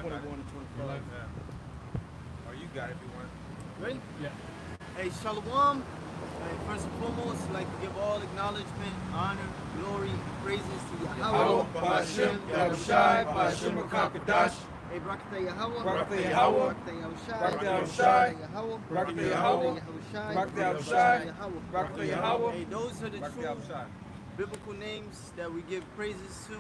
21 and 25. Yeah. Oh, you got it if you want. Ready? Yeah. Hey, Shalom. Hey, first and foremost, I'd like to give all acknowledgement, honor, glory, praises to Yahweh, Ba'ashem, Yahushai, Ba'ashem HaKadosh. Hey, Barakatah Yahweh, Barakatah Yahweh, Barakatah Yahushai, Yahweh, Barakatah Yahweh, Barakatah Yahushai, Barakatah Yahweh. Hey, those are the Back true the outside. biblical names that we give praises to,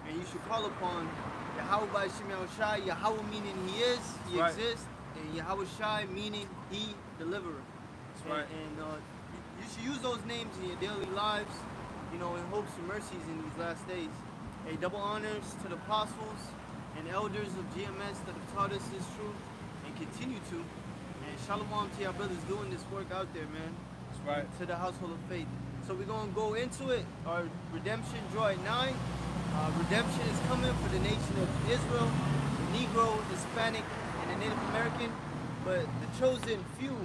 and you should call upon Yahweh Ba'ashem Yahushai, Yahweh meaning He is, He Right. exists, and Yahweh Shai meaning He deliverer. That's right. And you should use those names in your daily lives, in hopes and mercies in these last days. A double honors to the apostles and elders of GMS that have taught us this truth and continue to. And shalom to your brothers doing this work out there, man. That's right. To the household of faith. So we're going to go into it. Our redemption draw at 9. Redemption is coming for the nation of Israel, the Negro, Hispanic, and the Native American, but the chosen few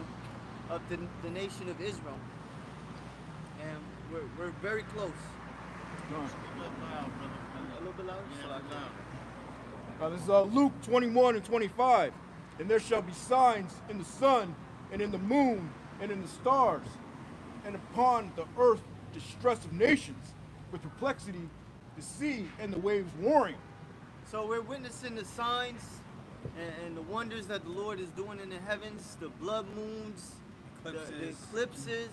of the nation of Israel. And we're very close. A little bit louder? This is Luke 21 and 25. And there shall be signs in the sun, and in the moon, and in the stars, and upon the earth distress of nations, with perplexity, the sea and the waves warring. So we're witnessing the signs and the wonders that the Lord is doing in the heavens, the blood moons, the eclipses,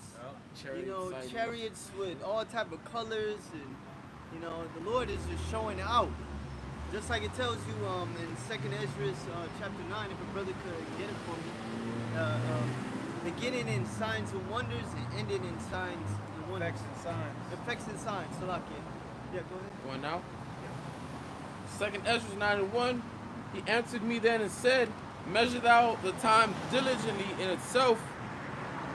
chariots with all type of colors, and the Lord is just showing out. Just like it tells you in 2nd Ezra chapter 9, if a brother could get it for me, beginning in signs and wonders and ending in signs and wonders. Effects and signs. Effects and signs, Salakia. Yeah, go ahead. Going now? 2nd Ezra 9 and 1. He answered me then and said, Measure thou the time diligently in itself,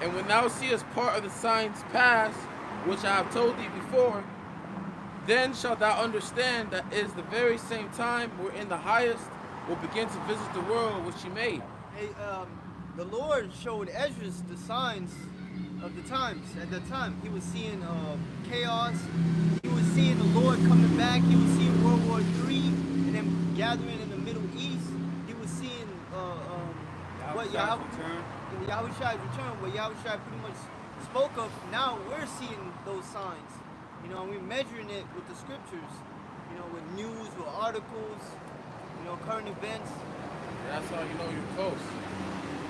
and when thou seest part of the signs pass, which I have told thee before, then shalt thou understand that it is the very same time wherein the highest will begin to visit the world which he made. Hey, the Lord showed Ezra the signs of the times. At that time, he was seeing chaos. He was seeing the Lord coming back. He was seeing World War III and them gathering in the Middle East. He was seeing what Yahushua's return, what Yahushua pretty much spoke of. Now we're seeing those signs. And we're measuring it with the scriptures. With news, with articles, current events. That's how you know you're close.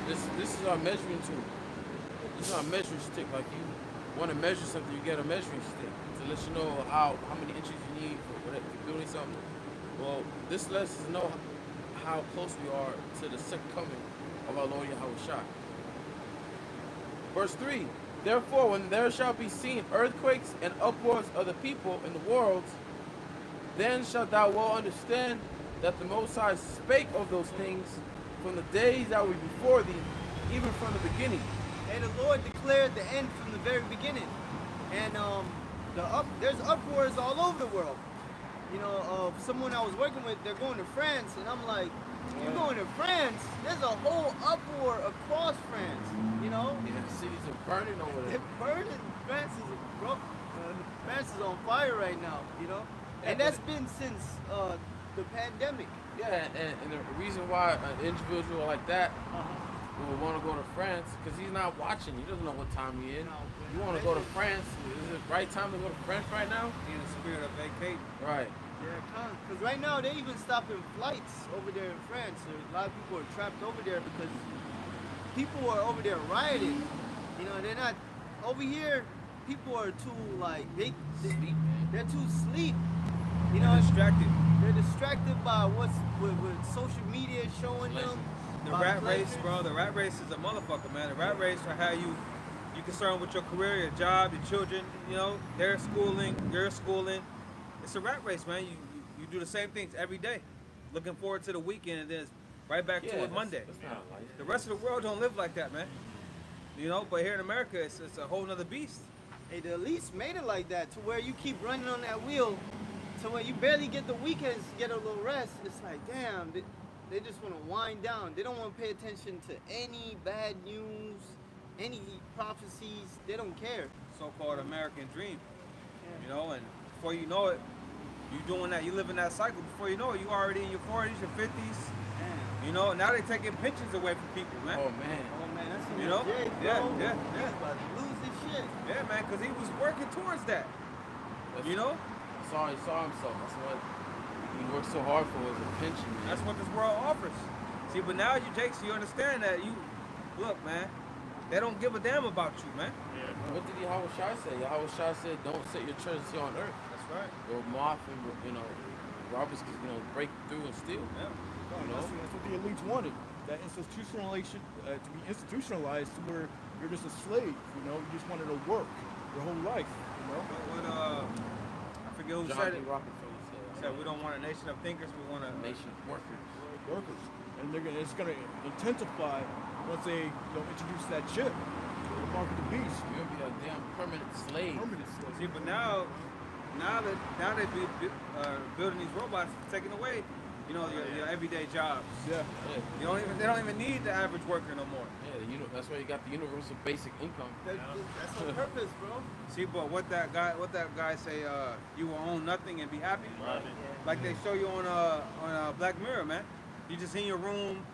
This is our measuring tool. This is our measuring stick. Like you want to measure something, you get a measuring stick to let you know how many inches you need for whatever you're doing something. Well, this lets us know how close we are to the second coming of our Lord Yahushua. Verse 3. Therefore, when there shall be seen earthquakes and uproars of the people in the world, then shalt thou well understand that the Most High spake of those things from the days that were before thee, even from the beginning. And the Lord declared the end from the very beginning. And there's uproars all over the world. Someone I was working with, they're going to France, and I'm like, you're going to France? There's a whole uproar across France, Yeah, the cities are burning over there. They're burning. France is on fire right now, And that's been since the pandemic. Yeah, and the reason why an individual like that would want to go to France, because he's not watching. He doesn't know what time he in. You want to go to France? Is it the right time to go to France right now? In the spirit of vacating. Right. Yeah, because right now they're even stopping flights over there in France. A lot of people are trapped over there because people are over there rioting. They're not over here. People are too they're too sleep. Distracted. They're distracted by what's with social media showing them. The rat race, bro. The rat race is a motherfucker, man. The rat race for how you concerned with your career, your job, your children. They're schooling, you're schooling. It's a rat race, man. You do the same things every day, looking forward to the weekend, and then it's right back to it Monday. That's not life. The rest of the world don't live like that, man. But here in America, it's a whole nother beast. Hey, the elites made it like that, to where you keep running on that wheel, to where you barely get the weekends, get a little rest. It's like, damn, they just want to wind down. They don't want to pay attention to any bad news, any prophecies. They don't care. So-called American dream, and before you know it, You doing that, you living that cycle. Before you know it, you already in your 40s, your 50s. Man. You know, now they taking pensions away from people, man. Oh man. Oh man, that's some You know? Jay, Yeah, bro. yeah, He's yeah. about to lose his shit. Yeah, man, because he was working towards that. You know? He saw himself. That's what he worked so hard for, was a pension, man. That's what this world offers. See, but now you, Jakes, you understand that look, man, they don't give a damn about you, man. What did Yahweh Shai say? Yahweh Shai said, don't set your treasures here on earth. That's right. Or moth and, robbers can, break through and steal. Yeah. That's what the elites wanted. That institutionalization to be institutionalized to where you're just a slave. You just wanted to work your whole life. What, I forget who John said D. it. Rockefeller Said we don't want a nation of thinkers, we want a nation of workers. Workers, and it's gonna intensify once they introduce that chip, the mark of the beast. You're gonna be a damn permanent slave. Permanent slave. See, but now they be building these robots, taking away, your everyday jobs. Yeah. They don't even need the average worker no more. Yeah, that's why you got the universal basic income. That's on purpose, bro. See, but what that guy say? You will own nothing and be happy. Right. Like they show you on Black Mirror, man. You just in your room,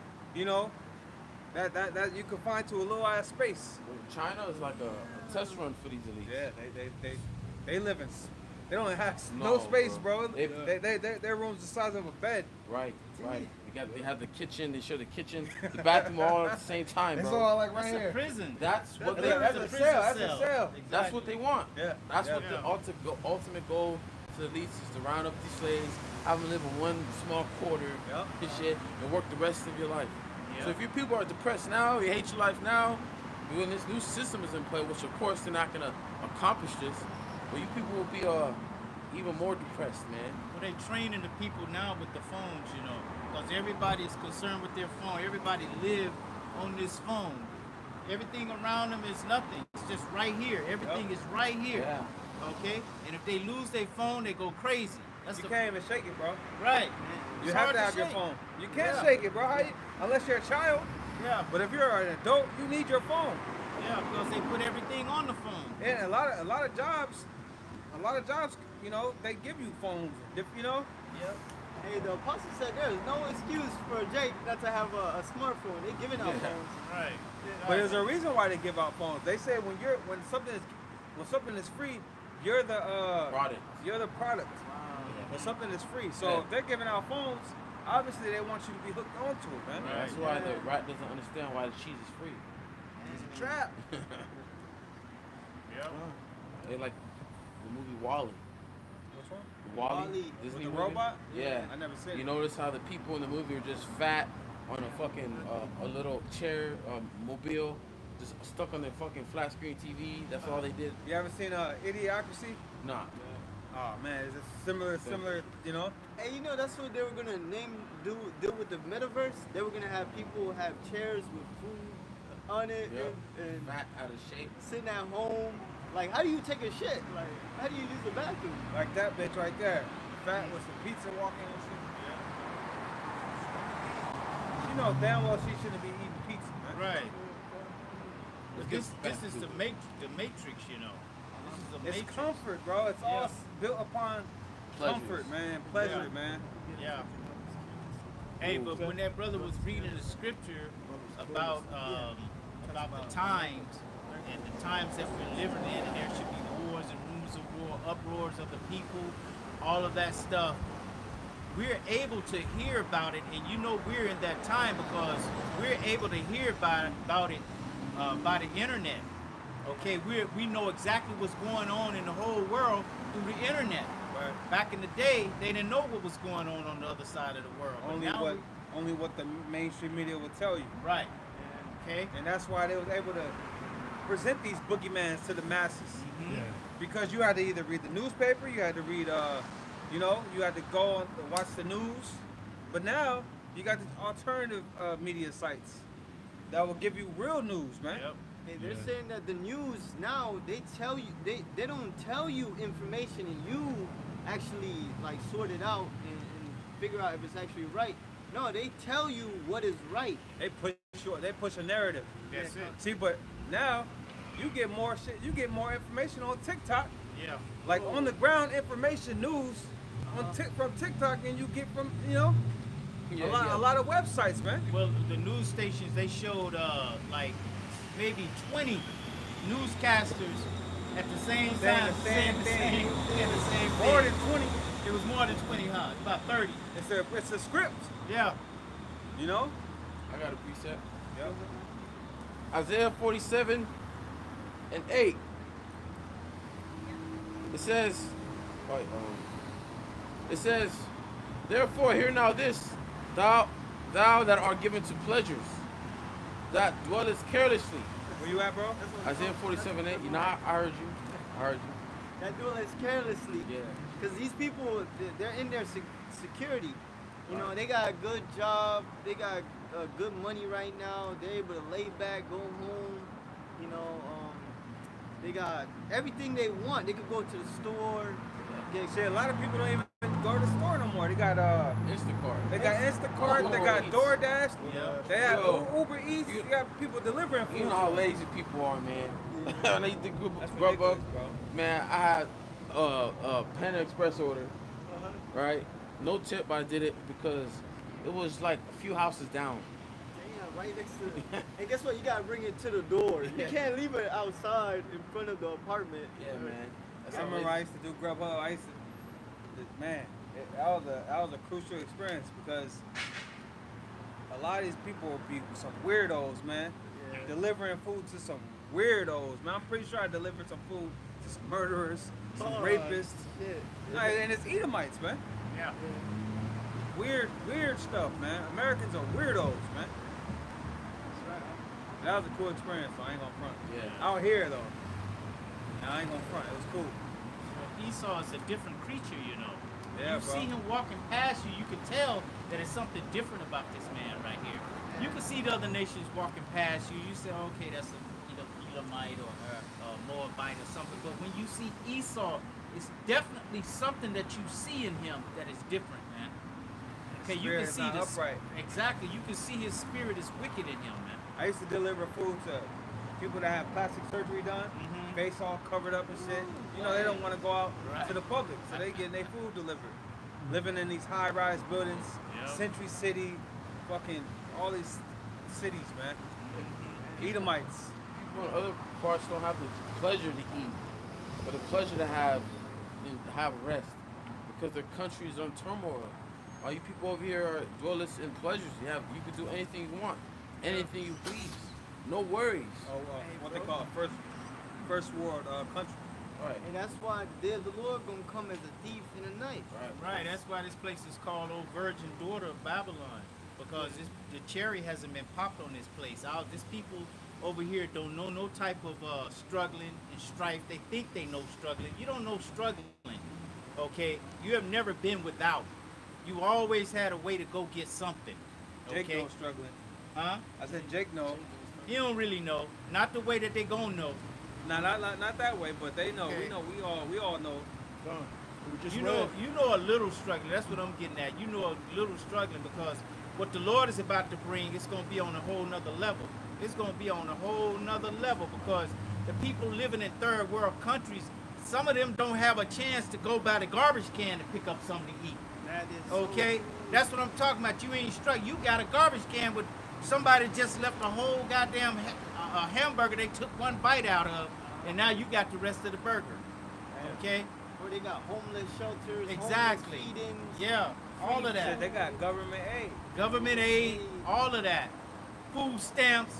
that you can find to a little ass space. China is like a test run for these elites. Yeah, they live in. They don't have no No, space, bro. bro. Their room's the size of a bed. Right. They have the kitchen. They show the kitchen, the bathroom all at the same time, It's bro. all like right That's here. a prison. That's what they. That's a prison cell. That's cell. a cell. That's what they want. Yeah. That's yeah. what the ultimate goal to the elites is to round up these slaves, have them live in one small quarter, Yep. this shit, and work the rest of your life. So Yep. if you people are depressed now, you hate your life now, when this new system is in play, which of course they're not gonna accomplish this, but you people will be even more depressed, man. Well, they training the people now with the phones, because everybody is concerned with their phone. Everybody live on this phone. Everything around them is nothing. It's just right here. Everything is right here. Yeah. Okay? And if they lose their phone, they go crazy. That's You can't even shake it, bro. right. You It's have hard to have your shake. phone. You can't Yeah. shake it, bro. Unless you're a child. Yeah, But if you're an adult, you need your phone. yeah, because they put everything on the phone. And a lot of jobs, they give you phones. Yep. Hey, the apostle said there's no excuse for Jake not to have a smartphone. They giving out phones. Right. But there's a reason why they give out phones. They say when something is free, you're the Product. You're the product. When something is free. So Yeah. if they're giving out phones, obviously they want you to be hooked onto it, man. Right. That's why the rat doesn't understand why the cheese is free. It's a trap. Yep. They like the movie Wall-E. Which one? Wall-E, Wall-E. Disney With the movie. robot? Yeah. I never seen You it. notice how the people in the movie are just fat on a fucking a little chair, mobile, just stuck on their fucking flat screen TV. That's all they did. You haven't seen Idiocracy? Nah. Oh man, is it similar? Hey, that's what they were gonna deal with the metaverse. They were gonna have people have chairs with food on it Yep. and Fat, out of shape. sitting at home. Like, how do you take a shit? Like, how do you use the bathroom? Like that bitch right there. Fat with some pizza walking and shit. She knows damn well she shouldn't be eating pizza, man. Right. But Let's this get back is to the it. matrix, This is the It's matrix. comfort, bro. It's all built upon Pleasures. comfort, man. Pleasure, Yeah. man. Yeah. Hey, but when that brother was reading the scripture about the times and the times that we're living in, and there should be wars and rumors of war, uproars of the people, all of that stuff, we're able to hear about it, and we're in that time because we're able to hear about it by the internet. Okay, we know exactly what's going on in the whole world through the internet. Right. Back in the day, they didn't know what was going on the other side of the world. But now Only what the mainstream media will tell you. right. Okay. And that's why they was able to present these boogeymans to the masses. Mhm. Because you had to either read the newspaper, you had to read, you had to go and watch the news. But now you got the alternative media sites that will give you real news, man. Yep. Hey, they're saying that the news now, they tell you, they don't tell you information and you actually like sort it out and figure out if it's actually right. No, they tell you what is right. They push a narrative. That's it. See, but now you get more shit. You get more information on TikTok, Yeah. like on the ground information news. from TikTok and you get from a lot of websites, man. Well, the news stations, they showed like maybe 20 newscasters at the same time saying the same thing. More than 20. It was more than 20, huh? It's about 30. It's a script, Yeah. you know. I got a precept. Yep. Isaiah 47:8. It says, therefore hear now this, thou that art given to pleasures, that dwellest carelessly. Where you at, bro? Isaiah 47:8. You know, I heard you. That duel is carelessly. Yeah. Because these people, they're in their security. You know, they got a good job. They got good money right now. They're able to lay back, go home. You know, they got everything they want. They could go to the store. Shit, a lot of people don't even go to the store no more. They got Instacart. They got Instacart. They got DoorDash. Yeah. They have Yo. Uber Eats. You got people delivering food. You know how lazy people are, man. When they think That's grub ridiculous, up, bro. man. I had a Panda Express order, right? No tip, but I did it because it was like a few houses down. Yeah, right next to. And guess what? You gotta bring it to the door. You can't leave it outside in front of the apartment. Yeah, man. That's I how remember lazy- I used to do Grubhub. That was a crucial experience because a lot of these people will be some weirdos, man. Yeah. Delivering food to some weirdos, man. I'm pretty sure I delivered some food to some murderers, some Oh, rapists. Shit. No, and it's Edomites, man. Yeah. Weird stuff, man. Americans are weirdos, man. That was a cool experience, so I ain't gonna front. Yeah. Out here, though. And I ain't gonna front. It was cool. Well, Esau is a different creature, you know. Yeah, You bro. see him walking past you, you can tell that it's something different about this man right here. You can see the other nations walking past you. You say, okay, that's a Edomite or Moabite or something. But when you see Esau, it's definitely something that you see in him that is different, man. Okay, you can Spirit is see not this. upright. Exactly, you can see his spirit is wicked in him, man. I used to deliver food to people that have plastic surgery done, Mhm. face all covered up and shit. You know, they don't want to go out Right. to the public, so they getting their food delivered. Living in these high-rise buildings, Yep. Century City, fucking all these cities, man. Edomites. People in other parts don't have the pleasure to eat, but the pleasure to have rest because their country is on turmoil. All you people over here are dwellers in pleasures. You can do anything you want, anything you please, no worries. Oh, what they call it, first world country. Right. And that's why the Lord gonna come as a thief in the night. Right, that's why this place is called Old Virgin Daughter of Babylon, because the cherry hasn't been popped on this place. These people over here don't know no type of struggling and strife. They think they know struggling. You don't know struggling, okay? You have never been without. You always had a way to go get something, Jake okay? knows struggling. Huh? I said Jake know. You don't really know. Not the way that they gonna know. Nah, not that way, but they know. Okay. We know. We all know. You know a little struggling. That's what I'm getting at. You know a little struggling because what the Lord is about to bring, it's going to be on a whole nother level. It's going to be on a whole nother level because the people living in third world countries, some of them don't have a chance to go by the garbage can to pick up something to eat. That is Okay? That's what I'm talking about. You ain't struggling. You got a garbage can with somebody just left a whole goddamn hamburger they took one bite out of, and now you got the rest of the burger. Okay? Where they got homeless shelters, Exactly. homeless feedings. Yeah, all of Shit, that. they got government aid. Government aid, all of that. Food stamps,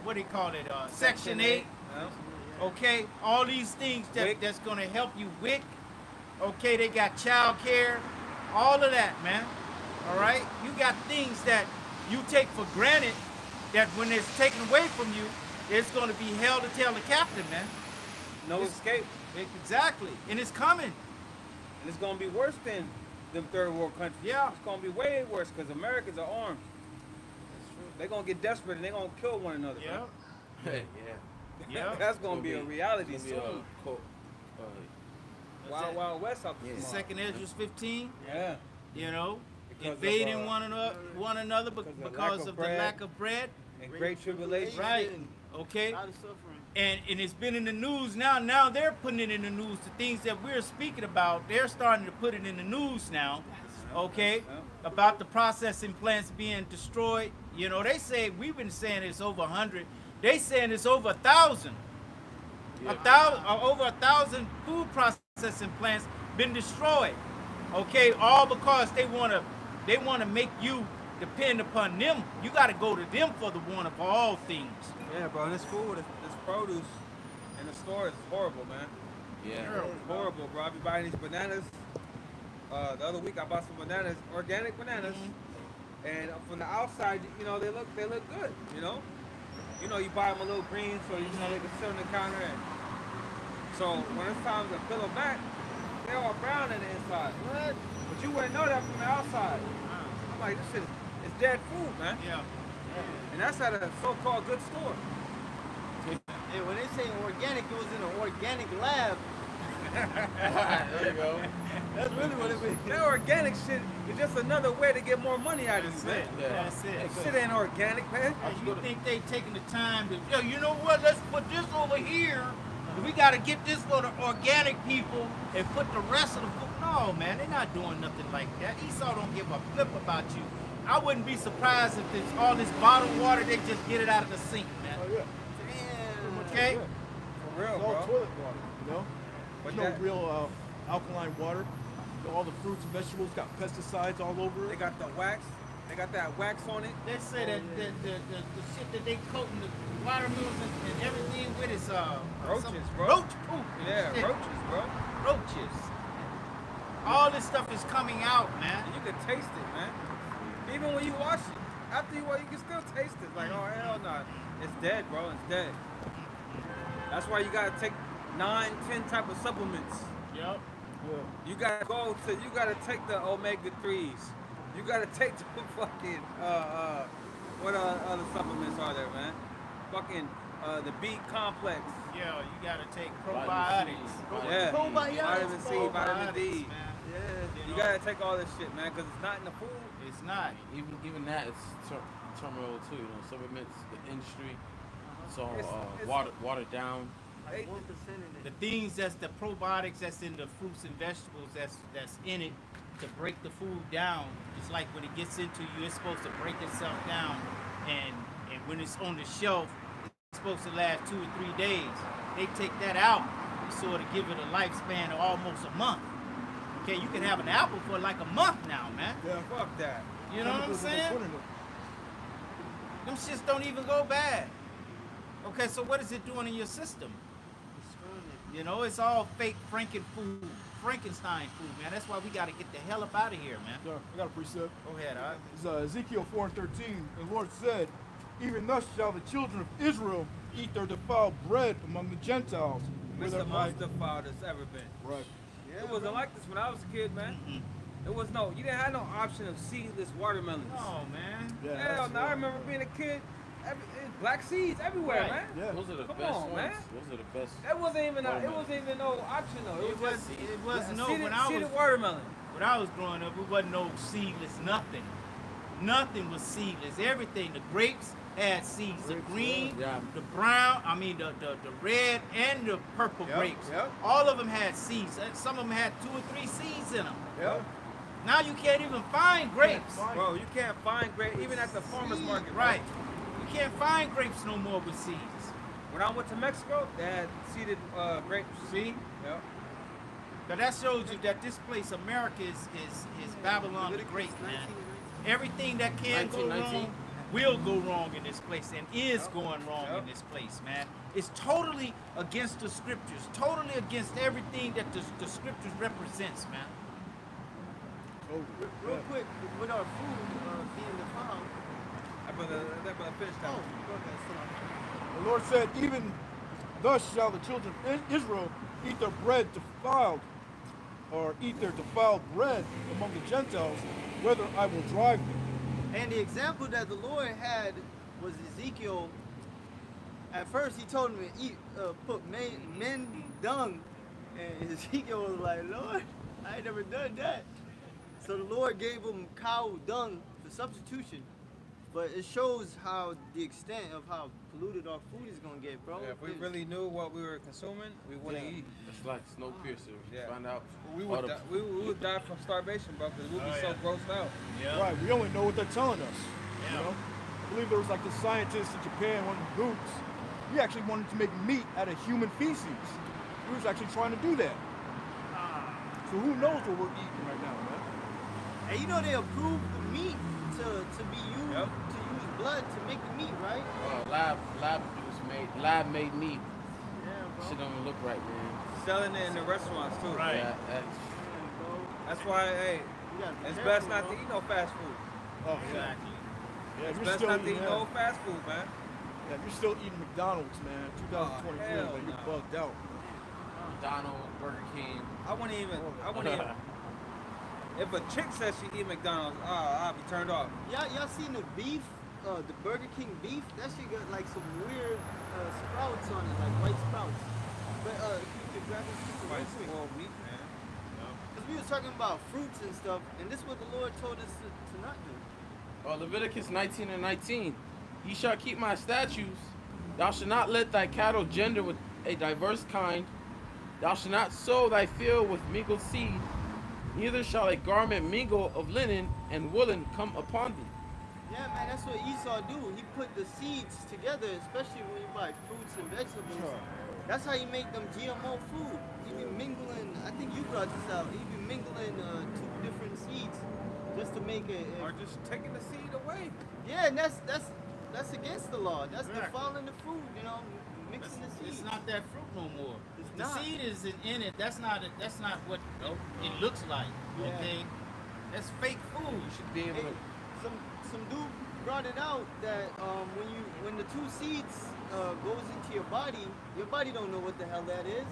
what do you call it? Section 8. Yeah. Okay, all these things WIC. that's gonna help you WIC. Okay, they got child care, all of that, man. All right, you got things that you take for granted that when it's taken away from you, it's gonna be hell to tell the captain, man. No escape. Exactly, and it's coming. And it's gonna be worse than them third world countries. Yeah. It's gonna be way worse because Americans are armed. They're gonna get desperate and they're gonna kill one another. Yeah, man. Hey, yeah. yeah. That's gonna be a reality It's soon. gonna be a quote, Wild Wild West out there. Yeah. tomorrow. Second Esdras 15. Yeah. You know, Because of, invading one another because of because lack of of the bread. lack of bread. And great tribulation. Right. Okay. A lot of suffering. and it's been in the news now. Now they're putting it in the news. The things that we're speaking about, they're starting to put it in the news now. Okay, about the processing plants being destroyed. You know, they say we've been saying it's over 100. They saying it's over 1,000. Over 1,000 food processing plants been destroyed. Okay, all because they wanna make you depend upon them. You got to go to them for the one of all things. Yeah, bro. This food, this produce in the store is horrible, man. Yeah. Horrible, bro. I be buying these bananas. The other week I bought some bananas, organic bananas, and from the outside, you know, they look good. You know, you buy them a little green so you know they can sit on the counter. And so when it's time to peel them back, they're all brown on the inside. What? But you wouldn't know that from the outside. I'm like, this shit is dead food, man. Yeah. And that's at a so-called good store. And when they say organic, it was in an organic lab. There you go. That's really what it means. That organic shit is just another way to get more money out of That's you, man. it. Yeah. That's it. Shit ain't organic, man. You think they taking the time to, yo, you know what? Let's put this over here. We got to get this for the organic people and put the rest of the food. No, man, they're not doing nothing like that. Esau don't give a flip about you. I wouldn't be surprised if there's all this bottled water, they just get it out of the sink, man. Oh yeah. Damn. Okay? For real, It's all bro. toilet water, you know? But There's no that- real alkaline water. All the fruits and vegetables got pesticides all over They it. got the wax. They got that wax on it. They say that the shit that they coating the watermelons and everything with is Roaches, some bro. roach poop. and Yeah, shit. roaches, bro. Roaches. All this stuff is coming out, man. And you can taste it, man. Even when you wash it. After you wash, you can still taste it. Like, oh, hell no. It's dead, bro. It's dead. That's why you gotta take 9, 10 type of supplements. Yep. Yeah. You gotta take the omega-3s. You gotta take the fucking, what other supplements are there, man? Fucking, the B complex. Yeah, you gotta take Vitamin probiotics. C. Yeah. Probiotics, Vitamin C, vitamin D. Probiotics, man. Yeah. You gotta take all this shit, man, because it's not in the food. It's not. Even that is turmoil too. You know, supplements, the industry, so It's- watered down. They- 1% in The it. things that's the probiotics that's in the fruits and vegetables that's in it to break the food down. It's like when it gets into you, it's supposed to break itself down, and when it's on the shelf, it's supposed to last 2 or 3 days. They take that out to sort of give it a lifespan of almost a month. Okay, you can have an apple for like a month now, man. Yeah. Fuck that. You know what I'm Chemicals that they saying? put in it. Them shits don't even go bad. Okay, so what is it doing in your system? You know, it's all fake Frankenstein food, man. That's why we got to get the hell up out of here, man. Sir, I got a precept. Go ahead, all right? It's Ezekiel 4:13. And the Lord said, "Even thus shall the children of Israel eat their defiled bread among the Gentiles." It's whither the I- most defiled it's ever been. Right. It wasn't like this when I was a kid, man. It was you didn't have no option of seedless watermelons. Oh, man. Yeah. Hell that's no, I right. remember being a kid, black seeds everywhere, Right. man. Yeah. Those are the Come best on, ones. man. Those are the best. That wasn't even Watermelon. it wasn't even no option though. It was no, seeded, when I was seeded watermelon. when I was growing up, it wasn't no seedless nothing. Nothing was seedless. Everything, the grapes had seeds. The green, Yeah. the brown, the red and the purple Yep, grapes. yep. All of them had seeds. And some of them had 2 or 3 seeds in them. Yep. Now you can't even find grapes. Bro, you can't find grape even at the farmer's market. bro. Right. You can't find grapes no more with seeds. When I went to Mexico, they had seeded grapes. See? Yep. But that shows you that this place, America, is Babylon the Great, man. Everything that can go 1919. wrong will go wrong in this place and is going wrong in this place, man. It's totally against the scriptures, totally against everything that the scriptures represents, man. Real quick, with our food being defiled. That brother finished that. Oh, go ahead, sit down. The Lord said, "Even thus shall the children of Israel eat their bread defiled, or eat their defiled bread among the Gentiles, whether I will drive them." And the example that the Lord had was Ezekiel. At first, he told him to eat, put men dung, and Ezekiel was like, "Lord, I ain't never done that." So the Lord gave him cow dung for substitution. But it shows how the extent of how polluted our food is gonna get, bro. Yeah, if we really knew what we were consuming, we wouldn't eat. It's like Snowpiercer. Yeah. Find out. We all would, the- die, we would die from starvation, bro, because we'd be so grossed out. Yeah. Right, we only know what they're telling us. Yeah. You know? I believe there was like this scientist in Japan, one of the gooks. He actually wanted to make meat out of human feces. He was actually trying to do that. So who knows what we're eating right now, man? And you know they approved the meat to be used Yep. to use blood to make the meat, right? lab made meat. Yeah, bro. Shit don't look right, man. Selling it in the restaurants, too. Right. Yeah, That's why, hey, You gotta be it's careful, best not bro. to eat no fast food. Oh, yeah. Exactly. Yeah, It's you're best still not to eating eat no fast food, man. Yeah, you're still eating McDonald's, man. 2023, hell man. You're no. bugged out. McDonald's, Burger King. I wouldn't even. If a chick says she eat McDonald's, I'll be turned off. Y'all seen the beef, the Burger King beef? That shit got like some weird sprouts on it, like white sprouts. But you could grab this shit real White quick. spoiled meat, man. Because we was talking about fruits and stuff, and this is what the Lord told us to not do. Leviticus 19:19. Ye shall keep my statutes. Thou shalt not let thy cattle gender with a diverse kind. Thou shalt not sow thy field with mingled seed. Neither shall a garment mingle of linen and woolen come upon thee. Yeah, man, that's what Esau do. He put the seeds together, especially when you buy fruits and vegetables. Sure. That's how you make them GMO food. You be mingling. I think you brought this out. You be mingling two different seeds just to make it. Or just taking the seed away. Yeah, and that's against the law. That's Correct. defiling the food. You know, mixing the seeds. It's not that fruit no more. It's The not. seed isn't in it. That's not what it looks like. Yeah. Okay, that's fake food. You should be able Hey, to. some dude brought it out that when the two seeds goes into your body don't know what the hell that is.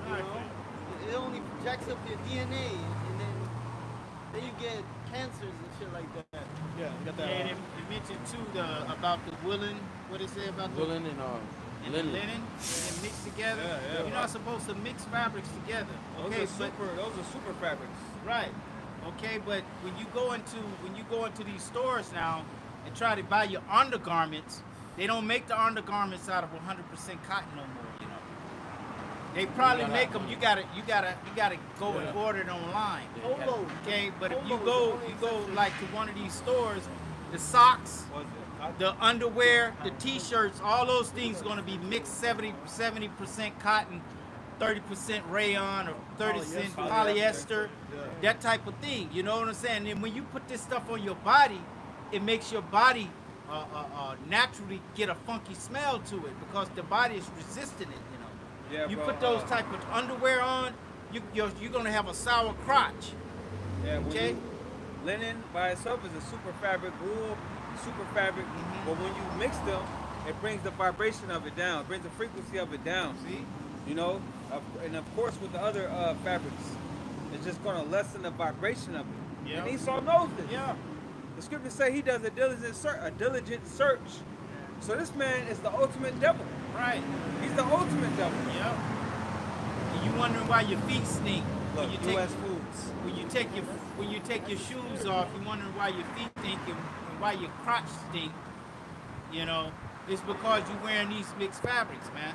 You Right. know, it only jacks up your DNA, and then you get cancers and shit like that. Yeah, you got that. Yeah, they mentioned too about the woolen. What they say about the Woolen and and linen. the linen and mixed together. Yeah, You're not supposed to mix fabrics together. Okay, Those are super fabrics. right. Okay, but when you go into these stores now and try to buy your undergarments, they don't make the undergarments out of 100% cotton no more. You know, they probably gotta- make them. You gotta go and Yeah. order it online. Yeah, you gotta- Polo. Okay, but if you Polo is go the only like to one of these stores, the socks, Was it? the underwear, the t-shirts, all those things going to be mixed 70% cotton, 30% rayon, or 30% polyester, that type of thing. You know what I'm saying? And when you put this stuff on your body, it makes your body naturally get a funky smell to it because the body is resisting it. You know, Yeah, you bro, put those type of underwear on, you're going to have a sour crotch. Yeah, when Okay. Linen by itself is a super fabric, wool, super fabric. But when you mix them, it brings the vibration of it down, brings the frequency of it down. See? You know, and of course with the other fabrics, it's just going to lessen the vibration of it. Yeah. And Esau knows this. Yeah. The scriptures say he does a diligent search. So this man is the ultimate devil. Right. He's the ultimate devil. Yep. And you wondering why your feet stink Look, when you take U.S. foods. when you take your shoes off. You wondering why your feet stink and why your crotch stink. You know, it's because you're wearing these mixed fabrics, man.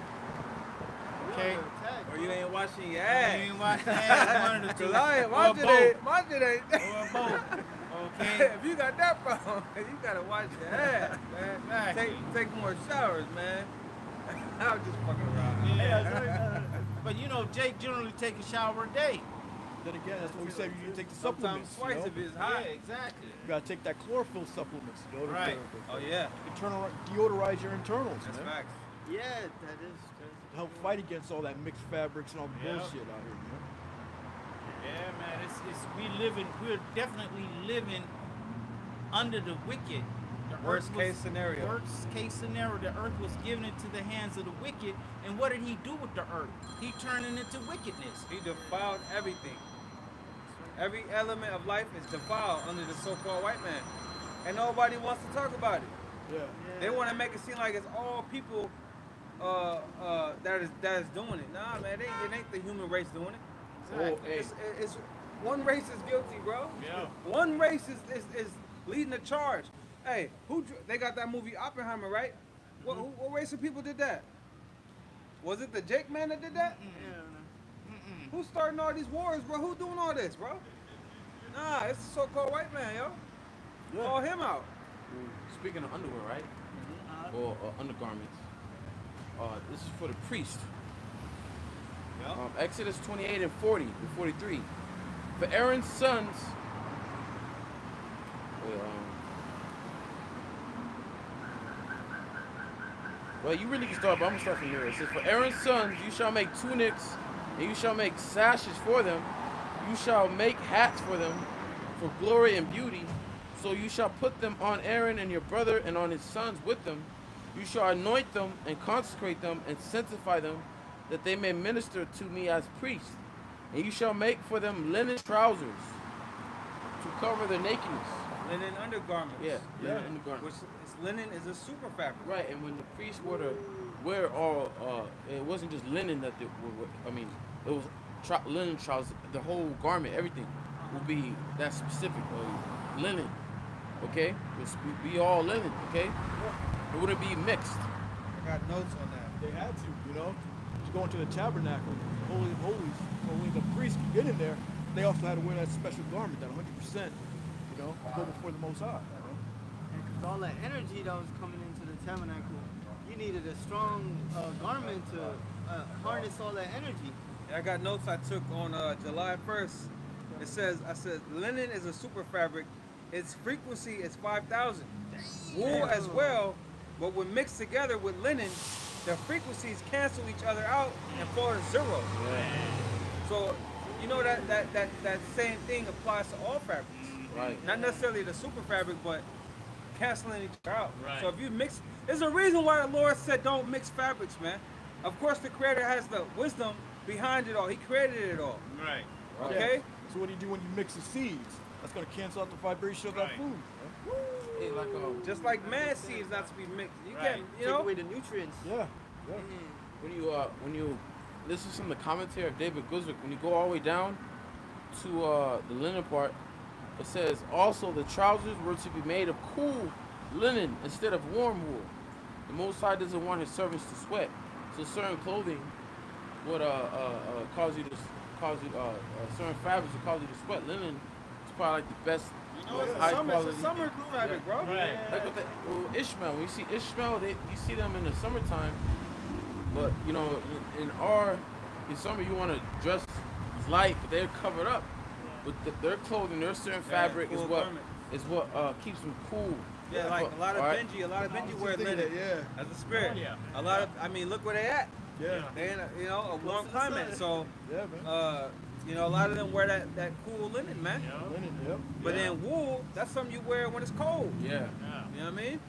Okay. Or you ain't washing your You ass. ain't watching that. One of the two. Cause I ain't, Or my both. shit ain't. Or both. Okay. If you got that problem, you gotta wash your ass, man. Exactly. Take more showers, man. I'm just fucking around. Yeah. But you know, Jake generally take a shower a day. Then again, that's what we say. You need to take the Sometimes supplements. twice you know? if it's hot. Yeah, exactly. You gotta take that chlorophyll supplements. You know, to- Right. to- Oh yeah, internal deodorize your internals, that's man. facts. Yeah, that is. Help fight against all that mixed fabrics and all the Yep. bullshit out here, man. Yeah, man. We're definitely living under the wicked. The Worst earth was- case scenario. Worst case scenario. The earth was given into the hands of the wicked. And what did he do with the earth? He turned it into wickedness. He defiled everything. Every element of life is defiled under the so-called white man, and nobody wants to talk about it. Yeah. They want to make it seem like it's all people that is doing it. Nah, man, it ain't the human race doing it. Oh, hey. It's one race is guilty, bro. Yeah. One race is leading the charge. Hey, they got that movie Oppenheimer, right? What race of people did that? Was it the Jake man that did that? Who's starting all these wars, bro? Who doing all this, bro? Nah, it's the so-called white man, yo. Yeah. Call him out. Speaking of underwear, right? Or undergarments. This is for the priest. Yep. Exodus 28 and 40 and 43. For Aaron's sons. Well, you really can start, but I'm gonna start from here. It says, for Aaron's sons, you shall make tunics, and you shall make sashes for them. You shall make hats for them, for glory and beauty. So you shall put them on Aaron and your brother and on his sons with them. You shall anoint them and consecrate them and sanctify them, that they may minister to me as priests. And you shall make for them linen trousers to cover their nakedness. Linen undergarments. Yeah, linen undergarments. Linen is a super fabric. Right, and when the priests were to wear all, it wasn't just linen that they were, it was linen trousers, the whole garment, everything would be that specific, linen, okay? It would be all linen, okay? It wouldn't be mixed. I got notes on that. They had to, you know, to go into the tabernacle, Holy of Holies, only the priest could get in there. They also had to wear that special garment, that 100%, you know, go before the Most High. Because all that energy that was coming into the tabernacle, you needed a strong garment to harness all that energy. I got notes I took on July 1st. It says, linen is a super fabric. Its frequency is 5,000. Wool as well, but when mixed together with linen, the frequencies cancel each other out and fall to zero. Yeah. So, you know that same thing applies to all fabrics. Right. Not necessarily the super fabric, but canceling each other out. Right. So if you mix, there's a reason why the Lord said don't mix fabrics, man. Of course, the Creator has the wisdom behind it all. He created it all. Right. Okay? Yeah. So what do you do when you mix the seeds? That's going to cancel out the vibration of that Right. food. Hey, like, Just like man seeds not to be mixed. You Right. can't, you Take know? away the nutrients. Yeah. Yeah. when you listen to some of the commentary of David Guzwick, when you go all the way down to the linen part, it says also the trousers were to be made of cool linen instead of warm wool. The Most High doesn't want his servants to sweat, so certain clothing would cause you certain fabrics would cause you to sweat. Linen is probably like the best, You know, it's high a summer quality. fabric, bro. Right. Like with Ishmael, when you see Ishmael, you see them in the summertime, but you know, in summer you want to dress light, but they're covered up. But their clothing, their certain fabric cool is what garment. keeps them cool. Yeah, like a lot of Alright? Benji wear linen Yeah. as a spirit. Oh, yeah. A lot of, I mean, look where they at. Yeah. They in a warm to the climate. sun. So, Yeah, man. a lot of them wear that cool linen, man. Yeah. Linen, yep. But then wool, that's something you wear when it's cold. Yeah. Yeah. You know what I mean?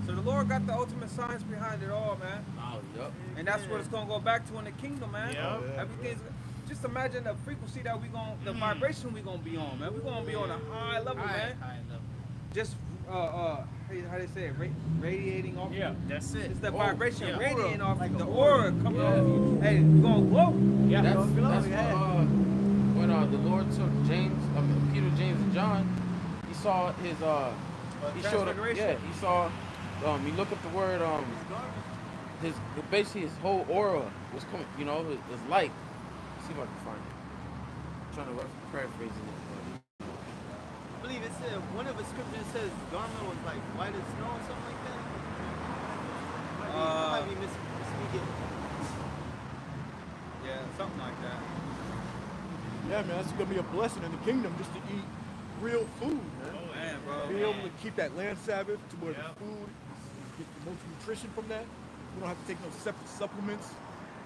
So the Lord got the ultimate science behind it all, man. Oh, yup. And that's what it's gonna go back to in the kingdom, man. Yeah. Yeah. Everything's just imagine the frequency that the vibration we gonna be on, man. We're gonna be on a high level, man. High level. Just how they say it, radiating off. Yeah, that's it. It's the Oh, vibration yeah. radiating off Like the a aura coming Yeah. off you. Hey, you gonna glow. Yeah. That's yeah. when the Lord took Peter, James, and John. He saw his he showed up. Transfiguration. Yeah, he saw. He looked up the word. Basically his whole aura was coming. You know, his light. Let's see if I can find it. I'm trying to paraphrase it. I believe it said one of the scriptures says garment was like white as snow or something like that. I might be misspeaking. Yeah, something like that. Yeah, man, that's gonna be a blessing in the kingdom just to eat real food, man. Oh, Man, bro. Being able to keep that land Sabbath to where Yep. the food, get the most nutrition from that. We don't have to take no separate supplements.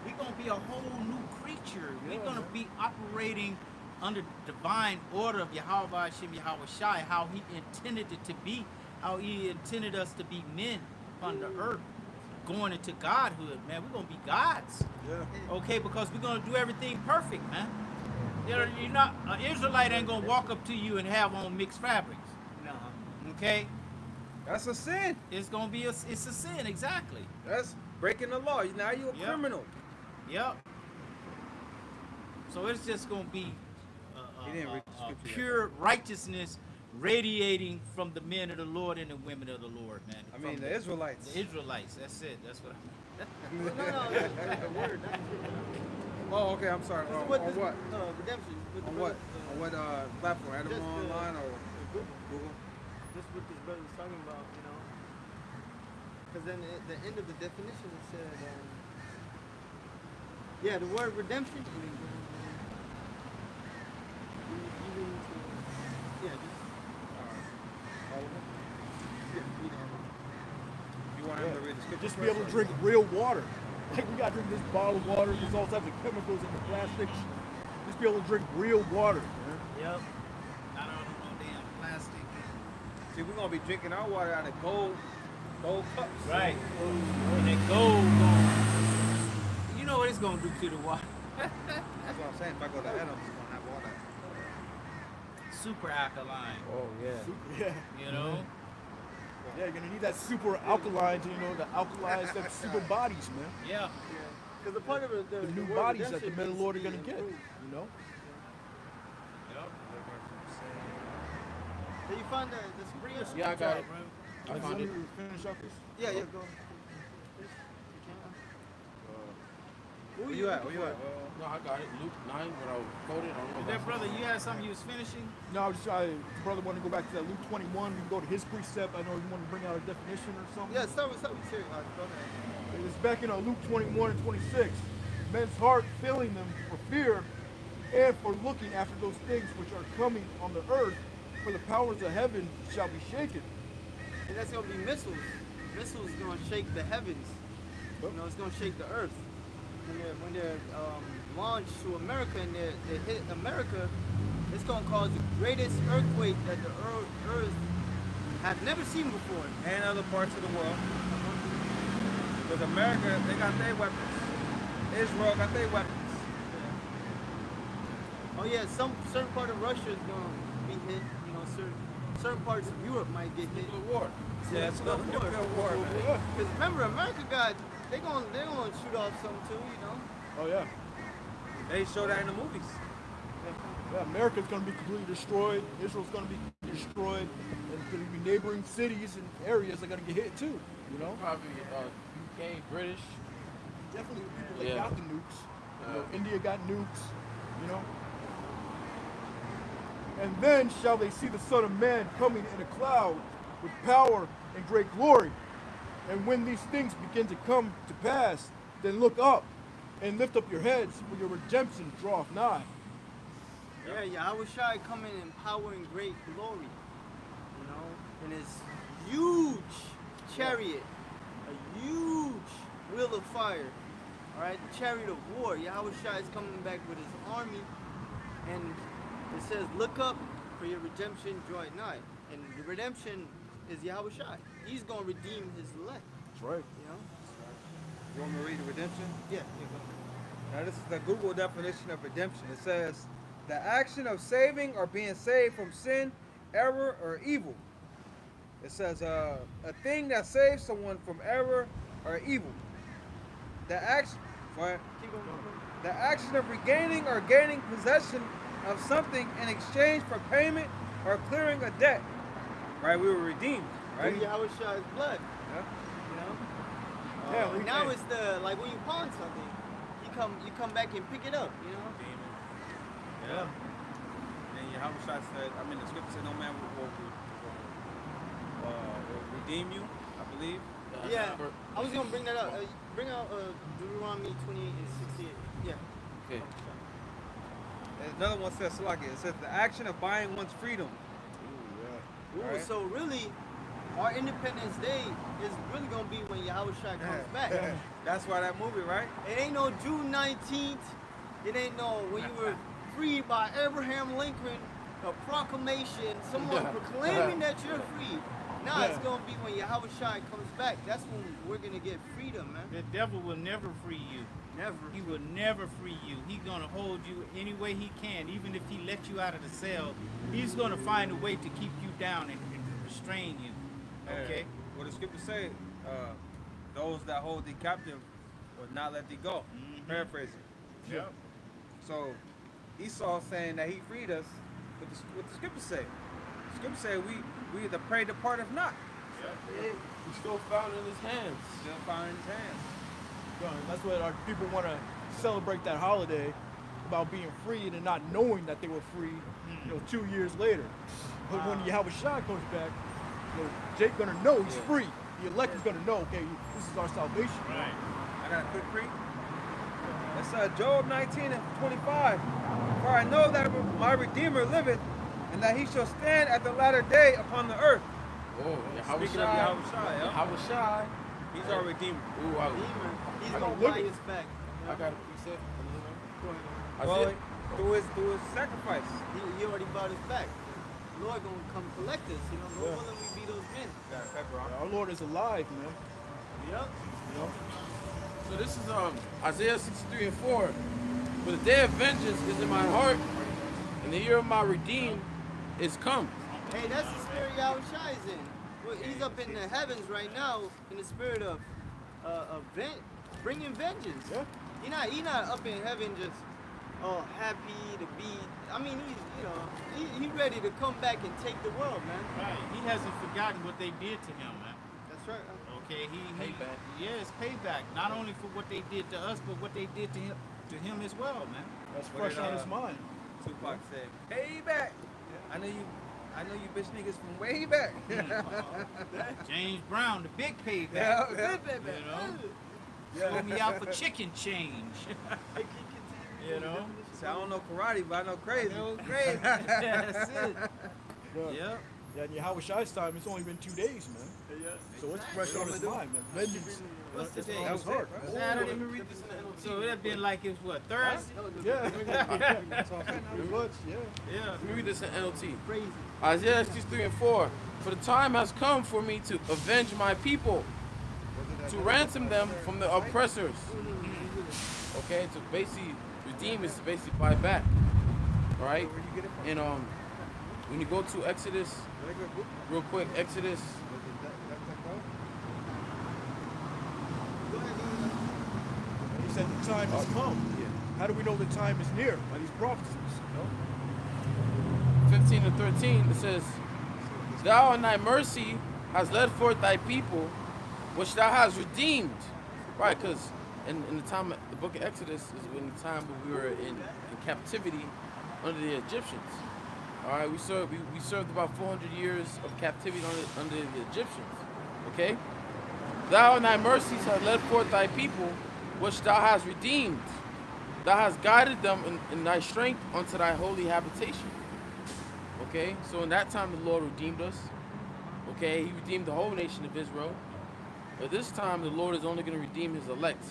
We're going to be a whole new creature. Yeah, We're going to man. be operating under the divine order of Yahweh Hashem Yahweh Shai, how he intended it to be, how he intended us to be men upon the earth, going into godhood, man. We're going to be gods, Yeah. okay, because we're going to do everything perfect, man. You're not, an Israelite ain't going to walk up to you and have on mixed fabrics, No. okay? That's a sin. It's going to be it's a sin, exactly. That's breaking the law. Now you're a Yep. criminal. Yep. So it's just going to be He didn't read the scripture yet. pure righteousness radiating from the men of the Lord and the women of the Lord, man. I mean, From the Israelites. The Israelites. That's it. That's what. No, that's the word. That's Oh, okay. I'm sorry. this On is what what? redemption. What the On what? brother, On what platform? Adam just, Online or Google. Google? This is what this brother was talking about, you know. Because then at the end of the definition it said, yeah, the word redemption. Yeah, just All of them? yeah, read all of it. You want him to read the scripture? Just to be able to drink real water. Like we gotta drink this bottled water. There's all types of chemicals in the plastics. Just be able to drink real water. Man. Yep. Not on no damn plastic. See, we're gonna be drinking our water out of gold cups. Right. And that gold going. You know what it's gonna do to the water? That's what I'm saying. If I go to Adam, it's gonna have water. Super alkaline. Oh yeah. Yeah. You know. Yeah, you're gonna need that super alkaline to, to alkalize them super bodies, man. Yeah. Because the part of it, The new word bodies that the redemption men of the means Lord are to gonna be get. improved. You know? Yep. Did you find the Sabria? Yeah, I got it. I Like, found it. somebody finish up this? Yeah, yeah, go. Where you at? Where you at? No, I got it. Luke 9, when I quoted. I don't know if That I- brother, you had something you was finishing? No, I was just the brother wanted to go back to that Luke 21. We can go to his precept. I know you want to bring out a definition or something. Yeah, start with serious. Go ahead. It's back in Luke 21 and 26. Men's heart filling them for fear and for looking after those things which are coming on the earth, for the powers of heaven shall be shaken. And that's gonna be missiles. Missiles gonna shake the heavens. You know, it's gonna shake the earth. When they're launched to America and they hit America, it's gonna cause the greatest earthquake that the earth had never seen before. And other parts of the world. Because America, they got their weapons. Israel got their weapons. Oh yeah, certain part of Russia is gonna be hit. You know, certain parts of Europe might get hit. Nuclear war. Yeah, it's gonna be a war, man. Because remember, America they're gonna shoot off something too. You know. Oh yeah. They show that in the movies. Yeah, America's going to be completely destroyed. Israel's going to be destroyed. And there's going to be neighboring cities and areas that are going to get hit too. You know? Probably UK, British. Definitely the people that Yeah. got the nukes. You know, India got nukes. You know? And then shall they see the Son of Man coming in a cloud with power and great glory. And when these things begin to come to pass, then look up and lift up your heads, for your redemption draweth nigh. Yeah, Yahweh Shai coming in power and great glory. You know, in his huge chariot, a huge wheel of fire. All right, the chariot of war. Yahweh Shai is coming back with his army, and it says, "Look up, for your redemption draweth nigh." And the redemption is Yahweh Shai. He's gonna redeem his elect. That's right. You know? You want me to read the redemption? Yeah. Now this is the Google definition of redemption. It says, the action of saving or being saved from sin, error, or evil. It says a thing that saves someone from error or evil. The action, Keep going. the action of regaining or gaining possession of something in exchange for payment or clearing a debt. Right, we were redeemed. Right. Through Yahweh Shai's blood. Yeah. You know. Yeah, we Now can. it's the like when you pawn something, you come back and pick it up. You know. Yeah. And Yahweh Shai said, I mean, the scripture said, no man will redeem you, I believe. Yeah, I was gonna bring that up. Bring out Deuteronomy 28 and 68. Yeah. Okay. And another one says, Salaki, it says, the action of buying one's freedom. Ooh, Alright. so really, our Independence Day is really gonna be when Yahweh Shai comes back. That's why that movie, right? It ain't no June 19th. It ain't no when you were freed by Abraham Lincoln, a proclamation, someone proclaiming that you're free. Now it's gonna be when Yahweh Shai comes back. That's when we're gonna get freedom, man. The devil will never free you. Never. He will never free you. He's gonna hold you any way he can. Even if he lets you out of the cell, he's gonna find a way to keep you down and restrain you. Okay? What the scripture say, those that hold thee captive will not let thee go. Paraphrasing. Yeah. So Esau saying that he freed us, what the scripture say. scripture say we the prey departeth not. He's still found in his hands. Still found in his hands. That's what our people want to celebrate that holiday about being freed and not knowing that they were free, 2 years later. But when Yahweh Shai comes back, Jake gonna know he's free. The elect is gonna know, okay, this is our salvation. Right. I got a quick read. That's Job 19 and 25. For I know that my Redeemer liveth, and that he shall stand at the latter day upon the earth. Oh, Yahweh Speaking of Shai. Yahweh Shai, yeah. Yahweh Shai. He's our Redeemer. Ooh, Redeemer, he's I gonna don't live buy it. us back. I got a preset. Well, through his sacrifice. He already bought us back. The Lord gonna come collect us. Lord willing, we be those men. Got a pepper on. Our Lord is alive, man. Yep. So this is Isaiah 63 and 4. For the day of vengeance is in my heart, and the year of my redeem is come. Hey, that's the spirit Yahweh Shai is in. Well, he's up in the heavens right now in the spirit of bringing vengeance. Yeah. He not up in heaven just happy to be. I mean, he's ready to come back and take the world, man. Right. He hasn't forgotten what they did to him, man. That's right. Okay, he Payback. Yes, payback. Not only for what they did to us, but what they did to him as well, man. That's What fresh did, on his mind. Tupac said, "Payback." I know you bitch niggas from way back. James Brown, the big payback. Yeah. You know, throw me out for chicken change. You know, See, I don't know karate, but I know crazy. crazy. That's it. Yeah. Yep. Yeah, in Yahweh Shai's time, it's only been 2 days, man. So it's fresh on his mind, man. Vengeance. What's It's today? on his heart. Saturday. Let me read this in the NLT. So that'd been like it's what, Thursday? Yeah. Pretty much, yeah. Yeah. Let me read this in NLT. Crazy. Isaiah 63 and 4. For the time has come for me to avenge my people, to ransom them from the oppressors. Okay, to basically redeem is to basically buy back. Right? And when you go to Exodus, real quick, Exodus. He said the time has come. How do we know the time is near? By these prophecies. 15 and 13, it says, Thou in thy mercy hast led forth thy people, which thou hast redeemed. Right, because in the time, the book of Exodus is in the time when we were in captivity under the Egyptians. All right, we served about 400 years of captivity under the Egyptians. Okay? Thou in thy mercies hast led forth thy people, which thou hast redeemed. Thou hast guided them in thy strength unto thy holy habitation. Okay, so in that time the Lord redeemed us. Okay, he redeemed the whole nation of Israel. But this time the Lord is only going to redeem his elect.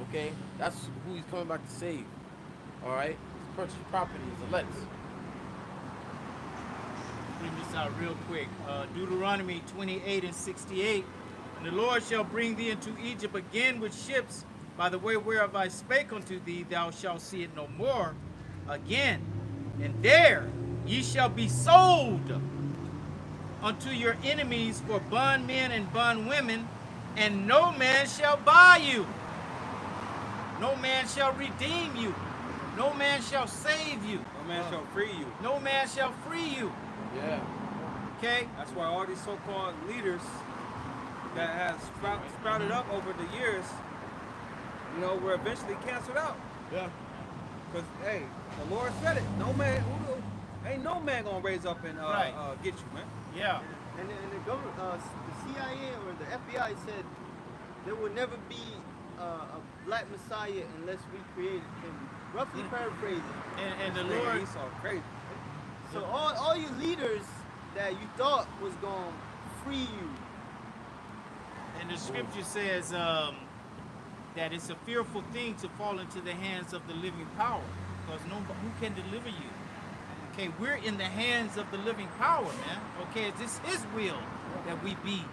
Okay, that's who he's coming back to save. All right, his purchased property, his elect. Bring this out real quick. Deuteronomy 28 and 68. And the Lord shall bring thee into Egypt again with ships, by the way whereof I spake unto thee, thou shalt see it no more again. And there ye shall be sold unto your enemies for bondmen and bondwomen, and no man shall buy you. No man shall redeem you. No man shall save you. No man shall free you. No man shall free you. Yeah. Okay? That's why all these so-called leaders that has sprouted up over the years, were eventually canceled out. Yeah. Because, hey, the Lord said it. Ain't no man gonna raise up and Right. get you, man. Yeah. And the government, the CIA or the FBI said there will never be a black Messiah unless we created him. Roughly paraphrasing. And the Nigga, Lord, he's so crazy. So all you leaders that you thought was gonna free you. and the scripture says that it's a fearful thing to fall into the hands of the living power, because who can deliver you? Okay, we're in the hands of the living power, man. Okay, it's his will that we be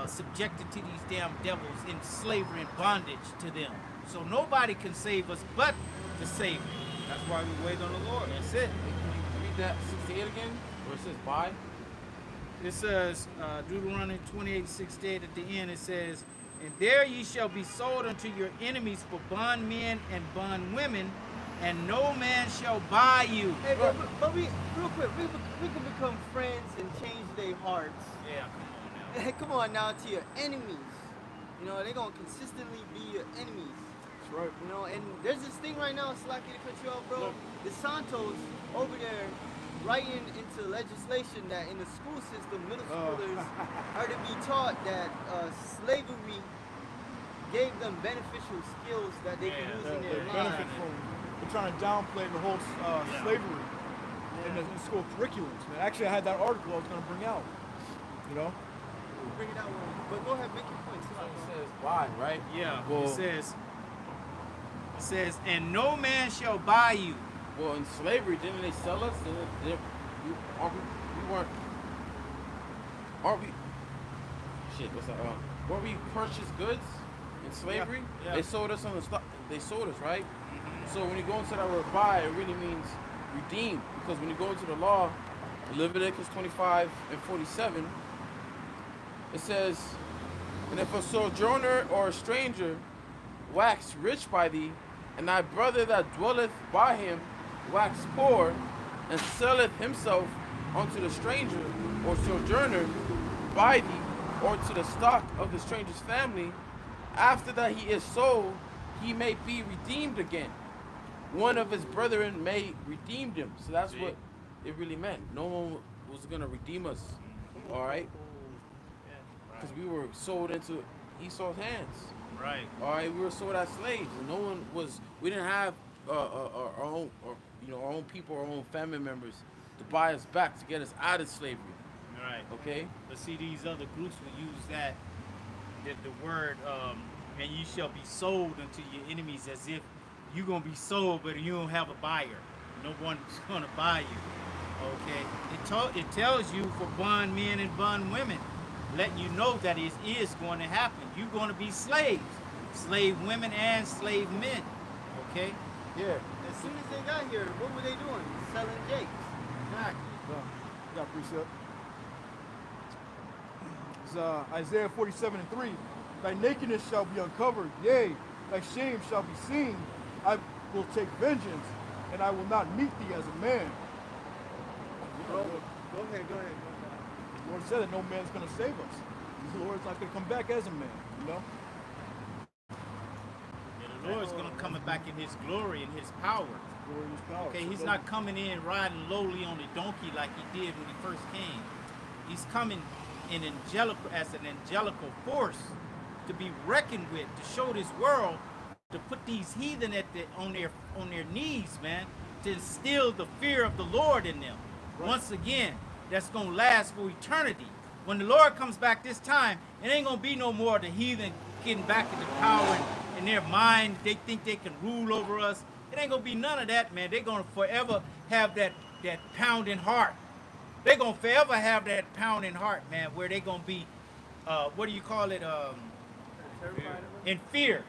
subjected to these damn devils in slavery and bondage to them. So nobody can save us but the Savior. That's why we wait on the Lord. That's it. Can you read that 68 again? Where it says buy? It says, Deuteronomy 28:68 at the end, it says, And there ye shall be sold unto your enemies for bondmen and bondwomen, and no man shall buy you. Hey, but we, real quick, we can become friends and change their hearts. Yeah, come on now. Hey, come on now to your enemies. You know, they're going to consistently be your enemies. That's right. You know, and there's this thing right now, Slacky to cut you off, bro. The Santos over there writing into legislation that in the school system, middle schoolers are to be taught that slavery gave them beneficial skills that they can use in They their benefit lives. from. They're trying to downplay the whole slavery in the school curriculums. Man, actually, I had that article I was going to bring out. You know. We'll bring it out, but go ahead, make your point. So it says why, right? Yeah, Well, it says, and no man shall buy you. Well, in slavery, didn't they sell us? Aren't we? Shit, what's that? Weren't we purchased goods in slavery? Yeah. They sold us on the stock. They sold us, right? So when you go into that word buy, it really means redeem. Because when you go into the law, Leviticus 25 and 47, it says, and if a sojourner or a stranger wax rich by thee, and thy brother that dwelleth by him wax poor, and selleth himself unto the stranger or sojourner by thee, or to the stock of the stranger's family, after that he is sold, he may be redeemed again. One of his brethren may redeem him. So that's what it really meant. No one was going to redeem us. All right? Because we were sold into Esau's hands. Right. All right, we were sold as slaves, and no one was. We didn't have our own, our own people, our own family members to buy us back to get us out of slavery. Right. Okay. But see, these other groups will use the word, and you shall be sold unto your enemies, as if you're gonna be sold, but you don't have a buyer. No one's gonna buy you. Okay. It tells you for bond men and bond women, letting you know that it is going to happen. You're going to be slaves, slave women and slave men. Okay. Yeah. As soon as they got here, what were they doing? Selling jakes. Exactly. You got precept. It's Isaiah 47:3. Thy nakedness shall be uncovered, yea, thy shame shall be seen. I will take vengeance, and I will not meet thee as a man. Go ahead. The Lord said that no man's going to save us. The Lord's not going to come back as a man, you know? And the Lord's going to come back in his glory and his power. Glorious power. Okay, So he's don't- not coming in riding lowly on a donkey like he did when he first came. He's coming in as an angelical force to be reckoned with, to show this world, to put these heathen on their knees, man, to instill the fear of the Lord in them. Right. Once again, that's gonna last for eternity. When the Lord comes back this time, it ain't gonna be no more of the heathen getting back into power in their mind. They think they can rule over us. It ain't gonna be none of that, man. They're gonna forever have that pounding heart. They're gonna forever have that pounding heart, man, where they gonna be, what do you call it? In fear.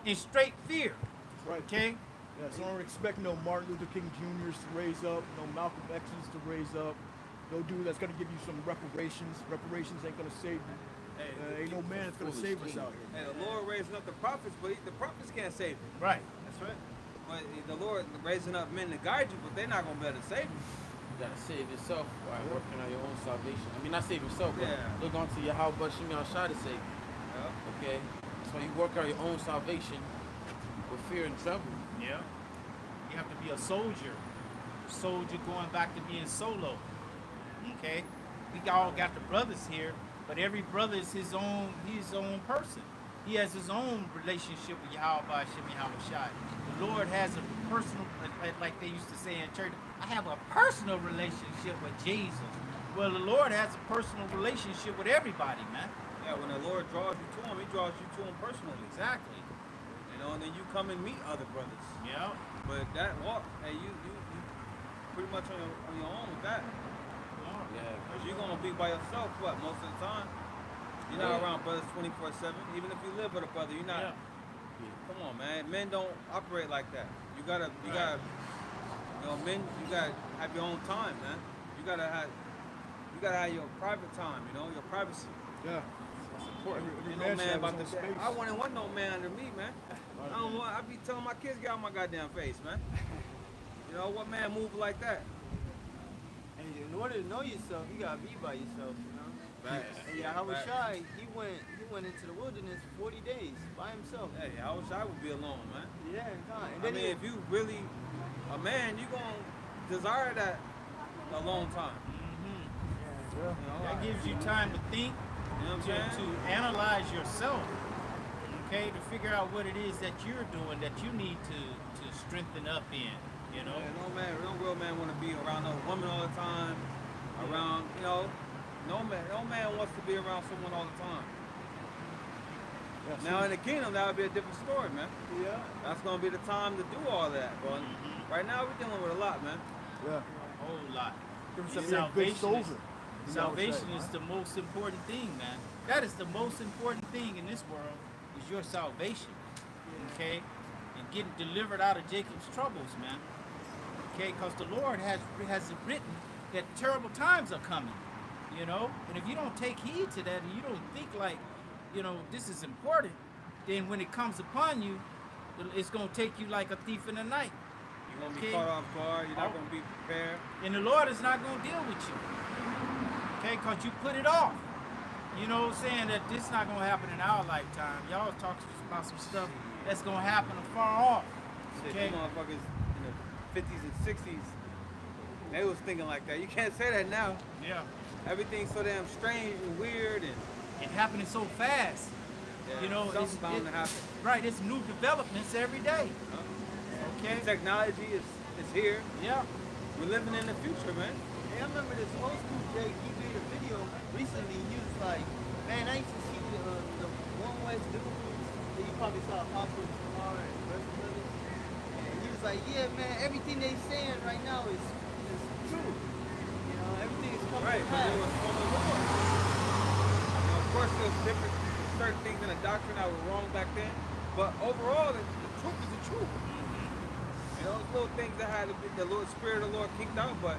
In straight fear. Right. Okay? Yeah, so don't expect no Martin Luther King Jr.'s to raise up, no Malcolm X's to raise up, no dude that's gonna give you some reparations. Reparations ain't gonna save you. Ain't no man that's gonna save us out here. And the Lord raising up the prophets, but the prophets can't save you. Right. That's right. But the Lord raising up men to guide you, but they're not gonna be able to save you. You gotta save yourself by working on your own salvation. I mean, not save yourself, but Yeah. look onto Yahweh Shimi Shah to save you. Yeah. Okay? So you work out your own salvation with fear and trembling. Yeah. You have to be a soldier. Soldier going back to being solo. Okay? We all got the brothers here, but every brother is his own person. He has his own relationship with Yahweh Shemi Shai. The Lord has a personal, like they used to say in church, I have a personal relationship with Jesus. Well, the Lord has a personal relationship with everybody, man. Yeah, when the Lord draws you to him, he draws you to him personally. Exactly. You know, and then you come and meet other brothers. Yeah. But that walk, hey, you pretty much on your own with that. Yeah. Because you're going to be by yourself, most of the time. You're not Yeah. around brothers 24/7. Even if you live with a brother, you're not. Yeah. Come on, man. Men don't operate like that. You gotta, men, you gotta have your own time, man. You gotta have your private time, your privacy. Yeah. That's important. Every Ain't man no should man have about his to own say, space. I wouldn't want no man under me, man. I be telling my kids, get out my goddamn face, man. You know, what man move like that? And in order to know yourself, you gotta be by yourself, you know. Facts. And Yahushua, he went into the wilderness 40 days by himself. Hey, I wish I would be alone, man. Yeah, God. And I then mean, if you really a man, you gonna desire that a long time. Mm-hmm. You know, That gives you time to think, you know what I'm saying? to analyze yourself, okay, to figure out what it is that you're doing that you need to strengthen up in, you know. Yeah, no real man want to be around no woman all the time. Around, you know, no man wants to be around someone all the time. Now in the kingdom, that would be a different story, man. Yeah. That's gonna be the time to do all that, but right now we're dealing with a lot, man. Yeah. A whole lot. Give us a good soldier. Salvation is the most important thing, man. That is the most important thing in this world, is your salvation, okay? And getting delivered out of Jacob's troubles, man. Okay, because the Lord has written that terrible times are coming, you know? And if you don't take heed to that and you don't think like, you know, this is important, then when it comes upon you, it's going to take you like a thief in the night. You're gonna be caught off guard. You're not gonna be prepared. And the Lord is not going to deal with you. Okay, because you put it off. You know what I'm saying? That this is not going to happen in our lifetime. Y'all talking about some stuff that's going to happen afar off. Shit, Okay? you motherfuckers in the 50s and 60s, they was thinking like that. You can't say that now. Yeah. Everything's so damn strange and weird and It happening so fast. yeah, You know, something's bound to happen. Right, it's new developments every day. Okay? Technology is here. Yeah. We're living in the future, man. Hey, I remember this old school Jake, he made a video recently. He was like, man, I used to see the One West dudes that you probably saw Apostle Jamar and the rest of it. And he was like, yeah, man, everything they saying right now is true. You know, everything is coming Right, to but it pass. was from the Lord. You know, of course, there's different certain things in the doctrine that were wrong back then, but overall, the truth is the truth. You know, those little things that had to be, the Lord, Spirit of the Lord kicked out, but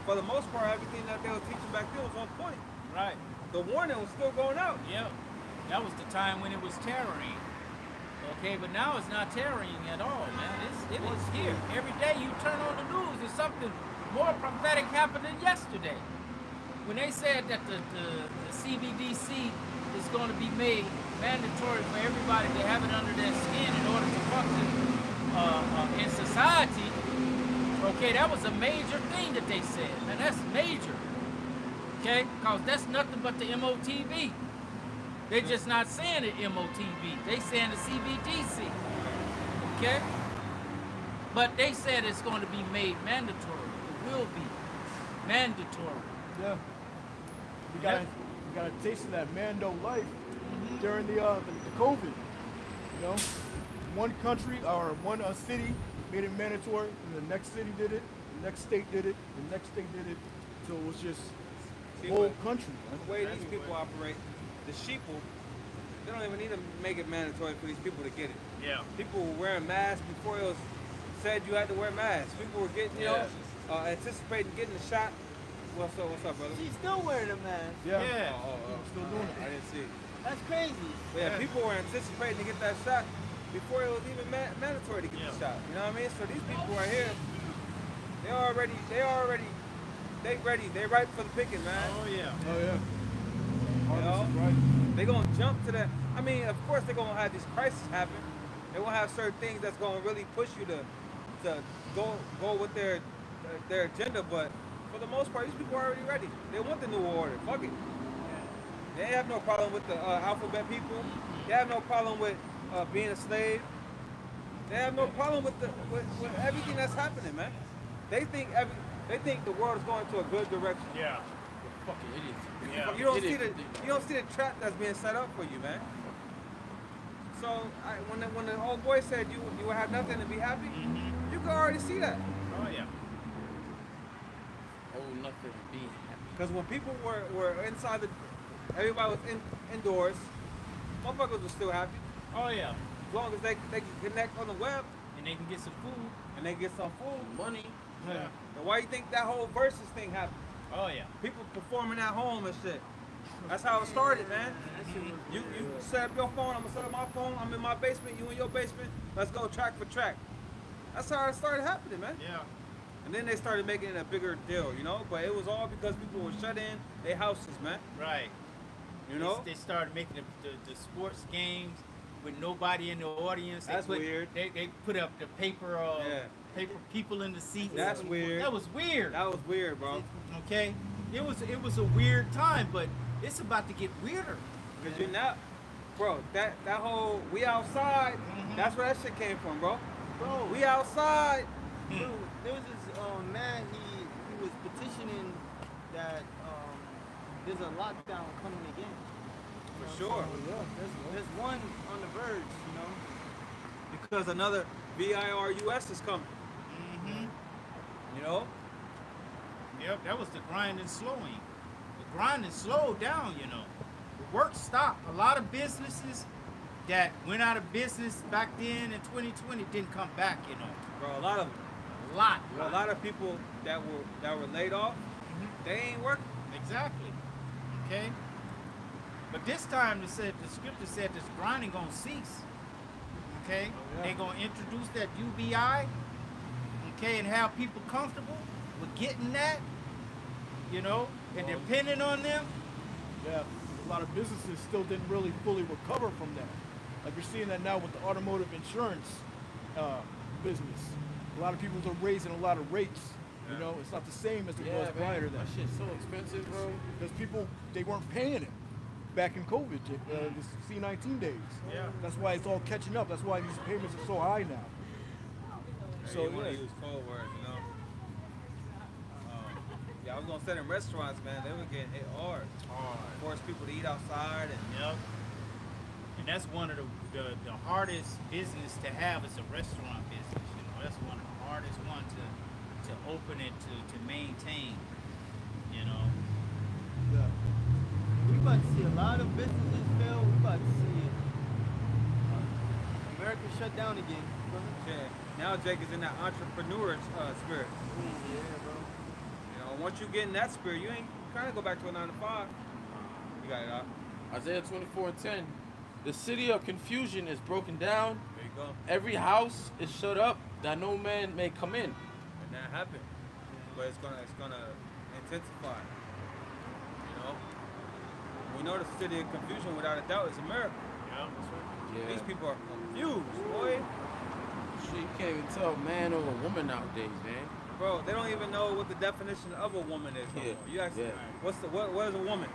for the most part, everything that they were teaching back then was on point. Right. The warning was still going out. Yeah. That was the time when it was terroring. Okay, but now it's not terroring at all, man. It is here. Every day you turn on the news, there's something more prophetic happening yesterday. When they said that the CBDC is going to be made mandatory for everybody to have it under their skin in order to function in society, okay, that was a major thing that they said, and that's major, okay, because that's nothing but the MOTB. They're just not saying the MOTB, they saying the CBDC, okay, but they said it's going to be made mandatory. It will be mandatory. Yeah. We got a taste of that Mando life during the COVID. You know, one country or one city made it mandatory, and the next city did it, the next state did it, the next state did it. So it was just the whole country. Man. The way these people operate, the sheeple, they don't even need to make it mandatory for these people to get it. Yeah. People were wearing masks before it was said you had to wear masks. People were getting, you know, anticipating getting the shot. What's up, brother? She's still wearing a mask. Yeah. Yeah. Still doing it. I didn't see it. That's crazy. But yeah, people were anticipating to get that shot before it was even mandatory to get the shot. You know what I mean? So these people are here. They ready. They ripe for the picking, man. Oh yeah. Oh yeah. You know? Right. They're gonna jump to that. I mean, of course they're gonna have these crises happen. They're gonna have certain things that's gonna really push you to go with their agenda, but for the most part, these people are already ready. They want the new order. Fuck it. They have no problem with the alphabet people. They have no problem with being a slave. They have no problem with with everything that's happening, man. They think the world is going to a good direction. Yeah. Fucking idiots. Yeah. You don't see the trap that's being set up for you, man. So when the old boy said you would have nothing to be happy, you can already see that. Oh yeah. Oh, nothing being happy. Because when people were inside everybody was indoors, motherfuckers were still happy. Oh yeah. As long as they can connect on the web And they can get some food. and they get some food. Money. Yeah. Then why you think that whole versus thing happened? Oh yeah. People performing at home and shit. That's how it started, man. You set up your phone, I'm gonna set up my phone, I'm in my basement, you in your basement, let's go track for track. That's how it started happening, man. Yeah. And then they started making it a bigger deal, you know? But it was all because people were shut in their houses, man. Right. You know? They started making the sports games with nobody in the audience. That's weird. They put up the paper paper people in the seats. That's weird. That was weird. That was weird, bro. Okay? It was a weird time, but it's about to get weirder. Cause you're not, bro, that whole we outside, that's where that shit came from, bro. Bro, We outside. Bro, there was this man, he was petitioning that there's a lockdown coming again. For sure. There's one on the verge, you know. Because another VIRUS is coming. You know? Yep, that was the grind and slowing. The grind and slowed down, you know. The work stopped. A lot of businesses that went out of business back then in 2020 didn't come back, you know. Bro, a lot of them. A lot of people that were laid off, they ain't working. Exactly. Okay? But this time the scripture said this grinding gonna cease. Okay? They're gonna introduce that UBI, okay, and have people comfortable with getting that, you know, and depending on them. Yeah, a lot of businesses still didn't really fully recover from that. Like you're seeing that now with the automotive insurance business. A lot of people are raising a lot of rates. You know, it's not the same as it was prior to that. That shit's so expensive, bro. Because people, they weren't paying it back in COVID, this C-19 days. Yeah. That's why it's all catching up. That's why these payments are so high now. So you want to use code words, you know? Yeah, I was gonna say in restaurants, man, they were getting hit hard. Force people to eat outside and Yep. And that's one of the hardest business to have is a restaurant business. You know, that's one of the hardest ones to open it to maintain. You know. Yeah. We about to see a lot of businesses fail. We about to see America shut down again. shit. Now Jake is in that entrepreneur spirit. Yeah, bro. You know, once you get in that spirit, you ain't trying to go back to a 9 to 5. You got it out. Isaiah 24:10. The city of confusion is broken down. There you go. Every house is shut up that no man may come in. And that happened. But it's gonna intensify. You know? We know the city of confusion without a doubt is America. Yeah, that's right. These people are confused, boy. Shit, you can't even tell man or a woman nowadays, man. Bro, they don't even know what the definition of a woman is. No Yeah, more. You ask yeah. what is a woman?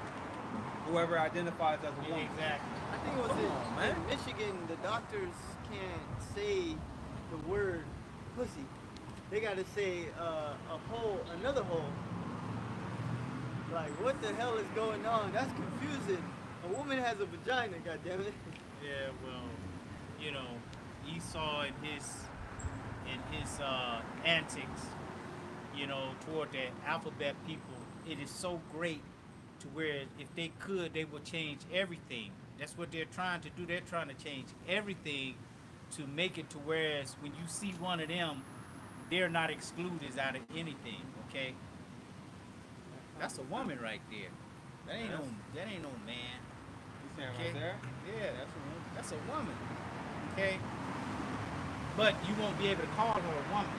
Whoever identifies as a woman. Exactly. I think it was Come on, man. in Michigan, the doctors can't say the word pussy. They gotta say another hole. Like, what the hell is going on? That's confusing. A woman has a vagina, goddammit. Yeah, well, you know, Esau in his antics, you know, toward the alphabet people, it is so great to where if they could, they would change everything. That's what they're trying to do. They're trying to change everything to make it to whereas when you see one of them, they're not excluded out of anything. Okay, that's a woman right there. That ain't no man. You saying Okay. right there? Yeah, that's a woman. Okay? But you won't be able to call her a woman.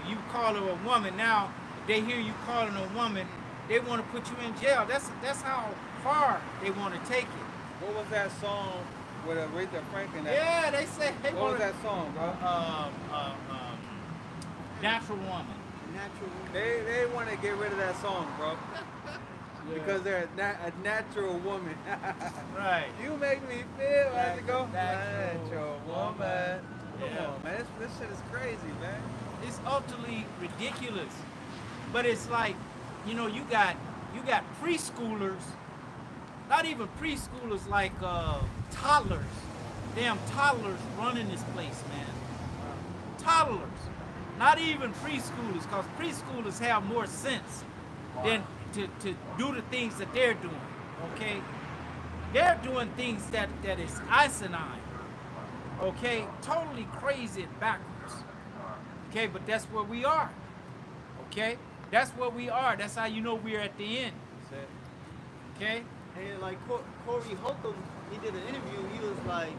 If you call her a woman now, if they hear you calling her a woman, they want to put you in jail. That's how far they want to take it. What was that song with Aretha Franklin? Yeah, they say they What want was that song, bro? natural woman. Natural woman. They want to get rid of that song, bro. Because they're a natural woman. Right. You make me feel like to go Natural natural woman. Come Yeah. on, man. This shit is crazy, man. It's utterly ridiculous. But it's like, you know, you got preschoolers, not even preschoolers, like toddlers. Damn toddlers running this place, man. Toddlers. Not even preschoolers, because preschoolers have more sense than to do the things that they're doing. Okay? They're doing things that is asinine. Okay? Totally crazy and backwards. Okay, but that's where we are. Okay? That's where we are. That's how you know we're at the end. That's it. Okay? And like Corey Holcomb, he did an interview. He was like,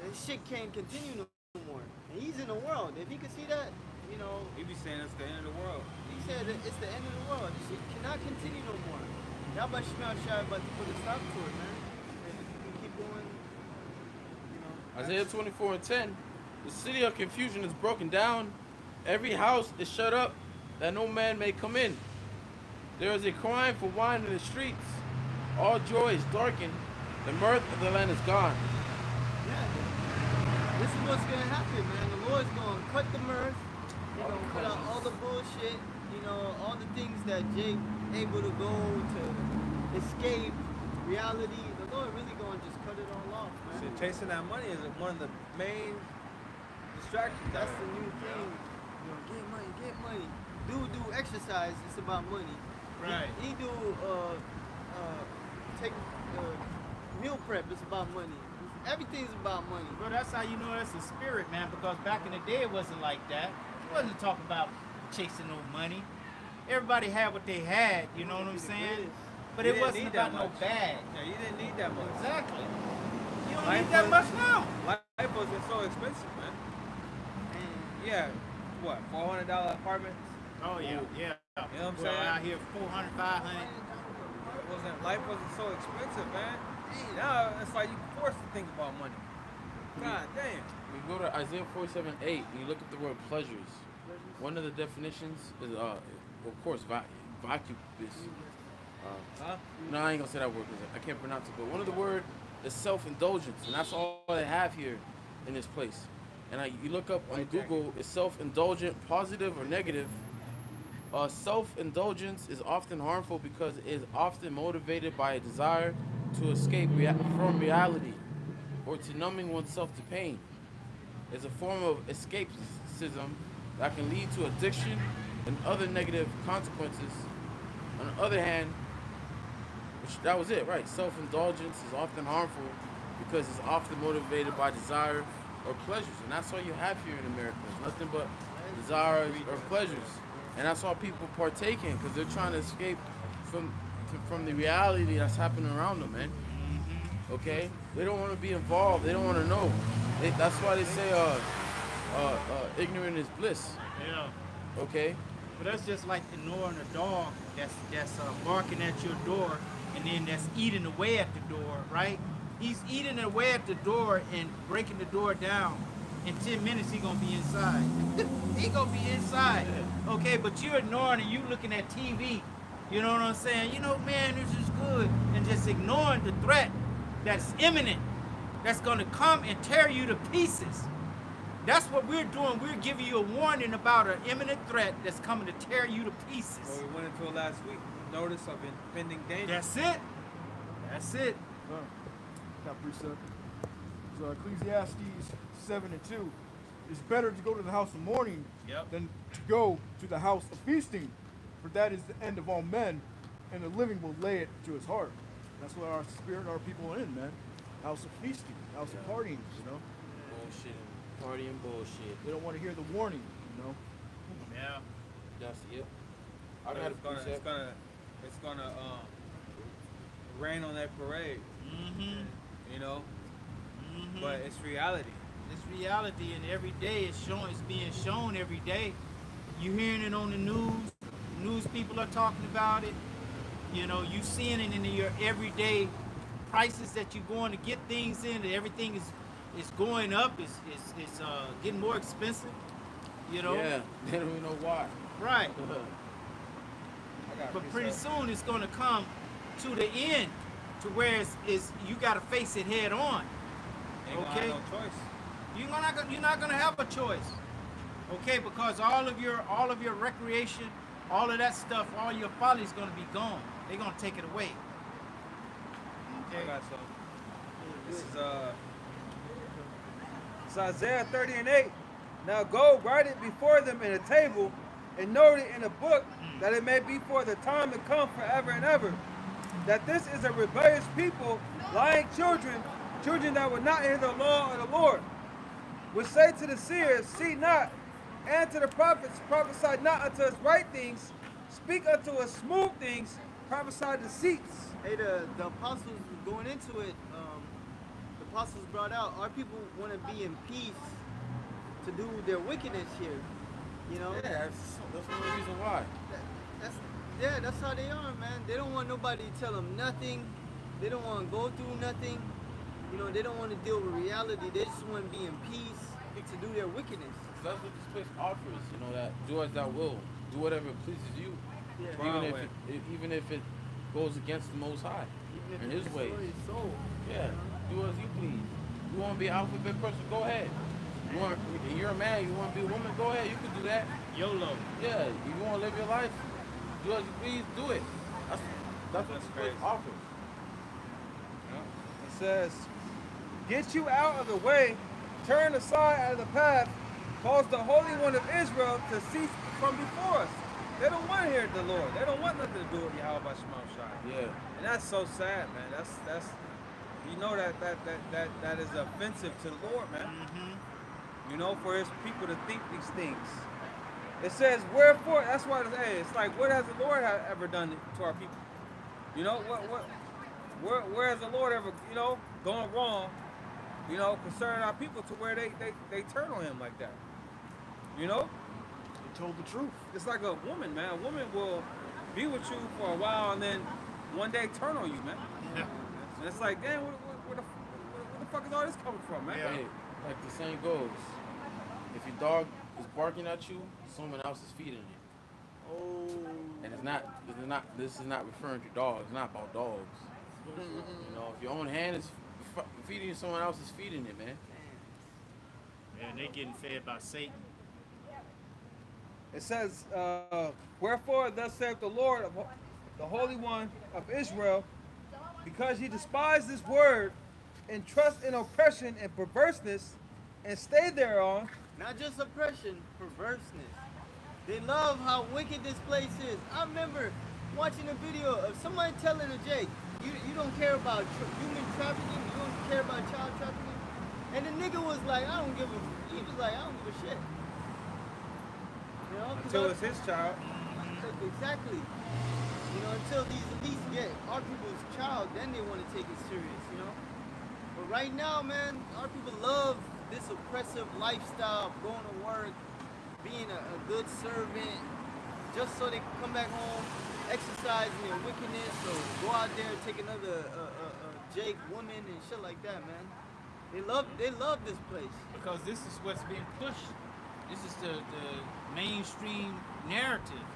"This shit can't continue no more." And he's in the world. If he could see that, you know, He be saying it's the end of the world. he said that it's the end of the world. This shit cannot continue no more. Y'all better smell shy about to put a stop to it, man. And if you can keep going, you know. Isaiah 24:10. The city of confusion is broken down. Every house is shut up, that no man may come in. There is a crying for wine in the streets. All joy is darkened. The mirth of the land is gone. Yeah. This is what's gonna happen, man. The Lord's gonna cut the mirth. He's gonna cut out all the bullshit, you know, all the things that Jake able to go to escape reality. The Lord really gonna just cut it all off, man. Shit, chasing that money is one of the main distractions. That's the new thing. You know, get money. Do exercise. It's about money. Right. He do take meal prep. It's about money. Everything's about money. Bro, that's how you know that's the spirit, man, because back in the day it wasn't like that. It wasn't talking about chasing no money. Everybody had what they had, you know what I'm saying? But You it didn't wasn't need about that no much. bag. Yeah, you didn't need that much. Exactly. You don't Life need that was- much now. Life wasn't so expensive, man. And Yeah, what, $400 apartments? Oh, yeah. You know what I'm Well, saying? out here 400, 500. Life wasn't so expensive, man. Now it's like you forced to think about money. God damn. We go to Isaiah 47:8 and you look at the word pleasures. One of the definitions is, of course, vacuous. Huh? No, I ain't gonna say that word because I can't pronounce it. But one of the word is self-indulgence, and that's all they have here in this place. And you look up on Google, is self-indulgent positive or negative? Self-indulgence is often harmful because it is often motivated by a desire to escape from reality or to numbing oneself to pain. It's a form of escapism that can lead to addiction and other negative consequences. On the other hand, that was it, right? Self-indulgence is often harmful because it's often motivated by desire or pleasures. And that's all you have here in America. It's nothing but desires or pleasures. And that's all people partake in because they're trying to escape from the reality that's happening around them, man. Okay? They don't want to be involved. They don't want to know. That's why they say ignorant is bliss. Yeah. Okay? But that's just like ignoring a dog that's barking at your door and then that's eating away at the door, right? He's eating away at the door and breaking the door down. In 10 minutes, he gonna be inside. He gonna be inside. Okay, but you're ignoring and you looking at TV. You know what I'm saying? You know, man, this is good. And just ignoring the threat that's imminent, that's gonna come and tear you to pieces. That's what we're doing. We're giving you a warning about an imminent threat that's coming to tear you to pieces. Well, we went into it last week. Notice of impending danger. That's it. That's it. Got precept. So Ecclesiastes 7:2. It's better to go to the house of mourning Yep. than to go to the house of feasting, for that is the end of all men, and the living will lay it to his heart. That's what our spirit, our people are in, man. House of feasting, house of partying, you know. Bullshit. Partying bullshit. They don't want to hear the warning, you know. Yeah. That's it. I But got a it's gonna rain on that parade, Mm-hmm. you know. Mm-hmm. But it's reality. It's reality, and every day it's being shown every day. You hearing it on the news. News people are talking about it. You know, you seeing it in your everyday prices that you're going to get things in. And everything is going up. It's getting more expensive. You know. Yeah, they don't even know why. Right. I got But pretty precept. soon it's going to come to the end, to where it's you got to face it head on. Ain't gonna Okay. have no choice. You're not gonna have a choice, okay? Because all of your recreation, all of that stuff, all your folly is gonna be gone. They're gonna take it away. I Okay. got some. This is it's Isaiah 30:8. Now go write it before them in a table, and note it in a book, that it may be for the time to come forever and ever. That this is a rebellious people, lying children that would not hear the law of the Lord. Would say to the seers, see not, and to the prophets, prophesy not unto us right things, speak unto us smooth things, prophesied deceits. Hey, the apostles going into it, the apostles brought out our people want to be in peace to do their wickedness here. You know? Yeah, that's one reason why. That's how they are, man. They don't want nobody to tell them nothing. They don't want to go through nothing. You know, they don't want to deal with reality. They just want to be in peace to do their wickedness. That's what this place offers, you know, that do as thou will. Do whatever pleases you. Yeah. Even if it goes against the Most High Even and if His it's ways. for his soul. Yeah, do as you please. You want to be an alphabet person? Go ahead. You're a man, you want to be a woman? Go ahead, you can do that. YOLO. Yeah, if you want to live your life, do as you please, do it. That's what this place crazy. offers. It says, get you out of the way, turn aside out of the path, cause the Holy One of Israel to cease from before us. They don't want to hear the Lord. They don't want nothing to do with Yahweh Shema Shai. Yeah. And that's so sad, man. That's you know that is offensive to the Lord, man. You know, for his people to think these things. It says, wherefore, that's why it's like, what has the Lord ever done to our people? You know, where has the Lord ever, you know, gone wrong, you know, concerning our people to where they turn on him like that? You know? They told the truth. It's like a woman, man. A woman will be with you for a while and then one day turn on you, man. Yeah. And it's like, damn, where the fuck is all this coming from, man? Yeah. Hey, like the saying goes, if your dog is barking at you, someone else is feeding it. Oh. And this is not referring to dogs. It's not about dogs. You know, if your own hand is feeding you, someone else is feeding it, man. And they getting fed by Satan. It says, wherefore thus saith the Lord, the Holy One of Israel, because ye despise this word, and trust in oppression and perverseness, and stay thereon. Not just oppression, perverseness. They love how wicked this place is. I remember watching a video of somebody telling a Jake, you don't care about human trafficking, you don't care about child trafficking. And the nigga was like, I don't give a shit. You know, Until it's his child. Exactly. You know, until these elites get our people's child, then they want to take it serious, you know? But right now, man, our people love this oppressive lifestyle, going to work, being a good servant, just so they can come back home, exercising their wickedness, or go out there and take another Jake woman and shit like that, man. They love this place. Because this is what's being pushed. This is the mainstream narrative.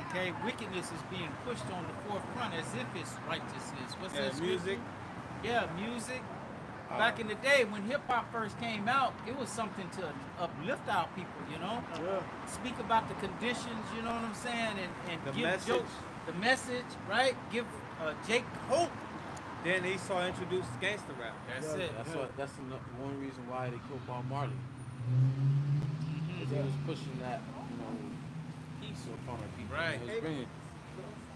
Okay, wickedness is being pushed on the forefront as if it's righteousness. What's Yeah, that music. scripture? Yeah, music. Back in the day when hip hop first came out, it was something to uplift our people, you know? Yeah. Speak about the conditions, you know what I'm saying? And The give message. jokes. The message, right? Give Jake hope. Then Esau introduced gangster rap. That's it. That's one reason why they killed Bob Marley. Because he was pushing that, you know, peace upon our people. Right. He was bringing,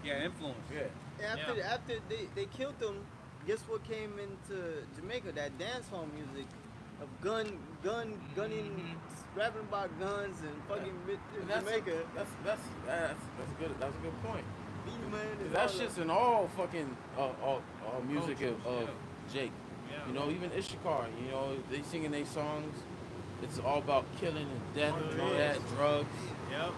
Yeah, influence. yeah. After they killed them, guess what came into Jamaica? That dance hall music of gunning, rapping about guns and fucking And Jamaica. That's good. That's a good point. Beanie Man and That all shit's in all fucking all music of Jake. Yeah. You know, even Ishikar. You know, they singing their songs. It's all about killing and death and all that, drugs. Yep.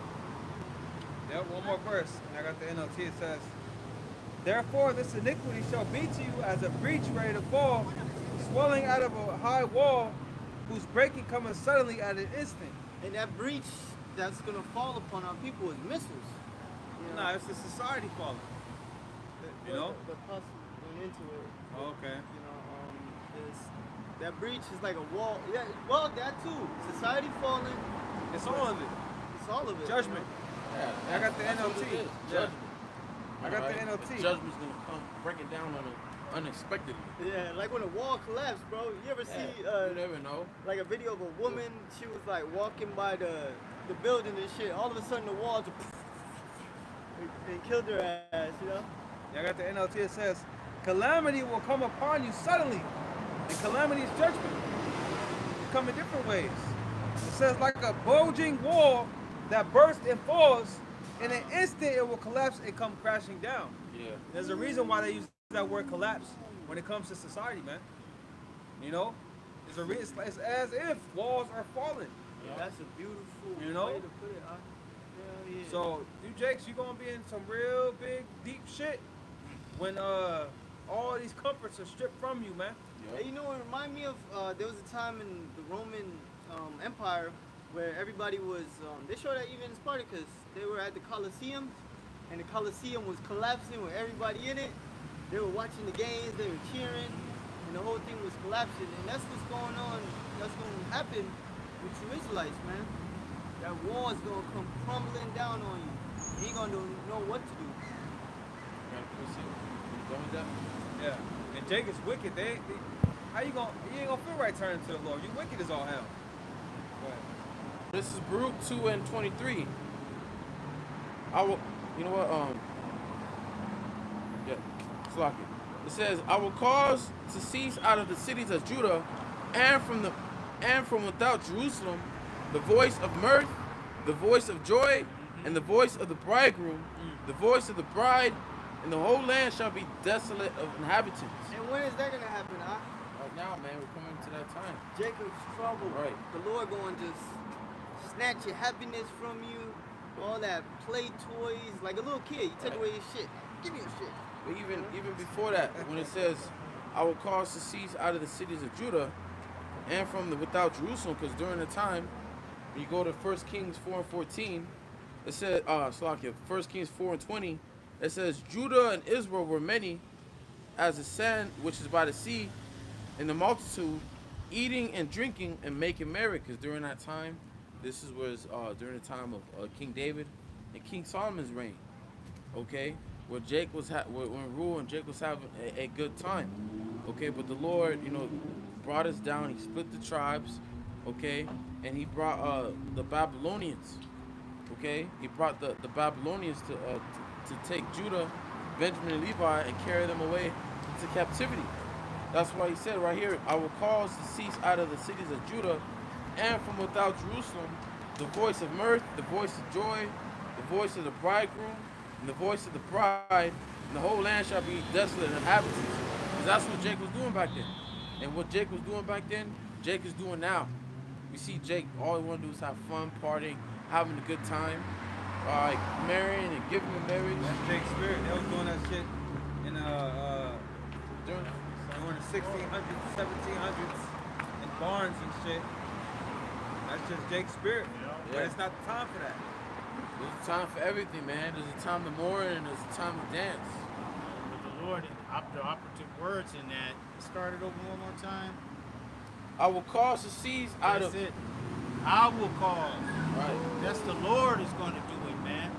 Yep, one more verse. I got the NLT. It says, therefore this iniquity shall be to you as a breach ready to fall, swelling out of a high wall, whose breaking cometh suddenly at an instant. And that breach that's gonna fall upon our people is missiles. You know? No, it's the society falling. You know? The apostle went into it. Oh, okay. You know, that breach is like a wall. Yeah, well, that too. Society falling. It's all of it. It's all of it. Judgment. Yeah, I got the that's what NLT. it is, Yeah. Judgment. I got the Alright? NLT. The judgment's gonna come breaking down on it unexpectedly. You know? Yeah, like when a wall collapsed, bro. You ever see You never know. like a video of a woman? She was like walking by the building and shit. All of a sudden, the wall just and killed her ass. You know? I got the NLT. It says, calamity will come upon you suddenly, and calamity is judgment. It come in different ways. It says, like a bulging wall that bursts and falls, in an instant it will collapse and come crashing down. Yeah. There's a reason why they use that word collapse when it comes to society, man. You know, there's a reason. It's as if walls are falling. That's a beautiful You know? way to put it. Hell yeah. So you Jakes, you gonna be in some real big deep shit when all these comforts are stripped from you, man. Hey, you know, it remind me of there was a time in the Roman Empire where everybody was. They showed that even in Spartacus, they were at the Colosseum, and the Colosseum was collapsing with everybody in it. They were watching the games, they were cheering, and the whole thing was collapsing. And that's what's going on. That's going to happen with you Israelites, man. That wall is going to come crumbling down on you. You ain't going to know what to do. Yeah. And Jake is wicked. How you gonna? You ain't gonna feel right turning to the Lord. You wicked as all hell. Go ahead. This is Baruch 2:23. I will, you know what? Yeah, Slocky. It says, "I will cause to cease out of the cities of Judah, and from without Jerusalem, the voice of mirth, the voice of joy, and the voice of the bridegroom, the voice of the bride, and the whole land shall be desolate of inhabitants." And when is that going to happen, huh? Right now, man, we're coming to that time. Jacob's trouble. Right. The Lord going to just snatch your happiness from you, all that play toys, like a little kid. You take away your shit. Give me your shit. But even before that, when it says, "I will cause to cease out of the cities of Judah, and from the without Jerusalem," because during the time, when you go to 1 Kings 4:14, it says, Slovakia, 1 Kings 4:20, it says, "Judah and Israel were many as the sand which is by the sea, in the multitude, eating and drinking and making merry." Because during that time, this was during the time of King David and King Solomon's reign. Okay, where Jake was when rule and Jake was having a good time. Okay, but the Lord, brought us down. He split the tribes. Okay, and he brought the Babylonians. Okay, he brought the Babylonians to take Judah, Benjamin, and Levi and carry them away into captivity. That's why he said right here, "I will cause to cease out of the cities of Judah and from without Jerusalem the voice of mirth, the voice of joy, the voice of the bridegroom, and the voice of the bride, and the whole land shall be desolate and inhabitants." Because that's what Jake was doing back then. And what Jake was doing back then, Jake is doing now. We see Jake, all he want to do is have fun, partying, having a good time, like marrying and giving the marriage. That's Jake's spirit. They was doing that shit in During during the 1600s, 1700s, in barns and shit. That's just Jake's spirit. But Yeah. it's not the time for that. There's a time for everything, man. There's a time to mourn and there's a time to dance. But the Lord, the operative words in that, start it over one more time. I will cause to cease out That's of it. I will cause. right. That's the Lord is going to do it, man.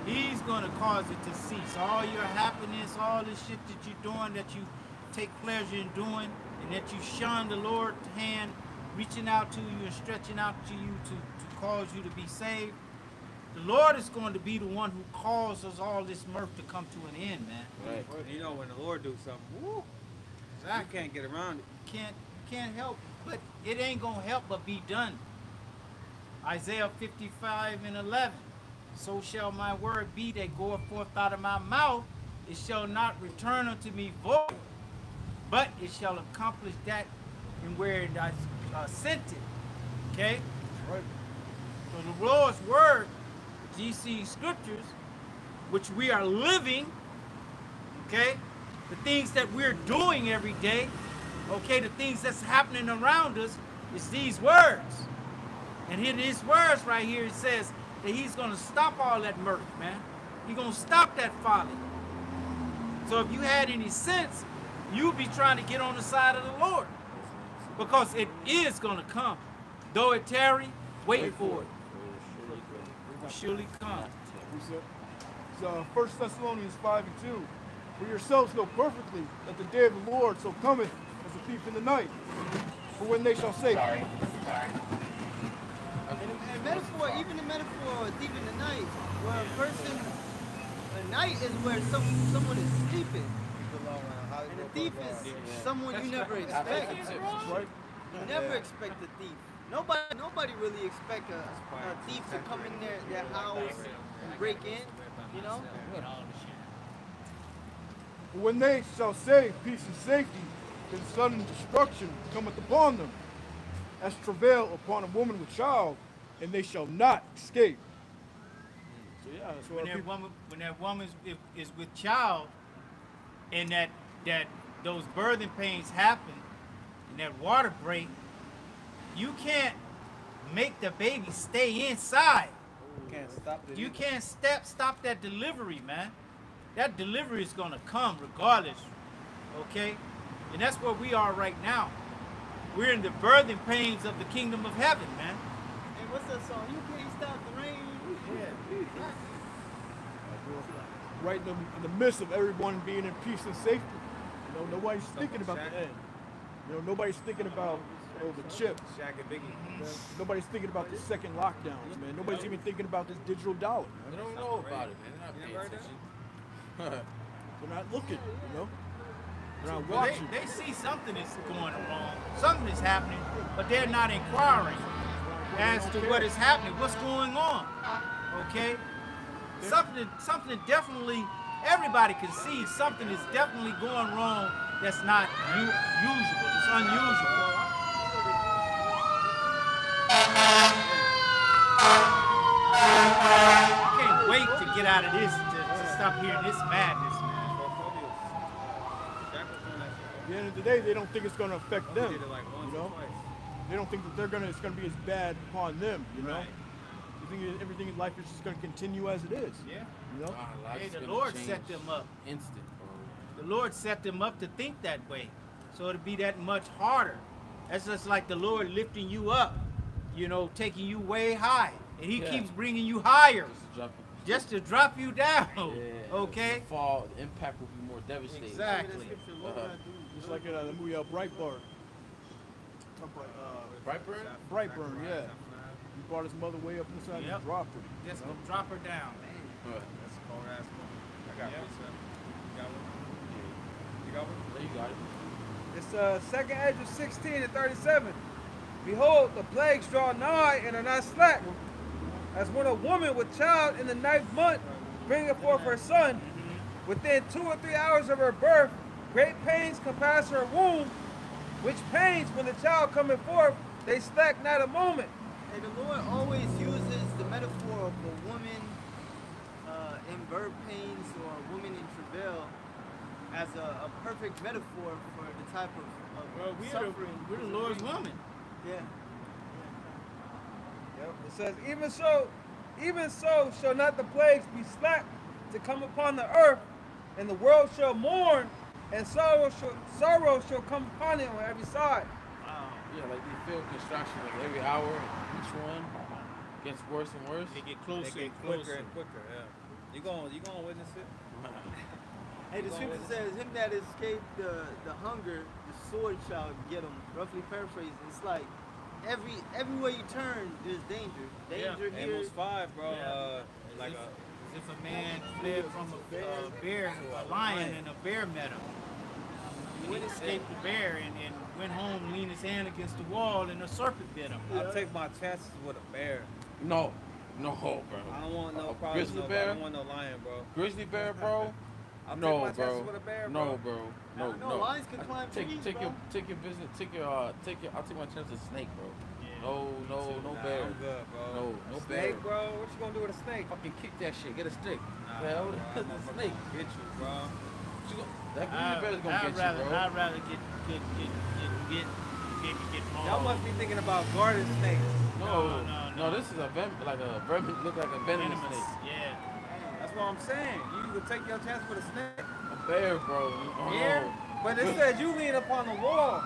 He's going to cause it to cease. All your happiness, all this shit that you're doing, that you take pleasure in doing, and that you shun the Lord's hand reaching out to you and stretching out to you to cause you to be saved. The Lord is going to be the one who causes all this mirth to come to an end, man. Right. You know, when the Lord do something, woo, you can't get around it. You can't help, but it ain't gonna help but be done. Isaiah 55:11. So shall my word be that goeth forth out of my mouth. It shall not return unto me void, but it shall accomplish that in where I sent it. Okay? Right. So the Lord's word, GC scriptures, which we are living, okay? The things that we're doing every day, okay, the things that's happening around us is these words. And in his words right here, it says that he's going to stop all that mirth, man. He's going to stop that folly. So if you had any sense, you'd be trying to get on the side of the Lord. Because it is going to come. Though it tarry, wait for it. It will surely come. It's 1 Thessalonians 5:2. For yourselves know perfectly that the day of the Lord so cometh as a thief in the night. For when they shall say, And metaphor, even the metaphor deep in the night, where a person, a night is where someone is sleeping. And a thief is someone you never expect. right? You never expect a thief. Nobody really expect a thief to come in their house and break in, you know? When they shall say peace and safety, then sudden destruction cometh upon them, as travail upon a woman with child, and they shall not escape. So yeah, that's what When that woman is with child, and that those birthing pains happen, and that water break, you can't make the baby stay inside. You can't stop that delivery, man. That delivery is gonna come regardless, okay? And that's where we are right now. We're in the birthing pains of the kingdom of heaven, man. Hey, what's that song? You can't stop the rain. Yeah. right in the midst of everyone being in peace and safety. You know, nobody's thinking about the end. You know, nobody's thinking about the chip. Shaq and Biggie. Man. Nobody's thinking about the second lockdowns, man. Nobody's even thinking about this digital dollar. They Man. don't know about it, man. They're not paying attention. They're not looking, you know. They're not Well, watching. they see something is going wrong, something is happening, but they're not inquiring as to what is happening, what's going on. Okay? Something definitely, everybody can see something is definitely going wrong that's not usual. It's unusual. I can't wait to get out of this, to stop hearing this madness, man. At the end of the day, they don't think it's going to affect them. You know, they don't think that it's going to be as bad upon them. You know, Right. you think everything in life is just going to continue as it is. Yeah. You know, Hey, the Lord set them up. Instant, bro. The Lord set them up to think that way. So it'll be that much harder. That's just like the Lord lifting you up, you know, taking you way high. And he Yeah. keeps bringing you higher Just to drop just to drop you down. yeah, Okay? the fall, the impact will be more devastating. Exactly. just like in the movie Brightburn. Brightburn? Brightburn, yeah. He brought his mother way up inside Yep. and dropped her. Just you know? drop her down. What? That's a cold ass one. I got Yeah. pizza. You got one? You got one? There you got it. It's second Ezra 16 and 37. Behold, the plagues draw nigh and are not slack. As when a woman with child in the 9th month bringeth forth her son, within 2 or 3 hours of her birth, great pains compass her womb, which pains, when the child cometh forth, they slack not a moment. And the Lord always uses the metaphor of a woman in birth pains or a woman in travail as a perfect metaphor for the type of Well, suffering. we're the Lord's woman. Yeah. Yep. It says, even so shall not the plagues be slack to come upon the earth, and the world shall mourn, and sorrow shall come upon it on every side. Wow. Yeah, like they feel construction like every hour, each one gets worse and worse. They get They closer get and quicker closer. and quicker, yeah. You gonna witness it? Hey, the scripture says, him that escaped the hunger, the sword shall get him. Roughly paraphrasing. It's like everywhere you turn, there's danger. Danger here. Amos 5, bro. Yeah. Like As if a man fled from a bear, a lion, and a bear met him. He escaped the bear and went home, leaned his hand against the wall, and a serpent bit him. I'll take my chances with a bear. No, bro. I don't want no A problems. grizzly I bear? don't want no lion, bro. Grizzly bear, bro. I'll No, take my bro. chances with a bear, bro. No, bro. No. Lions can climb trees, Take bro. your business. I'll take my chance with a snake, bro. Yeah. No Nah, bear. I'm good, bro. No bear. Snake, bro. What you gonna do with a snake? Fucking kick that shit. Get a stick. Nah, Hell, bro, the I'm gonna snake. Get you, bro. That grizzly bear's gonna get you, bro. I'd rather get mauled. Y'all must be thinking about garden snakes. No. This is a vermin. Look like a venomous venomous. snake. Yeah. That's what I'm saying. You could take your chance with a snake. A bear, bro. Oh, Here, but it says you lean upon the wall.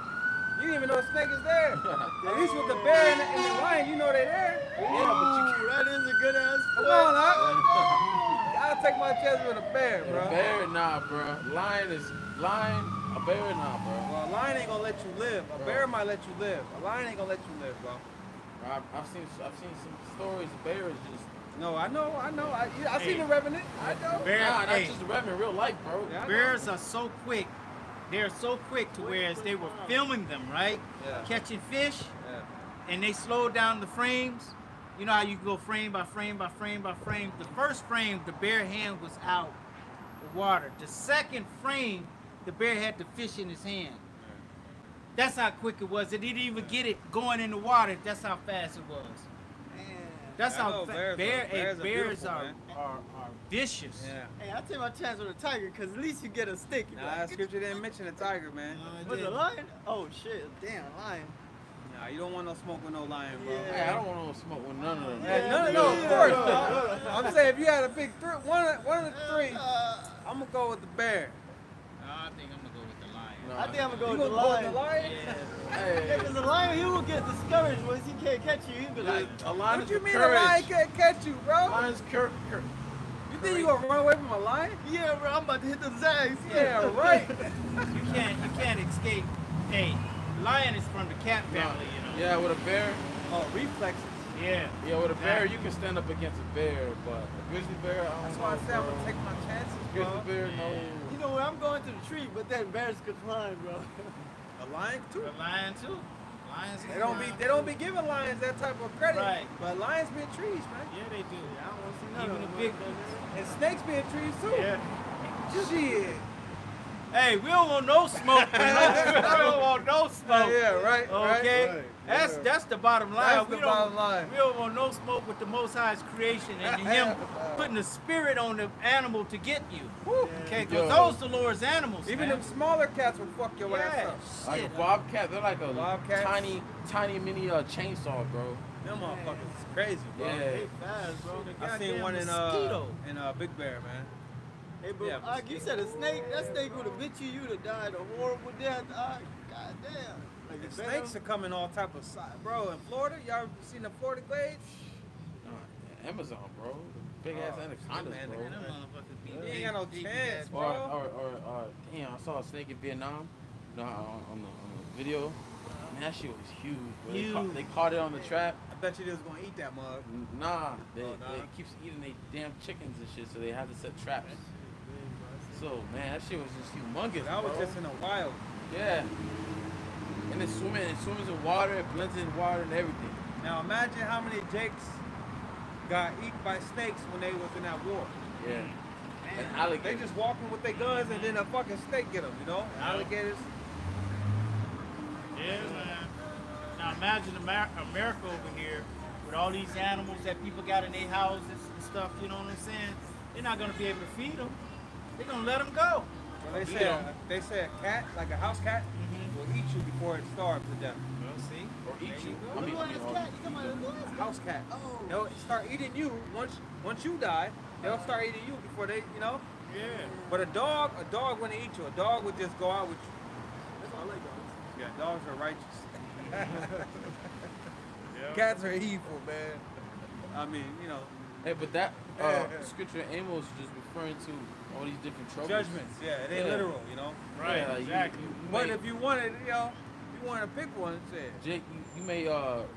You didn't even know a snake is there. At least with the bear and the lion, you know they're there. Ooh, that is a good ass Come point. on, I'll take my chance with a bear, A bro. bear, nah, bro. Lion. A bear, nah, bro. Well, a lion ain't gonna let you live. A bear might let you live. A lion ain't gonna let you live, bro. I've seen some stories. The bear is just No, I know. I seen the Revenant. I know. Bear, not hey, just the revenue in real life, bro. Yeah, I know. bears are so quick. They're so quick to where as they were filming them, right? Yeah. Catching fish. Yeah. and they slowed down the frames. You know how you go frame by frame by frame by frame. The first frame, the bear hand was out the water. The second frame, the bear had the fish in his hand. That's how quick it was. It didn't even get it going in the water. That's how fast it was. That's I how know bears bears are are, beautiful, are vicious. Yeah. Hey, I'll take my chance with a tiger, because at least you get a stick. You be Nah, like, that scripture didn't mention a tiger, man. was it a lion? Oh, shit. Damn, lion. Nah, you don't want no smoke with no lion, bro. Yeah. Hey, I don't want no smoke with none of them. Yeah, no, of course. Bro. I'm saying if you had a big one of the three, I'm gonna go with the bear. No, I think I'm gonna go with the lion. No. I think I'm going to go You with the gonna go with lion. the lion? Yeah. Yeah, because the lion, he will get discouraged once he can't catch you. He'll be like, A lion What is you for mean a lion courage. can't catch you, bro? Lion's You think you gonna run away from a lion? yeah, bro, I'm about to hit them zags. Yeah, right. You can't escape. Hey, lion is from the cat family, you know. Yeah, with a bear. Oh, reflexes. Yeah. Yeah, with a bear, you can stand up against a bear, but a grizzly bear, I don't That's know. why I said I'm bro. gonna take my chances, Grizzly bro. bear, no. You know where I'm going to the tree, but then bears could climb, bro. A lion too. The lion too. Lions. They don't be giving lions that type of credit. Right. But lions be in trees, man. Yeah, they do. I don't want to see none Even of the them. big ones. And snakes be in trees too. Yeah. Shit. Hey, we don't want no smoke. We don't want no smoke. Yeah, right. Okay, Right, that's the bottom line. That's the we bottom don't, line. We don't want no smoke with the Most High's creation and Him putting the spirit on the animal to get you. Okay, because Yo. those the Lord's animals. Even man. them smaller cats will fuck your ass Yeah, up. Like a shit. bobcat, they're like a Bobcats? tiny mini chainsaw, bro. Them motherfuckers is crazy, bro. Yeah. They fast, bro. I seen Goddamn one mosquito. in Big Bear, man. Hey, bro, Yeah, like you said, a snake, that snake would have bit you, you'd have died a horrible death. Goddamn. Like The the snakes are coming all type of size, bro. In Florida, y'all seen the Florida glades? Amazon, bro. Big ass Oh, anacondas, man, bro. Man, them motherfuckers be You big, ain't got no big chance, ass. bro. Or damn, I saw a snake in Vietnam. No, on the video. Man, that shit was huge, bro. They caught it on the trap. I bet you they was gonna eat that mug. Nah, nah. it keeps eating they damn chickens and shit, so they have to set traps. So man, that shit was just humongous. That was bro. just in the wild. Yeah. And it swims in water, it blends in water and everything. Now imagine how many jakes got eaten by snakes when they was in that war. Yeah. And They alligators. just walking with their guns and then a fucking snake get them, you know? Alligators. Yeah, man. Now imagine America over here with all these animals that people got in their houses and stuff. You know what I'm saying? They're not gonna be able to feed them. They're gonna let them go. Well, they say a cat, like a house cat, will eat you before it starves to death. Well, see. Or eat you. What do you want this cat? You talking about this A house cat. Oh. They'll start eating you once you die. They'll start eating you before they, you know. Yeah. But a dog wouldn't eat you. A dog would just go out with you. That's all I like dogs. Yeah, dogs are righteous. Cats are evil, man. I mean, you know, Hey, but that scripture in Amos is just referring to all these different troubles. judgments. Yeah, it ain't Yeah. literal, you know. Right. Yeah, like Exactly. You But may, if you wanted, you know, if you want to pick one, say. Jake, you may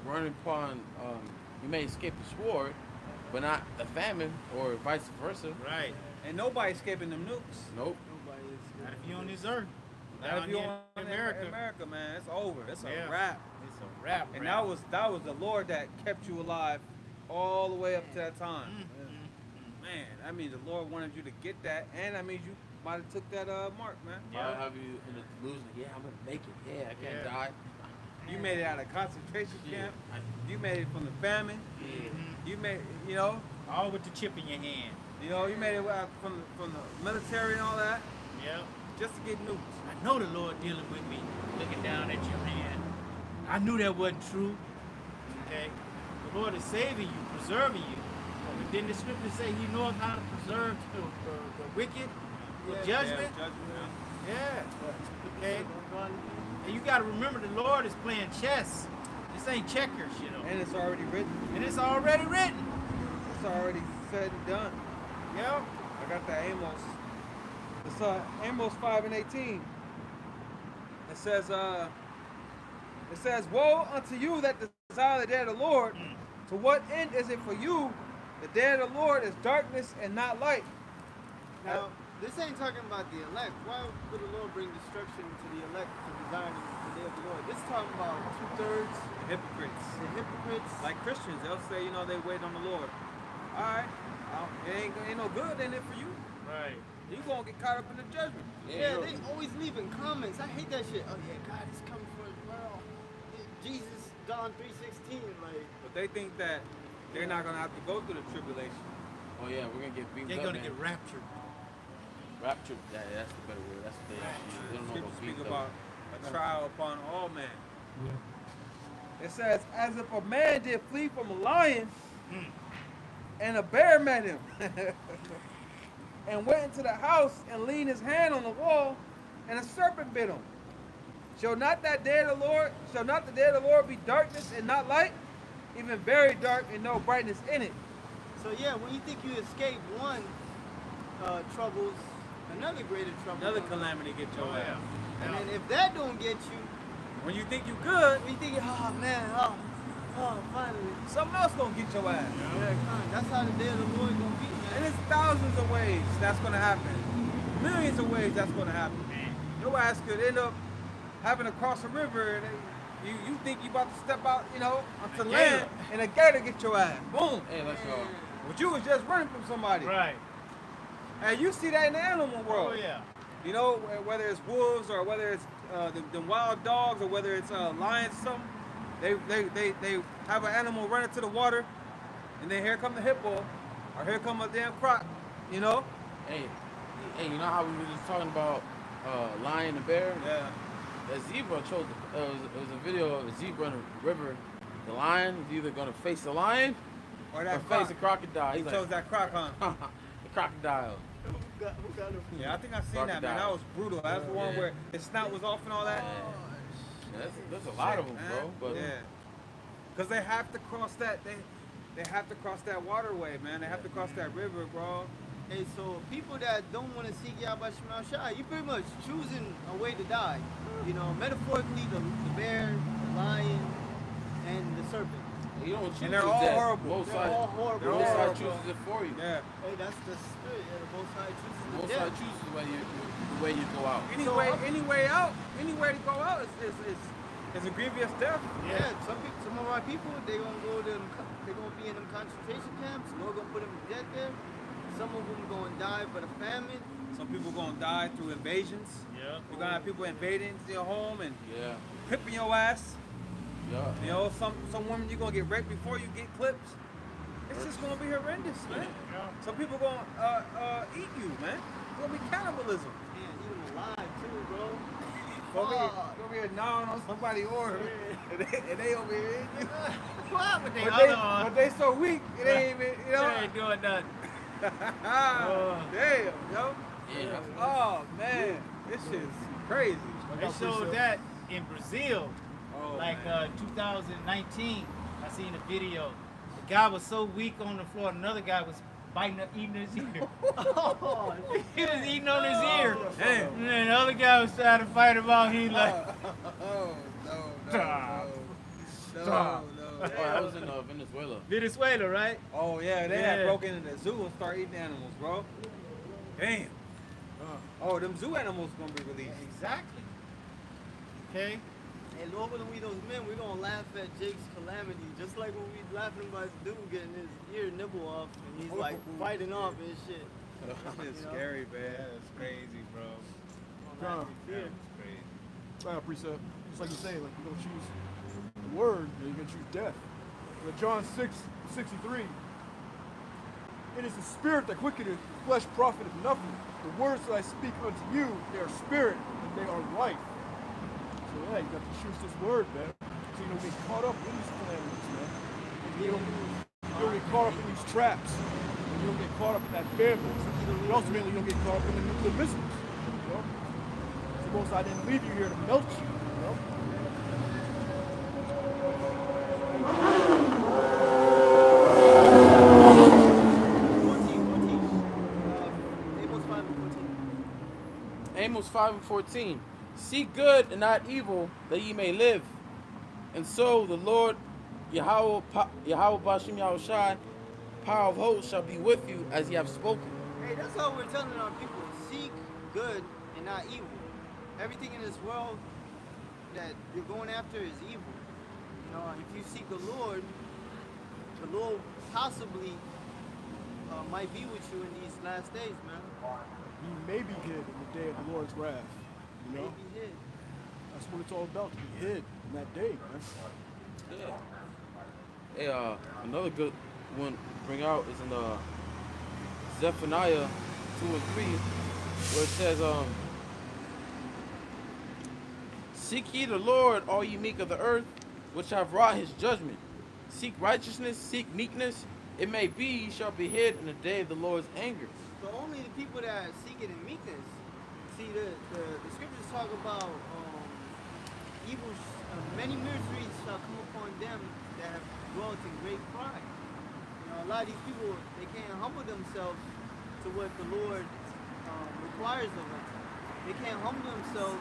run upon, you may escape the sword, but not the famine, or vice versa. Right. Ain't nobody escaping them nukes. Nope. Nobody is. Not if you on this earth. Not Down if you here on in America. America, man, it's over. It's Yeah. a wrap. It's a wrap. And that was the Lord that kept you alive all the way up to that time. Man, I mean, the Lord wanted you to get that, and I mean, you might have took that mark, man. I'll have you in the delusion. Yeah, I'm gonna make it. Yeah, I can't Yeah. die. You made it out of concentration Yeah. camp. You made it from the famine. Yeah. You made, you know, all with the chip in your hand. you made it out from the military and all that, Yep. just to get nukes. I know the Lord dealing with me, looking down at your hand. I knew that wasn't true. Okay? The Lord is saving you, preserving you. But didn't the scripture say He knows how to preserve the wicked for judgment? Yeah, judgment. Yeah. Okay? And you got to remember the Lord is playing chess. This ain't checkers, you know. And it's already written. And it's already written. It's already said and done. Yeah. I got that Amos. It's Amos 5:18. It says, "Woe unto you that desire the day of the Lord. To what end is it for you? The day of the Lord is darkness and not light." Now, this ain't talking about the elect. Why would the Lord bring destruction to the elect to design the day of the Lord? This is talking about 2/3 Hypocrites. the hypocrites. Like Christians, they'll say, you know, they wait on the Lord. All right, it ain't no good in it for you. Right. You gonna get caught up in the judgment. Yeah, they always leaving comments. I hate that shit. Oh yeah, God is coming for his world. Jesus, John 3:16, like. But they think that they're not gonna have to go through the tribulation. Oh yeah, we're gonna get beamed They're up, gonna man. get raptured. Raptured. Yeah, that's the better word. That's what they actually. They don't know Scripture about speak beamed about up. a trial upon all men. It says, as if a man did flee from a lion, and a bear met him, and went into the house and leaned his hand on the wall, and a serpent bit him. Shall not the day of the Lord be darkness and not light, even very dark and no brightness in it? So yeah, when you think you escape one troubles, another greater trouble. Another comes. calamity get your ass. And then if that don't get you, When you think you good, when you think, oh man, oh finally. something else gonna get your ass. Yeah, that's how the day of the Lord gonna be, And man. it's thousands of ways that's gonna happen. Millions of ways that's gonna happen. Your ass could end up having to cross a river and you think you about to step out, you know, onto land and a gator get your ass. Boom. Hey, let's go. But you was just running from somebody. Right. And you see that in the animal world. Oh yeah. You know, whether it's wolves or whether it's the wild dogs or whether it's lions or something, they have an animal run into the water, and then here come the hippo, or here come a damn croc, you know? Hey, you know how we were just talking about lion and bear? Yeah. The zebra chose. It was a video of a zebra in a river. The lion is either gonna face the lion Or or that face croc. the crocodile. He He's chose that croc, huh? like, the crocodile. Who got him? Yeah, I think I seen that, man. Crocodile. That was brutal. That's the one Yeah. where his snout was off and all that. Yeah, there's a lot of them, bro. But yeah. Because they have to cross that. They have to cross that waterway, man. They have to cross that river, bro. Hey, so people that don't want to seek Yahweh Shema Shai, you pretty much choosing a way to die. You know, metaphorically, the bear, the lion, and the serpent. you don't choose And they're it, all that. horrible. Both They're sides. all horrible. They're Both all sides horrible. chooses it for you. Yeah. Hey, that's the spirit. Yeah, the Most High chooses the Both death. sides chooses the way you go out. Any way out, anywhere to go out is a grievous death. Yeah, some of our people, they gonna be in them concentration camps. Lord gonna put them to death there. Some of them gonna die by the famine. Some people gonna die through invasions. Yeah. You're gonna have people invading your home and Yeah. clipping your ass. Yeah. You know, some women you're gonna get raped before you get clipped. It's just gonna be horrendous, man. Some people gonna eat you, man. It's gonna be cannibalism. Man, even alive too, bro. Gonna be a gnawing on somebody's order, and they over here eating you. What? But But they so weak, it ain't even, you know. They ain't doing nothing. Damn, yo. Yeah. Oh man, this shit's crazy. They showed that in Brazil, Oh, like man. 2019. I seen a video. The guy was so weak on the floor, another guy was eating his ear. Oh, He was eating on his ear. Damn. And then the other guy was trying to fight him out. He like, Oh no. Stop. Oh, that was in Venezuela. Venezuela, right? Oh yeah, they had Yeah. broken into the zoo and start eating animals, bro. Damn. Oh, them zoo animals gonna be released. Exactly. Okay. Hey, Lord, when we those men, we're gonna laugh at Jake's calamity, just like when we laughing about this dude getting his ear nibble off, and he's like fighting off and shit. It's You know? scary, man. That's crazy, bro. John, That's crazy. Precept. Just like you say, like you're gonna choose the word, you're gonna choose death. But John 6:63. It is the spirit that quickeneth, the flesh profiteth nothing. The words that I speak unto you, they are spirit and they are life. So yeah, you got to choose this word, man. So you don't get caught up in these calamities, man. You don't get caught up in these traps. You don't get caught up in that famine. And ultimately, you don't get caught up in the nuclear missiles. You know? Suppose I didn't leave you here to melt you. You know? Amos 5:14. Seek good and not evil, that ye may live. And so the Lord Yahweh Bashim Yahushai, power of hosts, shall be with you as ye have spoken. Hey, that's how we're telling our people. seek good and not evil. Everything in this world that you're going after is evil. You know, if you seek the Lord possibly might be with you in these last days, man. He may be hid in the day of the Lord's wrath. You know? Maybe hid. That's what it's all about, to be hid in that day, man. Yeah. Hey, another good one to bring out is in Zephaniah 2 and 3, where it says, seek ye the Lord, all ye meek of the earth, which have wrought his judgment. Seek righteousness, seek meekness. It may be ye shall be hid in the day of the Lord's anger. So only the people that seek it in meekness. See, the scriptures talk about evil, many miseries shall come upon them that have dwelt in great pride. You know, a lot of these people, they can't humble themselves to what the Lord requires of them. They can't humble themselves,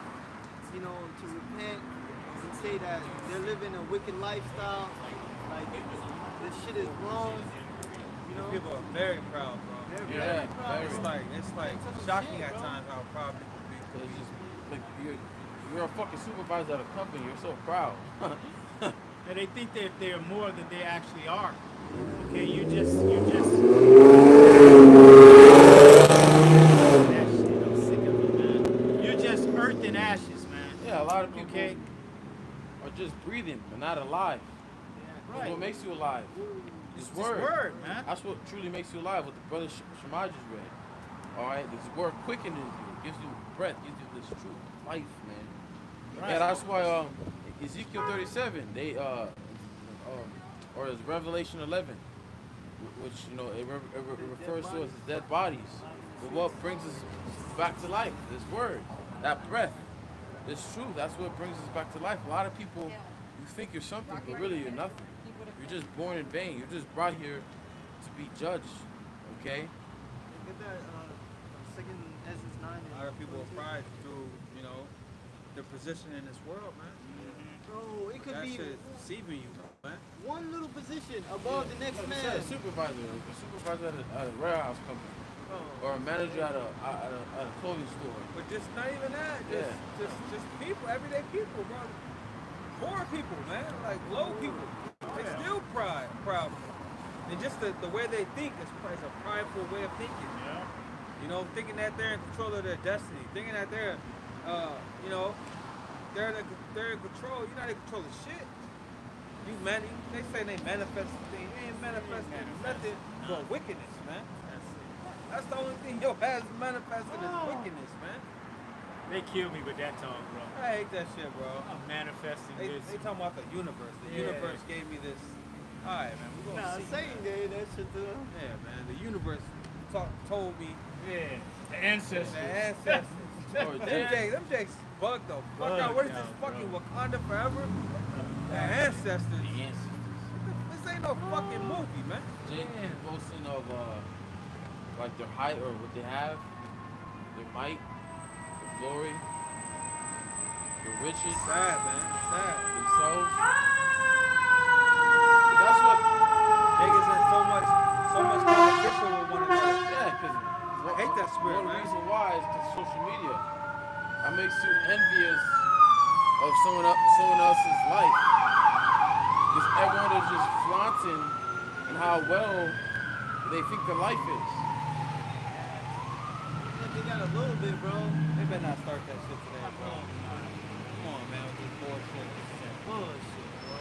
you know, to repent and say that they're living a wicked lifestyle, like this shit is wrong. You know, People are very proud, bro. they're Yeah, very proud. It's like shocking at times how proud people be. So it's just like you're a fucking supervisor at a company. You're so proud. And they think that they're more than they actually are. Okay, you're just that shit. I'm sick of it, man. You're just earth and ashes, man. Yeah, a lot of people Okay. are just breathing but not alive. That's Right. what makes you alive. This This word. word, man. That's what truly makes you alive. What the brother Shemai just read. All right, this word quickens you, gives you breath, gives you this truth, life, man. Right. Yeah, that's why Ezekiel 37, they or is Revelation 11, which you know it refers to as dead bodies. But what brings us back to life? This word, that breath, this truth. That's what brings us back to life. A lot of people, you think you're something, but really you're nothing. You're just born in vain. You're just brought here to be judged. Okay? Get that second Ezra's 9. A lot of people are pride through, you know, their position in this world, man. Bro, it could That be shit is deceiving you, man. one little position above the next Like I said, man. a supervisor at a warehouse company, Oh. or a manager at a clothing store. But just not even that. Yeah. Just people, everyday people, bro. Poor people, man. Like low people. They still proud. And just the way they think is a prideful way of thinking. Yeah. You know, thinking that they're in control of their destiny. Thinking that they're, you know, they're in control. You're not in control of shit. They say they manifest things. They ain't manifesting nothing but wickedness, man. That's the only thing your ass manifested is wickedness, man. They killed me with that talk, bro. I hate that shit, bro. I'm manifesting They this. talking about the universe. The Yeah. universe gave me this. All right, man. We're gonna Nah, see. Satan gave that shit to them. Yeah, man. The universe told me Yeah. The ancestors. the ancestors. Or them jakes bugged the fuck Bugged out. What is this out, fucking bro. Wakanda forever? The ancestors. The ancestors. This ain't no fucking movie, man. Jake is boasting of like their height or what they have, their might, their glory, their riches, Sad, man. Sad. themselves. That's what. Niggas in so much competition with one another. Yeah, because I hate that spirit, one man. reason why is because social media. That makes you envious of someone else's life. Because everyone is just flaunting and how well they think their life is. They got a little bit, bro. They better not start that shit today, bro. Come on, man, with this bullshit. Bullshit, bro.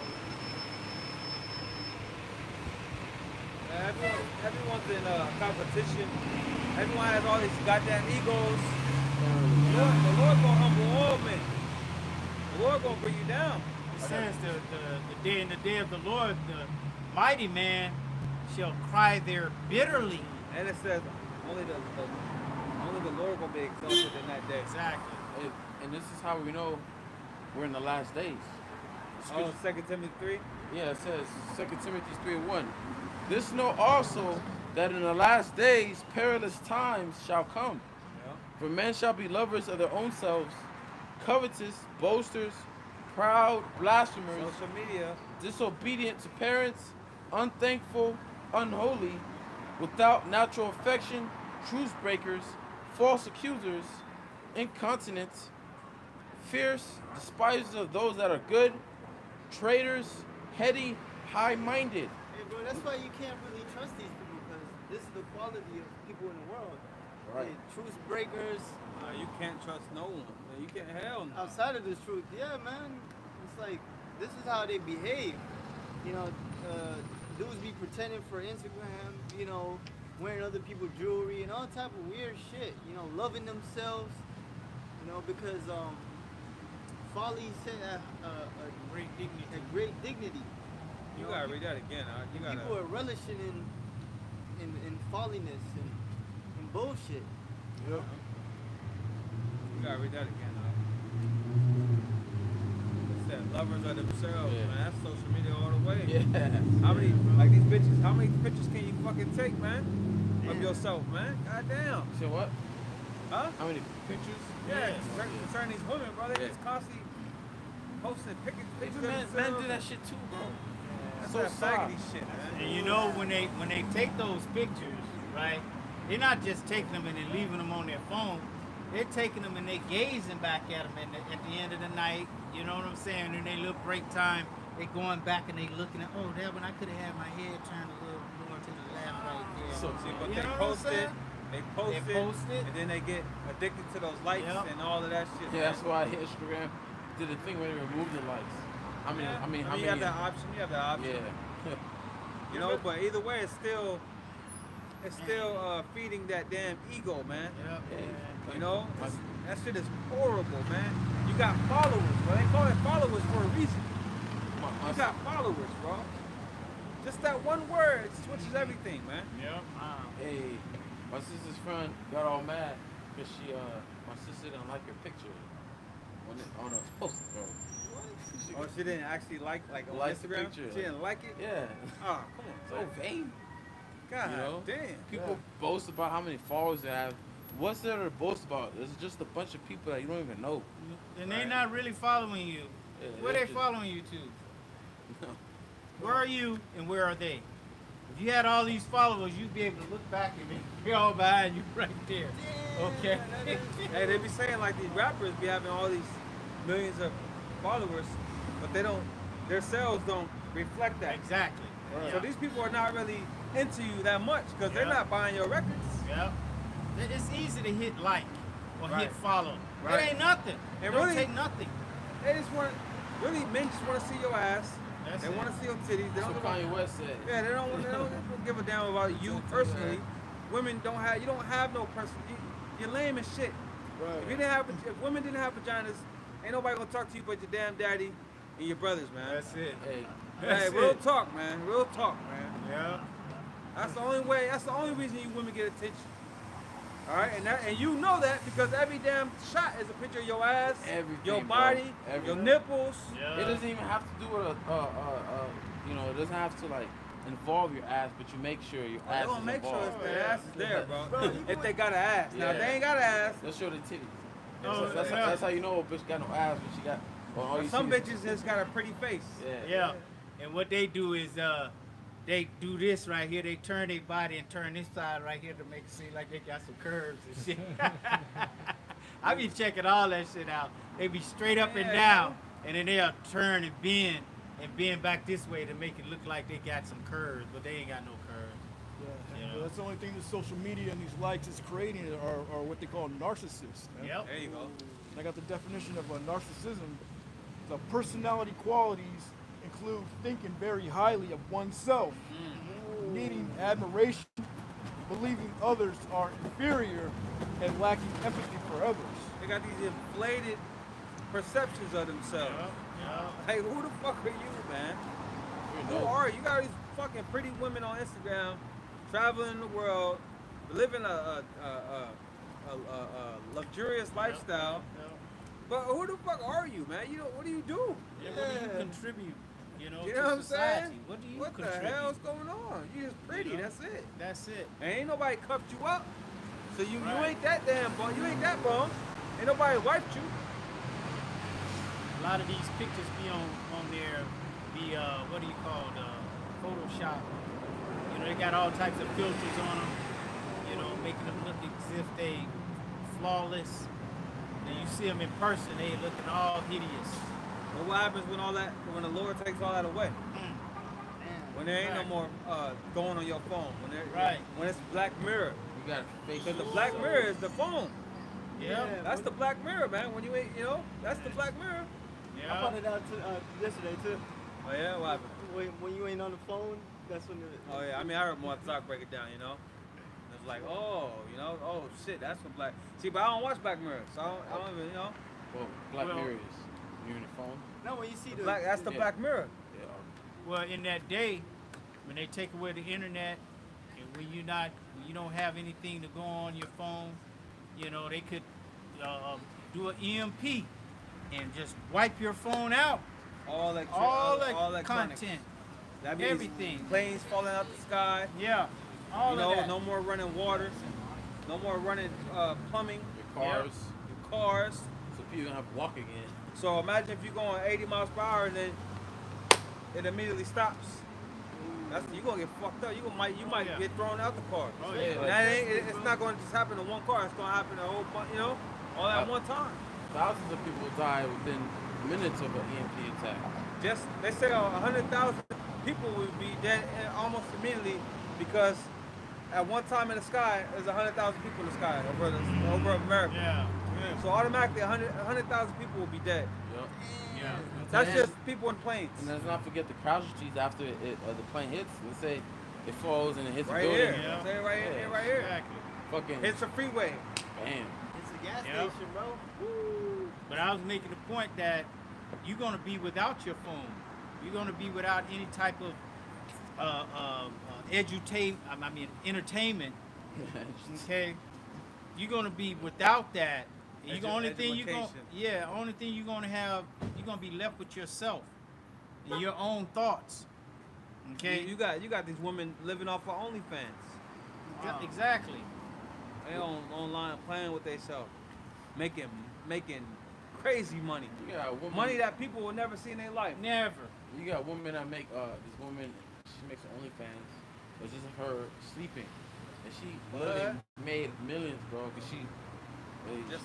Everyone's in competition. Everyone has all these goddamn egos. The Lord gonna humble all men. The Lord gonna bring you down. It says in the day of the Lord, the mighty man shall cry there bitterly. And it says only the Lord gonna be exalted in that day. Exactly. And this is how we know we're in the last days. Oh, 2 Timothy 3. Yeah, it says 2 Timothy 3:1. This know also that in the last days perilous times shall come. Yeah. For men shall be lovers of their own selves, covetous, boasters, proud, blasphemers, Social media. disobedient to parents, unthankful, unholy, without natural affection, truce breakers, false accusers, incontinent, fierce, despisers of those that are good, traitors, heady, high-minded. Hey, bro, that's why you can't really trust these people because this is the quality of people in the world. Right. Hey, truth breakers You can't trust no one. Man. You can't hell no. outside of this truth. Yeah, man. It's like this is how they behave. You know, dudes be pretending for Instagram. You know, wearing other people's jewelry and all type of weird shit. You know, loving themselves. You know, because folly set Great dignity. a great dignity. You know, gotta read that again. You gotta. People are relishing in folliness and bullshit. Yep. You gotta read that again. It said lovers of themselves, Yeah. man. That's social media all the way. Yeah. How many like these bitches? How many pictures can you fucking take, man? Of yourself, man. Goddamn. So what? Huh? How many pictures? Yeah, concerning these women, bro. They Yeah. just constantly posting pictures Even of men themselves. do that shit too, bro. That's So that sad. faggoty shit, man. And you know when they take those pictures, right? They're not just taking them and then leaving them on their phone. They're taking them and they gazing back at them at the end of the night. You know what I'm saying? In their little break time, they going back and they looking at, oh, that one I could have had my head turned a little more to the left right there. So See, but You they know what I'm post it, saying? they post it, and then they get addicted to those likes Yep. and all of that shit. Yeah, man. that's why Instagram did a thing where they removed the likes. I mean, Yeah. how many? you have that option. You have that option. Yeah. You know, but either way, it's still feeding that damn ego, man. Yep. Yeah. You know, that shit is horrible, man. You got followers, bro. They call it followers for a reason. You got followers, bro. Just that one word switches everything, man. Yep. Hey, my sister's friend got all mad because my sister didn't like her picture on her post, bro. Oh, she didn't actually like on Like the Instagram. picture. She didn't like it. Yeah. Oh, come on. So man. vain. God You know? damn. People boast about how many followers they have. What's there to boast about? It's just a bunch of people that you don't even know. And they not really following you. Yeah, Where they're they just- following you to? No. Where are you and where are they? If you had all these followers, you'd be able to look back and they're all behind you right there. Okay. Hey, they be saying like these rappers be having all these millions of followers, but their sales don't reflect that. Exactly. So Yeah. these people are not really into you that much because they're Yeah. not buying your records. Yep. It's easy to hit like or Right. hit follow. Right. It ain't nothing. And It don't really- take nothing. They just want, really, men just want to see your ass. That's They it. want to see your titties. They That's don't what give a- Kanye West said. Yeah, they don't give a damn about you personally. Women don't have, you don't have no person. You're lame as shit. Right. If women didn't have vaginas, ain't nobody gonna talk to you but your damn daddy and your brothers, man. That's it. Hey, Hey, That's real it. talk, man. Real talk, man. Yeah. That's the only way. That's the only reason you women get attention. All right, and you know that because every damn shot is a picture of your ass, Everything, your bro. body, your Everything. nipples. Yeah. it doesn't even have to do with it doesn't have to like involve your ass, but you make sure your They ass gonna is make sure involved. that ass is there, bro. Bro, you If they got an ass. Now, if Yeah. they ain't got an ass, They'll show the titties. Oh, that's, yeah. that's how you know a bitch got no ass, but she got. Well, all you some see is- bitches just got a pretty face. Yeah. Yeah. And what they do is they do this right here. They turn their body and turn this side right here to make it seem like they got some curves and shit. I be checking all that shit out. They be straight up and Yeah, down, and then they'll turn and bend back this way to make it look like they got some curves, but they ain't got no curves. Yeah. Yeah. Well, that's the only thing that social media and these likes is creating are what they call narcissists. Man. Yep. There you go. I got the definition of a narcissism. The personality qualities include thinking very highly of oneself, needing admiration, believing others are inferior, and lacking empathy for others. They got these inflated perceptions of themselves. Hey, who the fuck are you, man? You Who know. are you? You got these fucking pretty women on Instagram, traveling the world, living a luxurious lifestyle. But who the fuck are you, man? You know, what do you do? Yeah, what do you contribute? You know, You to know what I'm society. saying? What do you What contribute? the hell's going on? You just pretty, You know? that's it. That's it. And ain't nobody cuffed you up. So you Right. ain't that damn bum. You ain't that bum. Ain't nobody wiped you. A lot of these pictures be on their what do you call it, Photoshop. You know, they got all types of filters on them. You know, making them look as if they flawless. Then you see them in person, they looking all hideous. But what happens when when the Lord takes all that away? When there ain't no more going on your phone. When it's Black Mirror. You got face. Because the Black Mirror is the phone. Yeah. That's the Black Mirror, man. When you ain't, that's the Black Mirror. I found it out yesterday too. Oh yeah, what happened? When you ain't on the phone, that's when Oh yeah, I mean I heard more talk break it down, It's like, oh shit, that's what Black. See, but I don't watch Black Mirror, so I don't even, Well, Black Mirror is you're in the phone. No, when you see the Black, that's the Black Mirror. Yeah. Well, in that day, when they take away the internet, and when you don't have anything to go on your phone, they could do an EMP and just wipe your phone out. All that content. That means everything. Planes falling out the sky. Yeah. All of that. No more running water. No more running plumbing. Your cars. Your cars. So people don't have to walk again. So imagine if you're going 80 miles per hour and then it immediately stops. You're gonna get fucked up. You might get thrown out the car. Oh yeah. It's not gonna just happen to one car. It's gonna happen to a whole bunch. All at one time. Thousands of people die within minutes of an EMP attack. They say 100,000 people would be dead almost immediately because at one time in the sky there's 100,000 people in the sky over America. Yeah. So automatically 100,000 people will be dead. Yep. Yeah. That's just people in planes. And let's not forget the casualties after the plane hits. Let's say it falls and it hits Right a building. here. Yeah. Say it right here. Right here. Exactly. Fucking Hits a freeway. bam. it's a gas Yep. station, bro. But I was making the point that you're going to be without your phone. You're going to be without any type of entertainment. Okay, you're going to be without that. And only thing you're going to have, you're going to be left with yourself and your own thoughts. Okay, You got these women living off of OnlyFans. exactly. They online playing with themselves, making crazy money. You got a woman, Money that people will never see in their life. Never. You got women that make this woman. She makes an OnlyFans. It's just her sleeping, and she literally made millions, bro. Cause she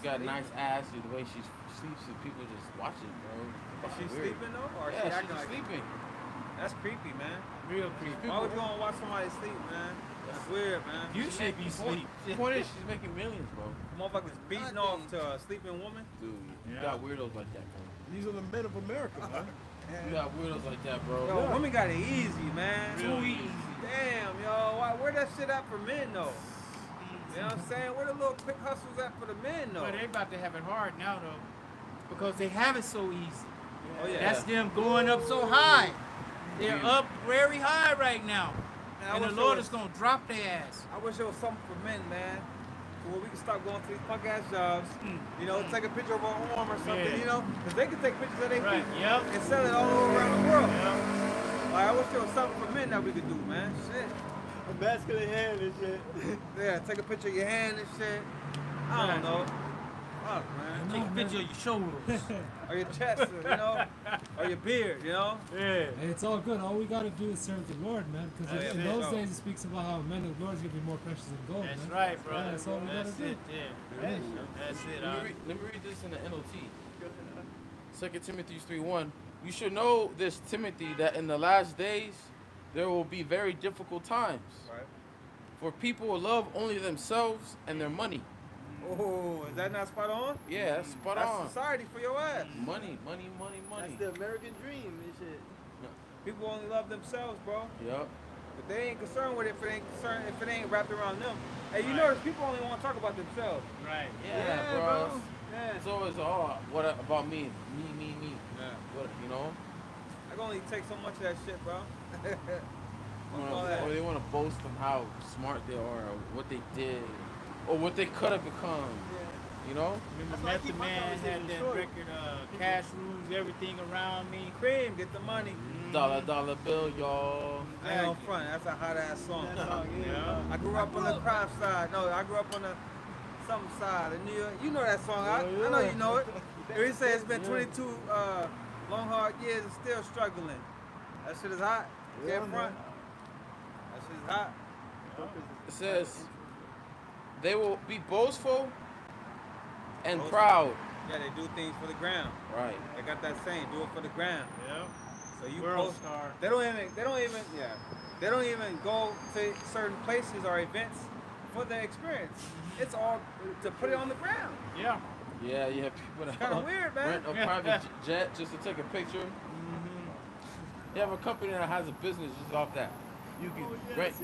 got a nice ass. The way she sleeps, and people just watch it, bro. Is she Weird. sleeping though, or Yeah, she she's acting like sleeping. That's creepy, man. Real creepy. Why would you gonna watch somebody sleep, man? That's weird, man. You should be asleep. The point is, she's making millions, bro. Motherfuckers beating off to a sleeping woman. Dude, you Yeah. got weirdos like that, bro. These are the men of America, man. You got weirdos like that, bro. Yo, women got it easy, man. Real Too easy. Damn, yo. Where that shit at for men, though? You know what I'm saying? Where the little quick hustles at for the men, though? But they about to have it hard now, though, because they have it so easy. Oh, yeah. That's them going up so high. They're up very high right now. Man, I And the wish Lord it was- is going to drop their ass. I wish there was something for men, man. Where we can stop going to these punk ass jobs. Take a picture of our arm or something, Yeah. because they can take pictures of their Right, feet yep. and sell it all over around the world. Yeah. Like, I wish there was something for men that we could do, man. Shit. A masculine hand and shit. Yeah, take a picture of your hand and shit. I don't know. Fuck, man. Take a picture of your shoulders. Or your chest, or your beard, Yeah. Hey, it's all good. All we gotta do is serve the Lord, man. Because Oh, yeah, in man. those Oh. days, it speaks about how men of the Lord is gonna be more precious than gold, That's man. right, brother. Yeah, that's all we gotta That's do. it, yeah. That's it. Let me read this in the NLT. 2 Timothy 3:1. You should know this, Timothy, that in the last days there will be very difficult times. Right. For people will love only themselves and their money. Oh, is that not spot on? Yeah, that's spot That's on. society for your ass. Money, money, money, money. That's the American dream and shit. People only love themselves, bro. Yep. But they ain't concerned with it if it ain't wrapped around them. Hey, you notice people only want to talk about themselves. Right. Yeah, bro. bro. Yeah. It's always all what about me, me. Yeah. What I can only take so much of that shit, bro. Or they want to boast on how smart they are, or what they did, or what they could have become. You know? Remember That's why I Method keep my Man had conversation that short. record, Cash Rules Everything Around Me. Cream, get the money. Dollar bill, y'all. I ain't on front. That's a hot ass song. That song, yeah. I grew up on the craft side. No, I grew up on the something side of New York. You know that song. I know you know it. He say it's been 22 long hard years and still struggling. That shit is hot. Yeah, Can't front. That shit is hot. It says they will be boastful and Boastful. proud. Yeah, they do things for the ground. Right. They got that saying, do it for the ground. Yeah. So you World post, star. they don't even go to certain places or events for the experience. It's all to put it on the ground. Yeah. Yeah, you have people that Kinda weird, man. rent a private jet just to take a picture. You have a company that has a business just off that. You can rent,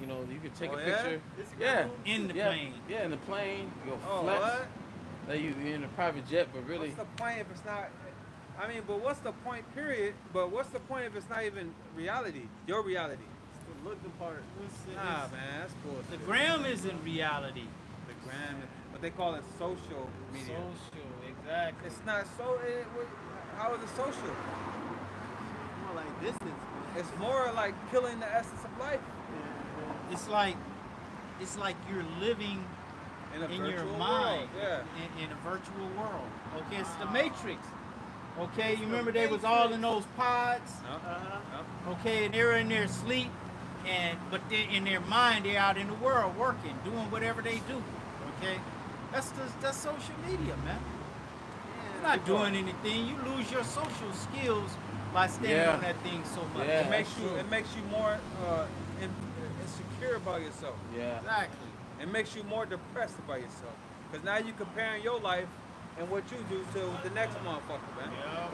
you know, you can take Oh, a yeah? picture. Yeah. In the Yeah. plane. Yeah, in the plane. You go Oh, flex. what? That you're in a private jet, but really, What's the point if it's not? I mean, but what's the point? Period. But what's the point if it's not even reality? Your reality? The look the part. Nah, man, that's bullshit. The gram isn't reality. The gram, but they call it social media. Social, exactly. It's not so. How is it social? More like distance, man. It's more like killing the essence of life It's like you're living in a in virtual your world. mind, Yeah. in a virtual world. Okay, it's the Matrix. Okay, you remember they was all in those pods. No? Okay, and they were in their sleep, but they in their mind they're out in the world working, doing whatever they do. Okay, that's social media, man. You're not doing anything. You lose your social skills by standing Yeah. on that thing so much. Yeah. It makes that's you. true. It makes you more insecure about yourself. yeah. Exactly. It makes you more depressed about yourself. Because now you're comparing your life and what you do to the next motherfucker, man.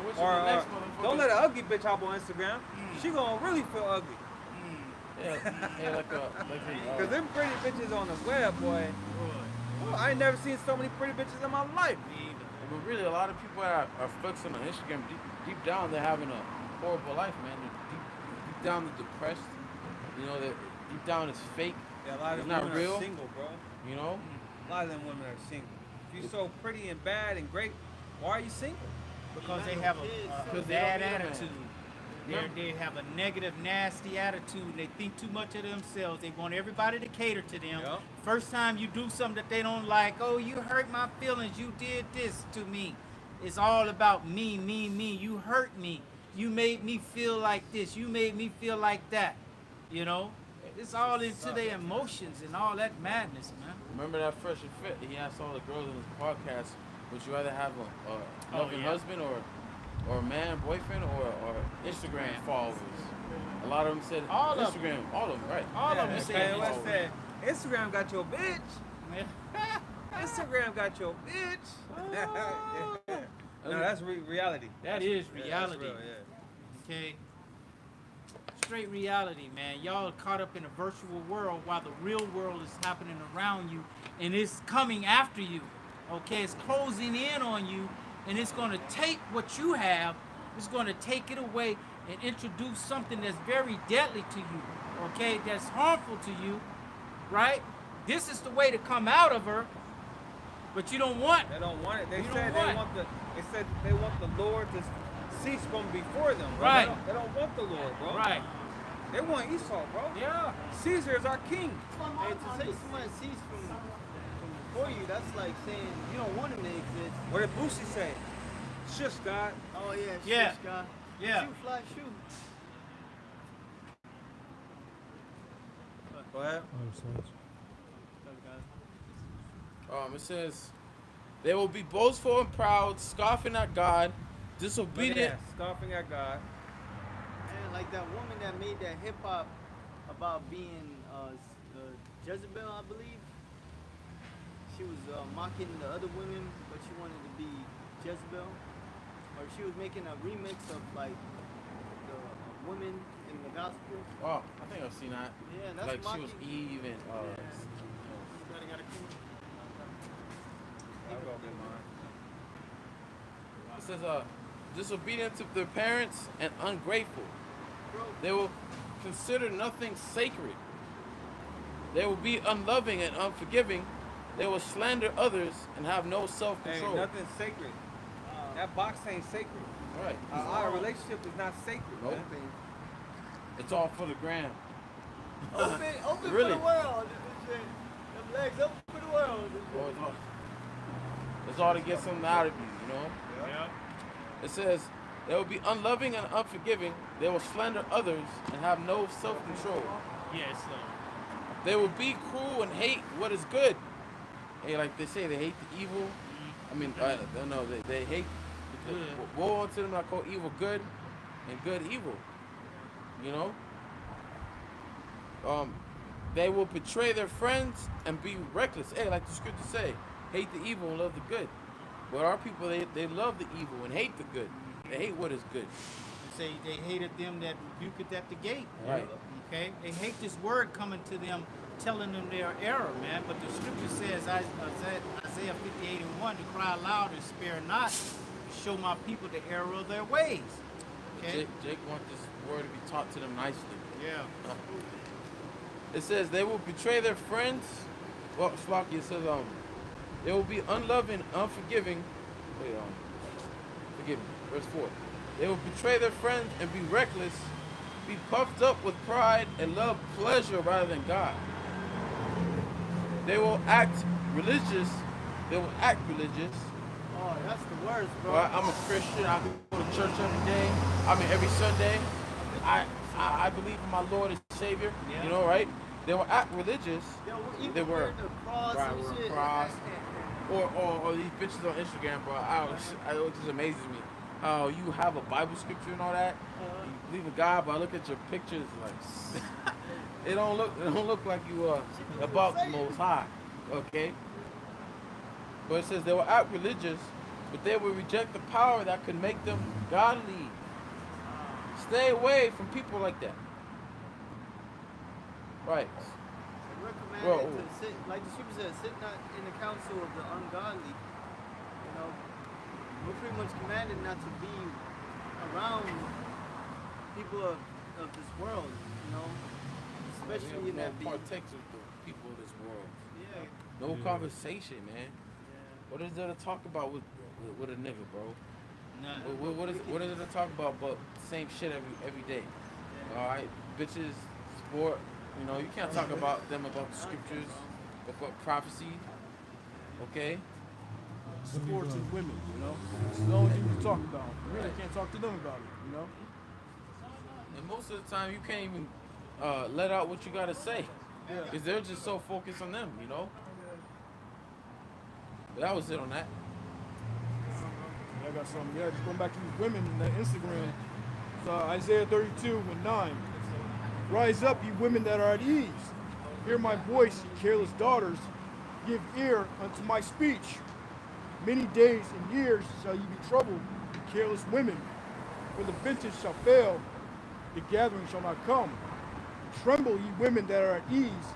Which is Or, the next or motherfucker? don't let an ugly bitch hop on Instagram. She gonna really feel ugly. Yeah, like Because them pretty bitches on the web, boy. Oh, I ain't never seen so many pretty bitches in my life. but really, a lot of people that are flexing on Instagram, deep down, they're having a horrible life, man. They're deep down, they're depressed. You know, deep down, it's fake. Yeah, a lot of It's them not women real. are single, bro. You know? A lot of them women are single. If you're so pretty and bad and great, why are you single? Because they have a Because they bad don't need a man. attitude. Yeah. They have a negative, nasty attitude. They think too much of themselves. They want everybody to cater to them. Yeah. First time you do something that they don't like, oh, you hurt my feelings. You did this to me. It's all about me, me, me. You hurt me. You made me feel like this. You made me feel like that. You know? It's all into their emotions and all that madness, man. Remember that Fresh and Fit? He asked all the girls in his podcast, would you rather have a loving yeah. husband or a man, boyfriend, or Instagram followers? A lot of them said All of Instagram. All of them, right. All of them Okay, say what's that? Instagram got your bitch. Instagram got your bitch. No, that's reality. That is Yeah, that's reality. real, yeah. Okay? Straight reality, man. Y'all are caught up in a virtual world while the real world is happening around you and it's coming after you. Okay? It's closing in on you and it's going to take what you have, it's going to take it away and introduce something that's very deadly to you. Okay? That's harmful to you. Right? This is the way to come out of her, but you don't want. They don't want it. They You said don't they want. they want the Lord to cease from before them. Bro. Right. They don't want the Lord, bro. Right. They want Esau, bro. Yeah. Caesar is our king. Hey, to say someone sees from before you, that's like saying you don't want him to exist. What did Boosie say? Shush, God. Oh yeah, Yeah. shush, God. Yeah. Shoot, fly, shoot. Go ahead. It says, they will be boastful and proud, scoffing at God, disobedient. Scoffing at God. And like that woman that made that hip hop about being Jezebel, I believe. She was mocking the other women, but she wanted to be Jezebel. Or she was making a remix of like the women in the gospel. Oh, I think I've seen that. Yeah, that's Like she was mocking. Eve and I'll go get mine. it says disobedient to their parents and ungrateful. They will consider nothing sacred. They will be unloving and unforgiving. They will slander others and have no self-control. Ain't nothing sacred. That box ain't sacred. Right. Our relationship is not sacred, Nope. man. It's all for the gram. Open Really? for the world. Them legs open for the world. It's all to get something out of you, you know? Yeah. It says, they will be unloving and unforgiving. They will slander others and have no self-control. Yes, They will be cruel and hate what is good. Hey, like they say, they hate the evil I mean, no, they hate the good. Woe unto them that call evil good and good evil. You know? They will betray their friends and be reckless. Hey, like the scriptures say, hate the evil and love the good. But our people, they love the evil and hate the good. They hate what is good. Say they hated them that rebuked at the gate. Right. Okay? They hate this word coming to them, telling them their error, man. But the scripture says, Isaiah 58:1, to cry aloud and spare not, to show my people the error of their ways. Okay? Jake wants this word to be taught to them nicely. Yeah. It says they will betray their friends. Well, Slocky, it says they will be unloving, unforgiving. Wait, forgive me. Verse 4. They will betray their friends and be reckless, be puffed up with pride and love pleasure rather than God. They will act religious. They will act religious. Oh, that's the worst, bro. Well, I'm a Christian. I go to church every day. I mean, every Sunday. I believe in my Lord and Savior. Yeah. You know, right? They will act religious. Yo, even They were. wearing the cross Right, and we're shit. cross. Or these bitches on Instagram, bro. It just amazes me. How you have a Bible scripture and all that. You believe in God, but I look at your pictures like it don't look like you are about the Most High. Okay. But it says they will act religious, but they will reject the power that could make them godly. Stay away from people like that. Right. We're Bro. commanded to sit, like the scripture says, sit not in the council of the ungodly. You know, we're pretty much commanded not to be around people of this world, you know, especially in that being. partakes with the people of this world. Yeah. No conversation, man. What is there to talk about with a nigga, bro? What is there to talk about but same shit every day? All right, bitches, sport. You know, you can't talk about them about the scriptures, about prophecy. Okay. Sports and women, you know. It's the only thing you talk about. You really can't talk to them about it, you know. And most of the time, you can't even let out what you gotta say, because they're just so focused on them, you know. But that was it on that. I got something. Yeah, just going back to these women in that Instagram. It's, Isaiah 32:9. Rise up, ye women that are at ease. Hear my voice, ye careless daughters. Give ear unto my speech. Many days and years shall ye be troubled, ye careless women. For the vintage shall fail, the gathering shall not come. Tremble, ye women that are at ease.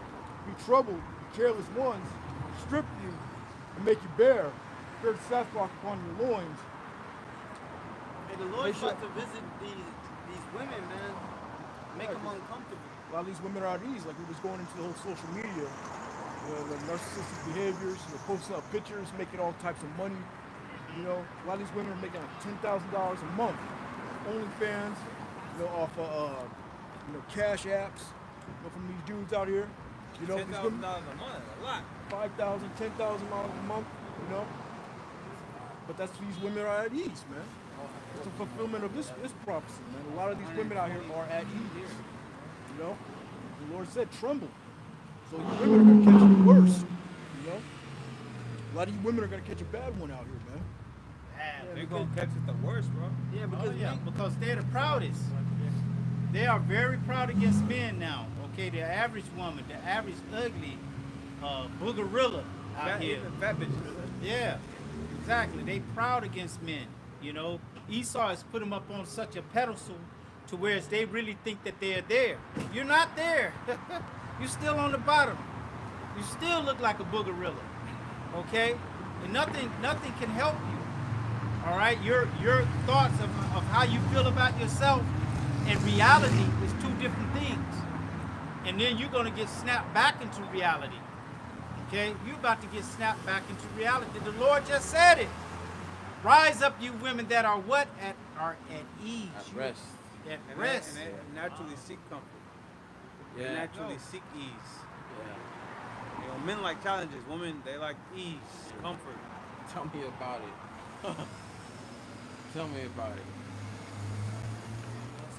Be troubled, ye careless ones. Strip you and make you bare. Gird sackcloth upon your loins. Hey, the Lord's about to visit these women, man. Make them uncomfortable. A lot of these women are at ease, like we was going into the whole social media, the narcissistic behaviors, posting up pictures, making all types of money. You know, a lot of these women are making like $10,000 a month, OnlyFans, off of cash apps, from these dudes out here. You know, $10,000 a month, a lot. $5,000, $10,000 a month. You know, but that's these women are at ease, man. It's a fulfillment of this prophecy, man. A lot of these women out here are at ease. You know, the Lord said, tremble. So you women are gonna catch the worst. You know, a lot of you women are gonna catch a bad one out here, man. They're gonna catch it the worst, bro. Yeah, because they're the proudest. They are very proud against men now. Okay, the average woman, the average ugly boogerilla out here. Even fat bitches. Yeah, exactly. They proud against men. You know, Esau has put them up on such a pedestal to where they really think that they're there. You're not there. You're still on the bottom. You still look like a boogerilla. Okay, and nothing can help you. All right, your thoughts of how you feel about yourself and reality is two different things. And then you're gonna get snapped back into reality. Okay, you're about to get snapped back into reality. The Lord just said it. Rise up, you women that are what? Are at ease. At rest. At And rest. they naturally seek comfort. They Yeah. naturally seek ease. Yeah. You know, men like challenges. Women, they like ease, comfort. Tell me about it. Tell me about it.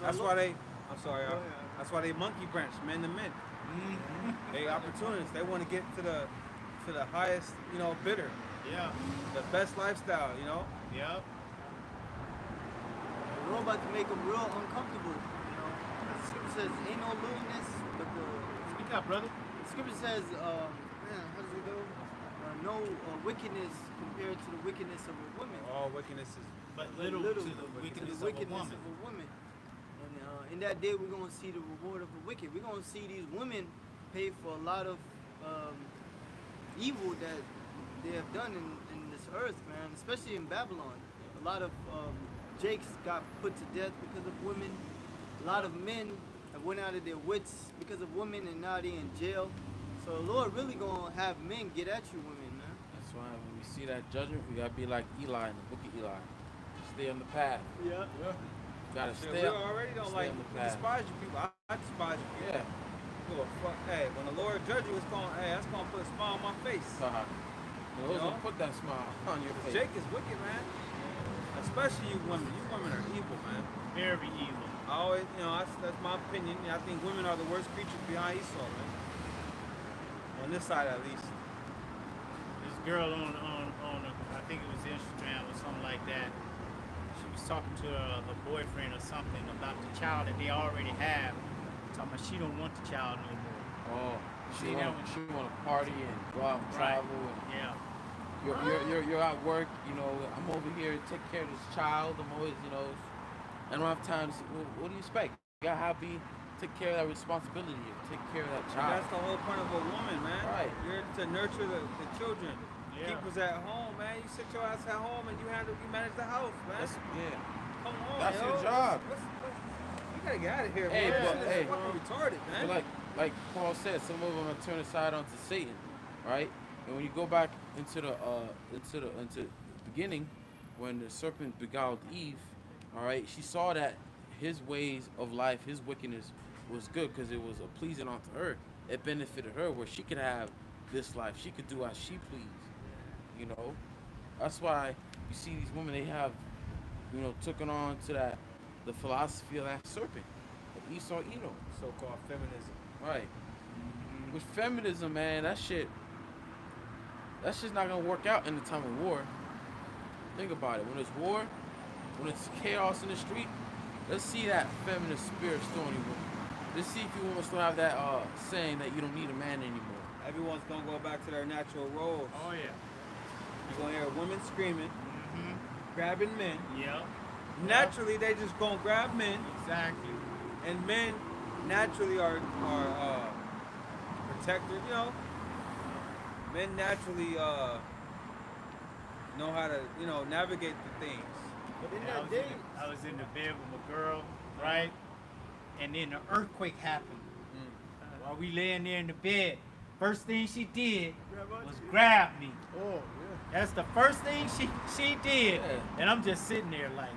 That's why they. I'm sorry, y'all. That's why they monkey branch, men to men. They opportunists. They want to get to the highest, bidder. Yeah. The best lifestyle, you know? Yep. The world about to make them real uncomfortable. You know, the scripture says, "Ain't no lewdness, but the Speak up, brother. scripture says, man, how does it go? No wickedness compared to the wickedness of a woman. All wickedness is But little to the wickedness of a woman. And in that day, we're going to see the reward of the wicked. We're going to see these women pay for a lot of evil that they have done in this earth, man, especially in Babylon. A lot of Jakes got put to death because of women. A lot of men have went out of their wits because of women, and now they're in jail. So the Lord really going to have men get at you women, man. That's why when we see that judgment, we gotta be like Eli in the book of Eli. Stay on the path. Yeah. You gotta shit, stay we up. already don't stay like on the we path. despise you people. I despise you people. Yeah. Give a fuck. Hey, when the Lord judge you, it's going that's gonna put a smile on my face. The Lord's know? gonna put that smile on your face. Jake is wicked, man. Especially you women. You women are evil, man. Very evil. I always, that's my opinion. I think women are the worst creatures behind Esau, man. On this side, at least. This girl on I think it was Instagram or something like that. She was talking to her boyfriend or something about the child that they already have. Talking about she don't want the child no more. Oh, See, that one- she wanna party and go out and travel. And Yeah. you're at work. You know, I'm over here to take care of this child. I'm always, I don't have time to see, what do you expect? You gotta take care of that responsibility. Take care of that And child. that's the whole point of a woman, man. Right. You're to nurture the children. Yeah. Keep us at home, man. You sit your ass at home and you manage the house, man. Yeah. Come on, That's yo. your job. You gotta get out of here, Hey, man. but- This shit hey. is fucking retarded, man. But like Paul said, some of them are turned aside onto Satan, right? And when you go back into the beginning, when the serpent beguiled Eve, all right, she saw that his ways of life, his wickedness, was good because it was pleasing unto her. It benefited her where she could have this life. She could do as she pleased. That's why you see these women. They have, taken on to the philosophy of that serpent, of Esau, Edom. So-called feminism. Right. With feminism, man, that's shit's not gonna work out in the time of war. Think about it. When there's war, when it's chaos in the street, let's see that feminist spirit still in you. Let's see if you women still have that saying that you don't need a man anymore. Everyone's gonna go back to their natural roles. Oh yeah. You're gonna hear women screaming, grabbing men. Yeah. Naturally, they just gonna grab men, Exactly. and men naturally are protectors. Men naturally know how to navigate the things. But in Yeah, that day, I was in the bed with my girl, right? And then the earthquake happened. While we laying there in the bed, first thing she did was grab me. Oh, yeah. That's the first thing she did. Yeah. And I'm just sitting there like,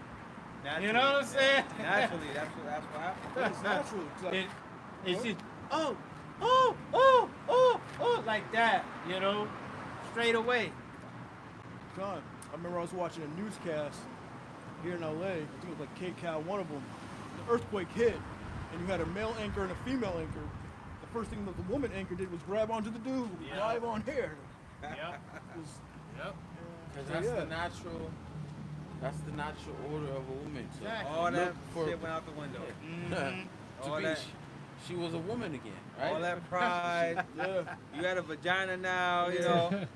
Naturally, you know what I'm saying? Naturally, that's what happens. It's natural. It's like, It's just, like that, straight away. John, I remember I was watching a newscast here in LA. I think it was like KCAL, one of them. The earthquake hit, and you had a male anchor and a female anchor. The first thing that the woman anchor did was grab onto the dude Yeah. live on here. Yep. It was, Yep. Because So, that's yeah. the natural order of a woman. So Exactly. All that look for- shit went out the window. to All be, that- she was a woman again, right? All that pride. yeah. You got a vagina now, Yeah, And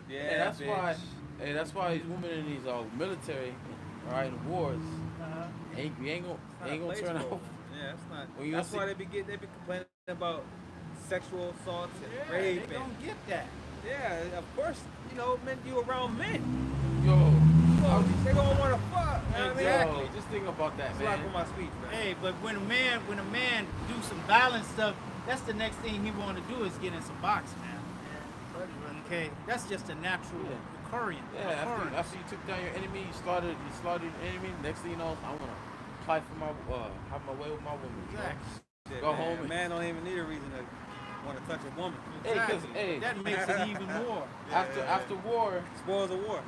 that's bitch. why. Hey, that's why these women in these military, right, in wars, ain't It's not a gonna place turn for out. them. Yeah, it's not. When you That's see- why they be complaining about sexual assaults and Yeah, rape. they And, don't get that. yeah, of course, men, you around men. Yo, They gonna want to fuck. You know what I mean? exactly. Just think about that, That's a lot man. for my speech, man. Hey, but when a man do some violent stuff, that's the next thing he want to do is get in some boxing, man. Okay, that's just a natural Yeah. occurrence. Yeah, after you took down your enemy, you slaughtered your enemy. Next thing you know, I wanna apply for have my way with my woman. you know? Exactly. Shit, Go man. home A and- man don't even need a reason to want to touch a woman. Hey, 'cause, Exactly. hey, That makes it even more. after war, Spoils the war.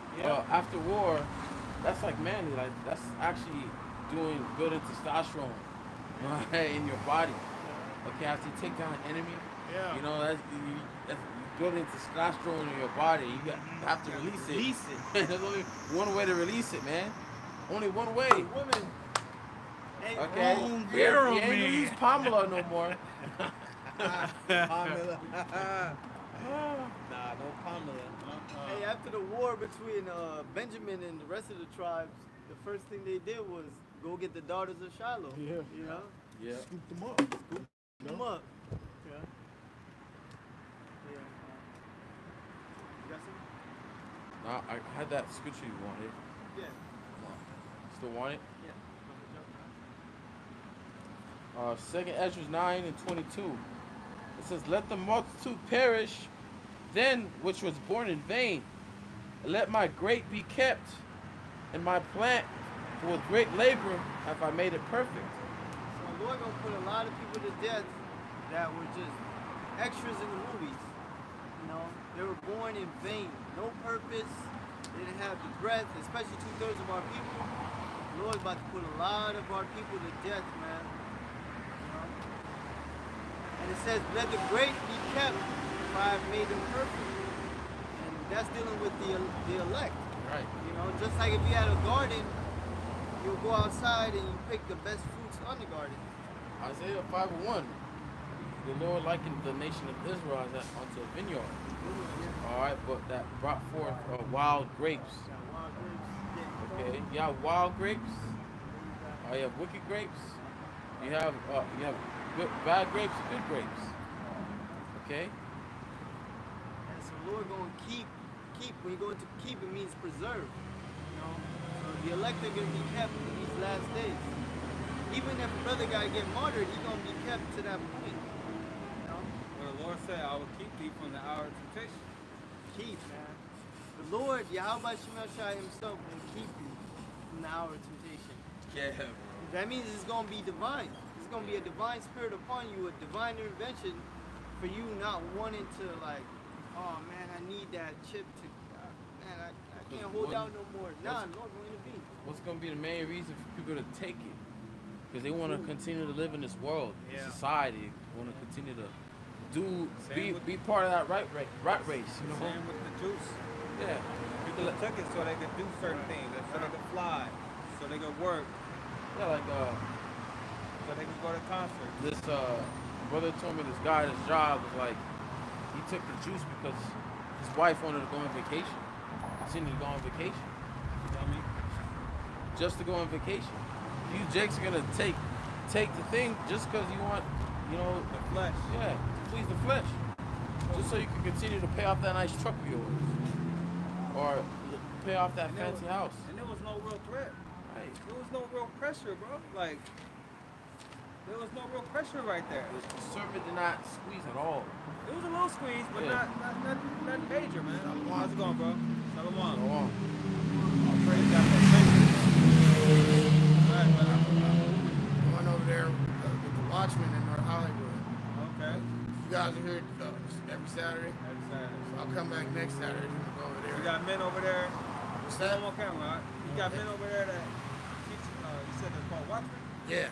after war, that's like manly. Like that's actually building testosterone in your body. Okay, after you take down an enemy, Yeah. you building testosterone in your body. You have to release it. Release it. There's only one way to release it, man. Only one way. Women. Ain't Okay. Wrong We girl, ain't gonna man. use Pamela no more. Pamela. Nah, no Pamela. Hey, after the war between Benjamin and the rest of the tribes, the first thing they did was go get the daughters of Shiloh. Yeah. You know? Yeah. Scoop them up. Come up. Yeah. Yeah. You got something? Nah, I had that scripture you wanted. Yeah. Still want it? Yeah. 2nd Ezra 9 and 22. It says, let the multitude perish, then which was born in vain. And let my grape be kept, and my plant, for with great labor have I made it perfect. So the Lord gonna put a lot of people to death that were just extras in the movies. You know, they were born in vain, no purpose. They didn't have the breath, especially 2/3 of our people. The Lord's about to put a lot of our people to death, man. You know? And it says, let the great be kept, for I have made them perfect. And that's dealing with the elect. Right. You know, just like if you had a garden, you'll go outside and you pick the best fruits on the garden. Isaiah 5:1. The Lord likened the nation of Israel as unto a vineyard. Alright, but that brought forth wild grapes. Okay, you have wild grapes. You have wicked grapes. You have good, bad grapes and good grapes. Okay? And so Lord going to keep, when you go into keep, it means preserve. You know? So the elect are going to be kept in these last days. Even if a brother got to get martyred, he's going to be kept to that point. You know? Well, the Lord said, I will keep thee from the hour of temptation. Keep, man. The Lord, Yahweh Shemel Shai himself will keep you from the hour of temptation. Yeah. That means it's going to be divine. It's going to be a divine spirit upon you, a divine intervention for you not wanting to like, oh man, I need that chip to, man, I can't hold out no more. Nah, Lord will intervene. What's going to be the main reason for people to take it? Because they want to continue to live in this world, Yeah. society. Want to continue to Same be part of that rat race. You know? Same with the juice. Yeah. People took it so they could do certain things, so they could fly, so they could work, Yeah, like so they could go to concerts. this brother told me this guy, his job was like, he took the juice because his wife wanted to go on vacation. She needed to go on vacation. You know what I mean? Just to go on vacation. You Jakes are gonna take the thing just because you want, you know, The flesh. yeah, to please the flesh. Just so you can continue to pay off that nice truck of yours. Or pay off that And there fancy was- house. And there was no real threat. Right. There was no real pressure, bro. Like, there was no real pressure right there. The serpent did not squeeze at all. It was a little squeeze, but Yeah. not major, man. How's it going, bro? Shalom. Go on. Praise God for faith. Right, brother. Going over there with the Watchmen in North Hollywood. Okay. You guys are here every Saturday. Every Saturday. So I'll come back next Saturday and go over there. You got men over there. What's Stay that? on camera, right? You got men over there that teach, you said they're called Watchmen? Yeah,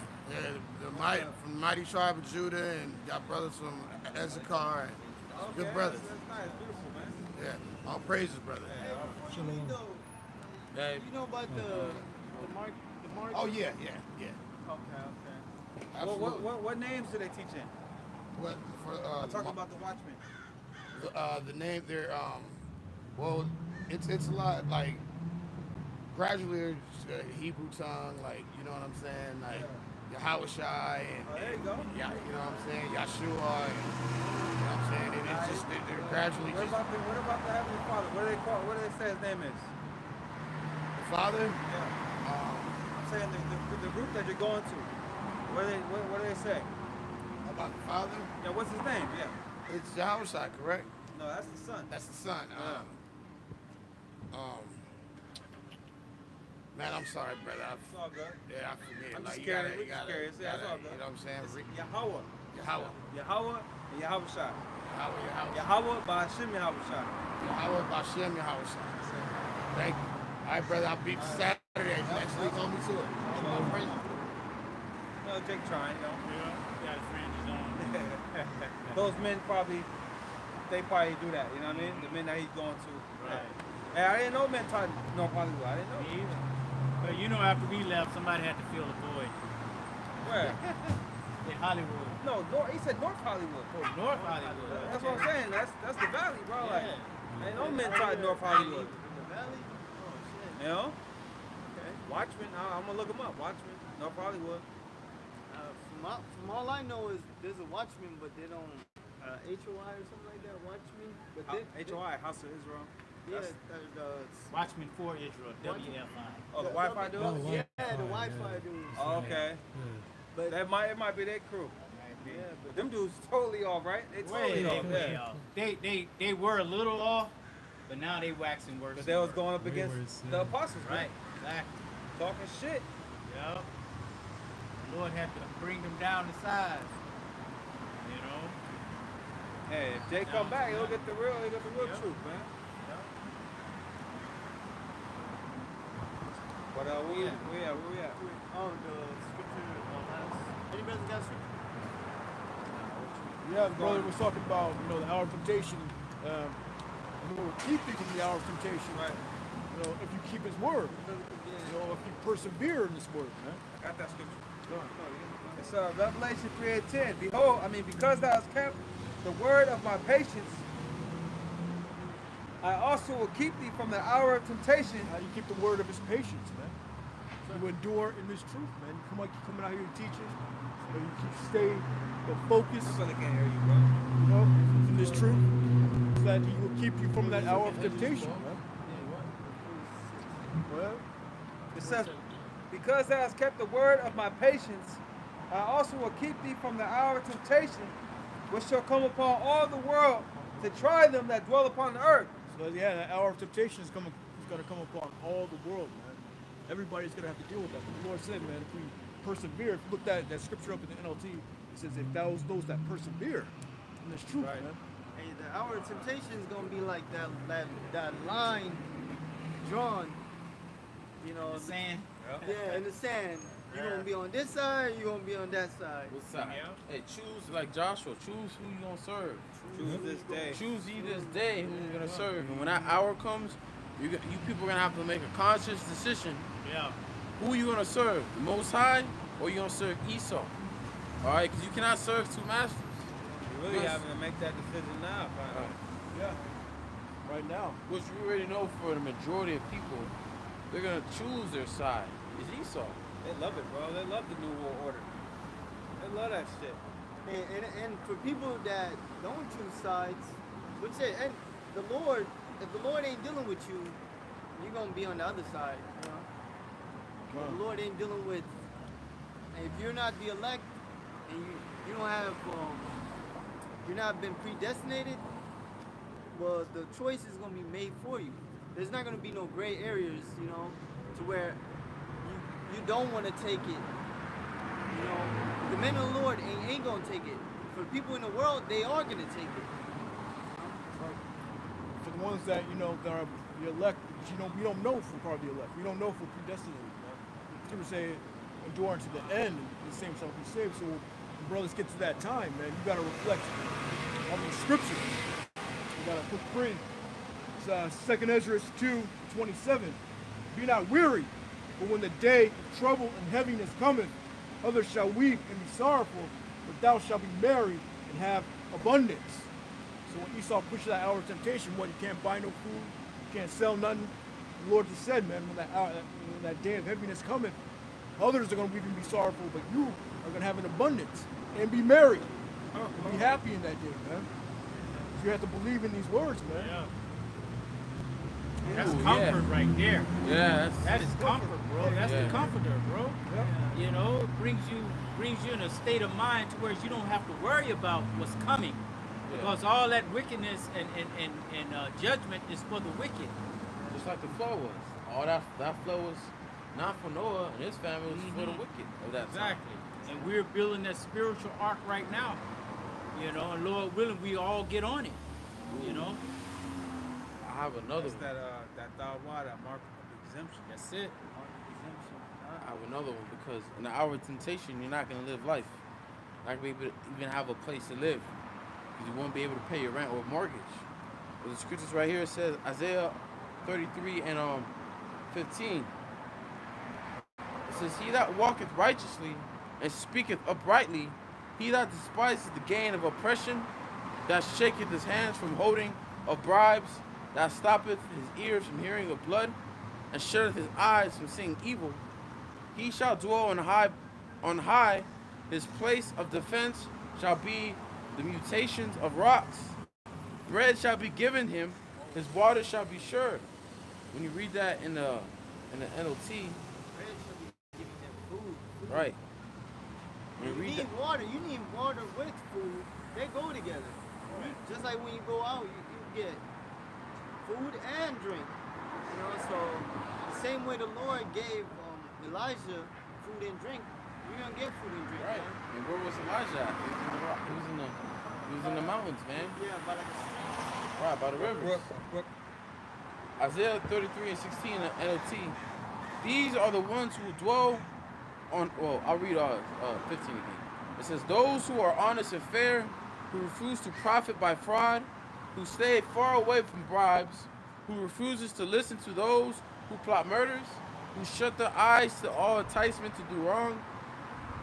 from the mighty tribe of Judah, and got brothers from Ezekar. And good brothers. That's nice. Beautiful, man. Yeah, all praises, brother. Shalom. Hey, You know about the mark? Oh yeah. Okay, okay. Absolutely. What names do they teach in? What for? I'm talking about the Watchmen. The name there. Well, it's a lot like gradually Hebrew tongue, like you know what I'm saying, like Yahweh Shai and Oh, there you go. yeah, you know what I'm saying, Yahshua, and you know what I'm saying. It's just they're gradually What just about the Heavenly Father? What do they call? What do they say his name is? the Father. Yeah. I'm saying the group that you're going to. What do they say? About the Father, Yeah, what's his name? Yeah. it's Yahweh Shai, correct? No, that's the son. That's the Son. Yeah. Man, I'm sorry, brother. It's all good. I forget. I'm just like, curious. you We're just gotta, curious. Yeah, it's all good. you know what I'm saying? It's Yahweh. Yahweh. Yahweh and Yahweh Shai. Yahweh. Yahweh by Hashem Yahweh Shai. Yahweh Bashem Yahweh Shai. Thank you. All right, brother. I'll be Saturday next week. Hold me to it. No, Jake trying, you know. Got his fringes on. Those men probably they probably do that. You know what I mean? The men that he's going to. Right. Hey, I didn't know men taught North Hollywood. I didn't know. Me either. But you know, after we left, somebody had to fill the void Where? in Hollywood. No, he said North Hollywood. Oh, North Hollywood. That's what I'm saying. That's the valley, bro. Like, Yeah. ain't no men taught North Hollywood. In the valley? Oh, shit. You know? Okay. Watchmen. I'm gonna look them up. Watchmen, North Hollywood. From all I know is there's a Watchman, but they don't HOI or something like that. Watchman, but HOI, House of Israel. Yeah, Watchmen for Israel, WFI. Oh, the Wi-Fi dude. Oh, yeah, Wi-Fi, the Wi-Fi yeah. dudes. Oh, okay. Yeah. But It might be their crew. yeah, but Them dudes totally off, right? They totally Way, off. way Yeah. off. They were a little off, but now they waxing worse. Because they was going up Way against worse, the yeah. apostles, right, right? exactly. Talking shit. Yeah. The Lord had to bring them down to size. You know. Hey, if Jay come back, he'll get the real Yeah. truth, man. But where we at? oh, the scripture last. Anybody got scripture? Yeah, the brother was talking about, the hour of temptation. The Lord will keep you from the hour of temptation. Right. If you keep His word. If you persevere in His word, man. I got that scripture. It's Revelation 3:10. Behold, because thou hast kept the word of my patience, I also will keep thee from the hour of temptation. How do you keep the word of His patience, man? You endure in His truth, man. You coming out here and teaching. You stay focused. This brother can't hear you, bro. In this truth, so that He will keep you from that hour of temptation, man. Well, It says, because thou hast kept the word of my patience, I also will keep thee from the hour of temptation, which shall come upon all the world to try them that dwell upon the earth. so yeah, that hour of temptation is going to come upon all the world, man. Everybody's going to have to deal with that. But the Lord said, man, if we persevere, if you look that scripture up in the NLT, it says, if those that persevere in this truth, Right. man. Hey, the hour of temptation is gonna be like that line drawn. Saying. Yeah, in the sand. You're gonna be on this side, you're gonna be on that side. What side? Yeah. Hey, choose, like Joshua, choose who you gonna serve. Choose this day. Choose ye this day who you're gonna serve. And when that hour comes, you people are gonna have to make a conscious decision. Yeah. Who you gonna serve? The Most High, or you gonna serve Esau? All right, because you cannot serve two masters. You're really Yes. having to make that decision now, Right. Yeah. Right now. Which we already know for the majority of people, they're gonna choose their side. It's Esau. They love it, bro. They love the New World Order. They love that shit. And for people that don't choose sides, which and the Lord, if the Lord ain't dealing with you, you're gonna be on the other side. If the Lord ain't dealing with, and if you're not the elect, and you don't have, you're not been predestinated, well, the choice is gonna be made for you. There's not gonna be no gray areas, to where you don't want to take it. The men of the Lord ain't gonna take it. For the people in the world, they are gonna take it. For the ones that, that are the elect, we don't know if we're part of the elect. We don't know if we're predestinated. People say endure to the end, and the same shall be saved. So when brothers get to that time, man, you gotta reflect on the scriptures. You gotta put free. It's 2 Ezra 2:27. Be not weary, but when the day of trouble and heaviness cometh, others shall weep and be sorrowful, but thou shalt be merry and have abundance. So when Esau pushed that hour of temptation, you can't buy no food, you can't sell nothing. The Lord just said, man, when that day of heaviness cometh, others are going to weep and be sorrowful, but you are going to have an abundance and be merry. Be happy in that day, man. So you have to believe in these words, man. Yeah. That's Ooh, comfort right there. Yeah, That is comfort, bro. That's Yeah. the comforter, bro. Yeah. It brings you in a state of mind to where you don't have to worry about what's coming, because all that wickedness and judgment is for the wicked. just like the flood was. All that flood was not for Noah and his family, it was for the wicked of that time. Exactly. And we're building that spiritual ark right now. And Lord willing, we all get on it. I have another That's one. that Dawah, that mark of exemption. That's it. I have another one because in the hour of temptation, you're not going to live life. Not going to be able to even have a place to live. because you won't be able to pay your rent or mortgage. But the scriptures right here says Isaiah 33 and 15. It says, "He that walketh righteously and speaketh uprightly, he that despises the gain of oppression, that shaketh his hands from holding of bribes, that stoppeth his ears from hearing of blood, and shutteth his eyes from seeing evil, he shall dwell on high. On high, his place of defense shall be the mutations of rocks. Bread shall be given him, his water shall be sure." When you read that in the NLT, Bread shall be giving them food. right? When You you read need that, water. You need water with food. They go together. Just like when you go out, you get food and drink. You know, so the same way the Lord gave Elijah food and drink, you're gonna get food and drink. right? Man. And where was Elijah at? He was in the mountains, man. Yeah, but like a stream. Right, by the rivers. Brook. Isaiah 33 and 16 in NLT. These are the ones who dwell on, well, I'll read 15 again. It says, "Those who are honest and fair, who refuse to profit by fraud, who stay far away from bribes, who refuses to listen to those who plot murders, who shut their eyes to all enticement to do wrong.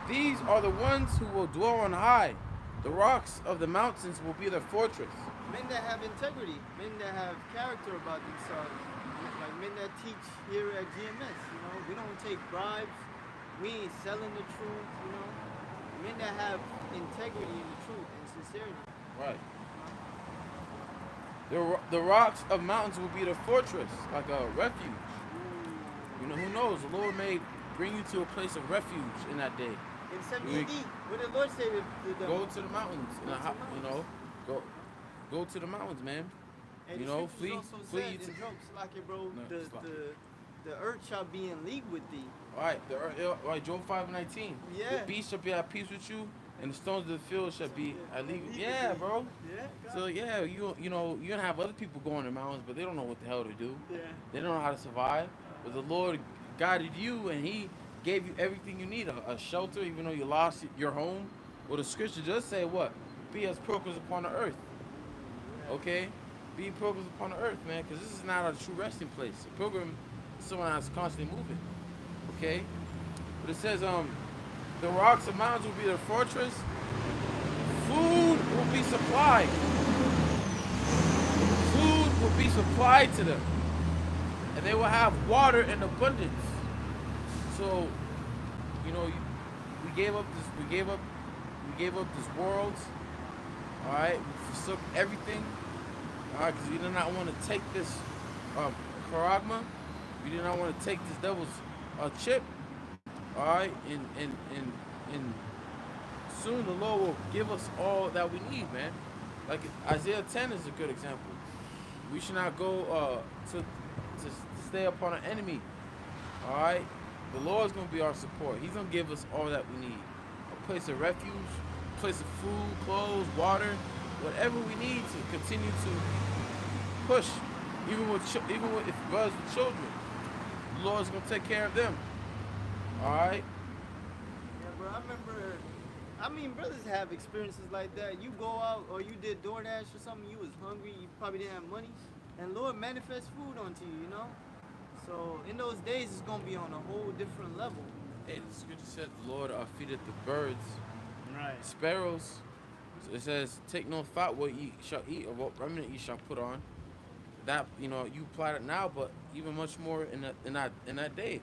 These are the ones who will dwell on high. The rocks of the mountains will be their fortress." Men that have integrity, men that have character about themselves, like men that teach here at GMS. You know, we don't take bribes. We ain't selling the truth. You know, men that have integrity in the truth and sincerity. Right. The rocks of mountains will be the fortress, like a refuge. You know, who knows? The Lord may bring you to a place of refuge in that day. In 70 AD, what did the Lord say to them? Go to the mountains. You know, go to the mountains, man. And You the know, scriptures flee also flee said to- in Job, Slack bro, No, Slack. the earth shall be in league with thee. All right, Job 5:19. Yeah. The beast shall be at peace with you, and the stones of the field shall be at league. Yeah, bro. Yeah. So yeah, you know, you're gonna have other people go in the mountains, but they don't know what the hell to do. Yeah. They don't know how to survive. But the Lord guided you, and He gave you everything you need, a shelter, even though you lost your home. Well, the scripture does say what? Be as pilgrims upon the earth. Okay? Be pilgrims upon the earth, man, because this is not a true resting place. A pilgrim is someone that's constantly moving. Okay? But it says, the rocks and mountains will be their fortress. Food will be supplied. Food will be supplied to them. And they will have water in abundance. So, you know, we gave up this world. All right, we forsook everything. All right, because we did not want to take this charagma. We did not want to take this devil's chip. All right, and soon the Lord will give us all that we need, man. Like Isaiah 10 is a good example. We should not go to stay upon an enemy. All right, the Lord's gonna be our support. He's gonna give us all that we need: a place of refuge, a place of food, clothes, water, whatever we need to continue to push. Even if brothers with children, the Lord's gonna take care of them. All right. Yeah, bro. I mean, brothers have experiences like that. You go out or you did DoorDash or something. You was hungry. You probably didn't have money, and Lord manifests food onto you. You know. So in those days, it's gonna be on a whole different level. Hey, the scripture said the Lord feedeth the birds, Right. sparrows. So it says, "Take no thought what ye shall eat, or what remnant ye shall put on." That, you know, you apply it now, but even much more in that day.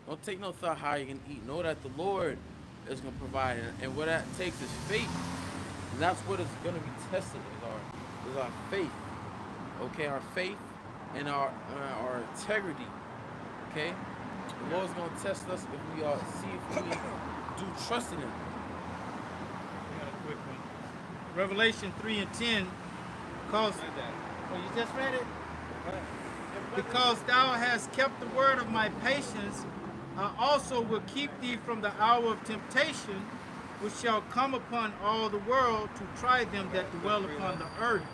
Don't take no thought how you can eat. Know that the Lord is gonna provide, and what that takes is faith. And that's what is gonna be tested is our faith. Okay, our faith and our integrity. Okay, the Lord's gonna test us if we see if we do trust in Him. I got a quick one. Revelation 3 and 10 calls. Oh, you just read it? Because thou hast kept the word of my patience, I also will keep thee from the hour of temptation, which shall come upon all the world to try them that dwell upon the earth.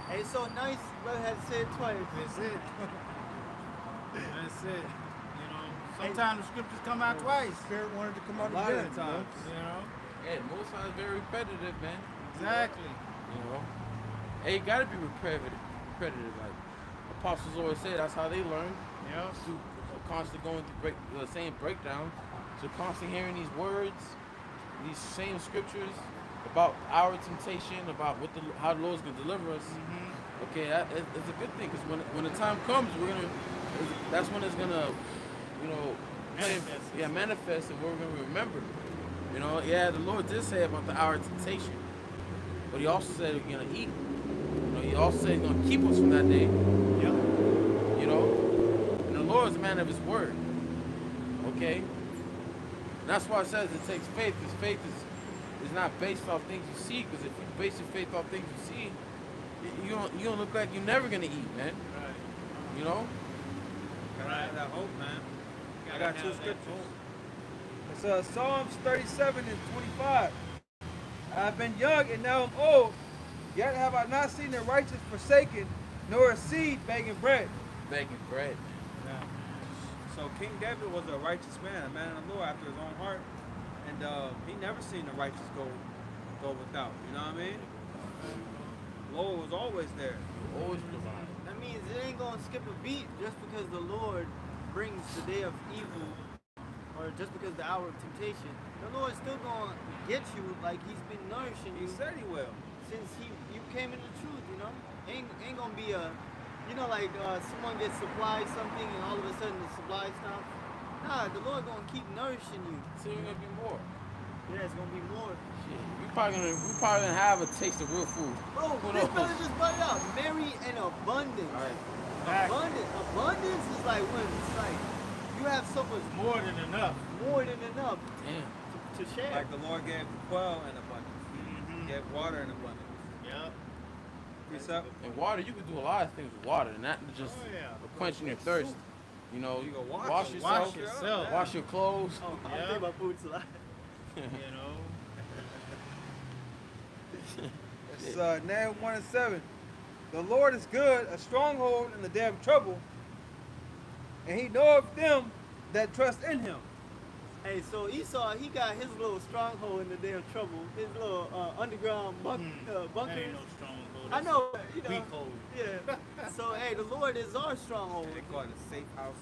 Hey, it's so nice, brother had to say it twice. That's it. That's it. You know, sometimes the scriptures come out twice. Spirit wanted to come out A lot again. of times. You know, Yeah, most times very repetitive, man. exactly. You know, and you gotta be repetitive. Like apostles always say, that's how they learn. Yeah. Through constantly going through the same breakdown. So constantly hearing these words, these same scriptures about our temptation, about how the Lord's gonna deliver us. Okay, it's a good thing, because when the time comes, that's when it's gonna, you know, manifest, and we're gonna remember. You know, the Lord did say about the hour of temptation, but He also said we're gonna eat. You know, He also said He's gonna keep us from that day. Yep. You know, and the Lord is a man of His word. Okay, and that's why it says it takes faith, because faith is not based off things you see. Because if you base your faith off things you see, you don't look like you're never gonna eat, man. Right. You know. Gotta have that hope, man. I got two scriptures. It's Psalms 37 and 25. I've been young and now I'm old, yet have I not seen the righteous forsaken, nor a seed begging bread. Begging bread. Yeah. So King David was a righteous man, a man of the Lord after his own heart, and he never seen the righteous go without. You know what I mean? The Lord was always there. Always provide. That means it ain't gonna skip a beat just because the Lord brings the day of evil, or just because the hour of temptation. The Lord's still gonna get you like He's been nourishing He you said He will. since you came into the truth. You know, ain't gonna be a, you know, like someone gets supplied something and all of a sudden the supply stops. Nah, the Lord gonna keep nourishing you. So there's gonna be more. Yeah, it's gonna be more. Shit, we probably gonna have a taste of real food. Bro, Who this knows? brother just brought it up. Mary and abundance. All right. Abundance is like when it's like you have so much More than enough. more than enough Damn. to share. Like the Lord gave the quail in abundance. He gave water in abundance. Yep. Precept. And water, you can do a lot of things with water, not just quenching your thirst. You know, You go wash yourself, yourself. wash your clothes. Oh, I Yeah. think about food salad. You know. It's Nahum 1 and 7. The Lord is good, a stronghold in the day of trouble, and He knoweth them that trust in Him. Hey, so Esau, he got his little stronghold in the day of trouble. His little underground bunker. That ain't no stronghold. I know, you know. Weak hold. Yeah. So hey, the Lord is our stronghold. They call it a safe house.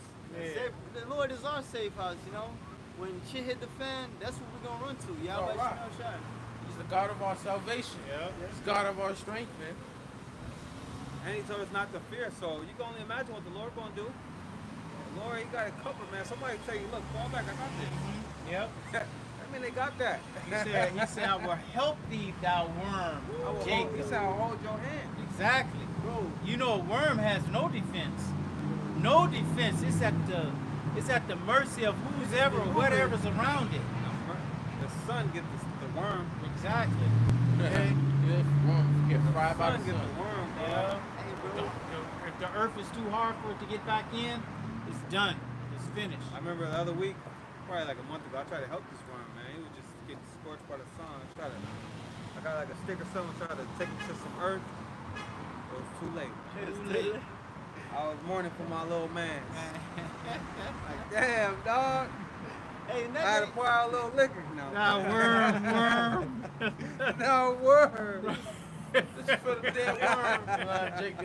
The Lord is our safe house. You know, when shit hit the fan, that's what we're gonna run to. Y'all All right. He's the God of our salvation. Yep. He's God of our strength, man. And He told us not to fear, so you can only imagine what the Lord gonna do. The Lord, He got it covered, man. Somebody tell you, look, fall back, I got this. Yep. I mean, they got that. He said, I will help thee, thou worm, I will Jacob. He said, I'll hold your hand. Exactly. Bro, you know a worm has no defense. No defense. It's at the mercy of whatever's around it. The sun gets the worm. Exactly. Okay. Get fried by the Sun gets sun. the worm, bro. Yeah. Hey, If bro. if the earth is too hard for it to get back in, it's done. It's finished. I remember the other week, probably like a month ago, I tried to help this worm, man. He was just getting scorched by the sun. I got like a stick or something, tried to take him to some earth. It was too late. I was mourning for my little man. Like, damn, dog. Hey, and I had to that pour out a little liquor. No. Now worm. No worm. This is for the dead worm. Jake,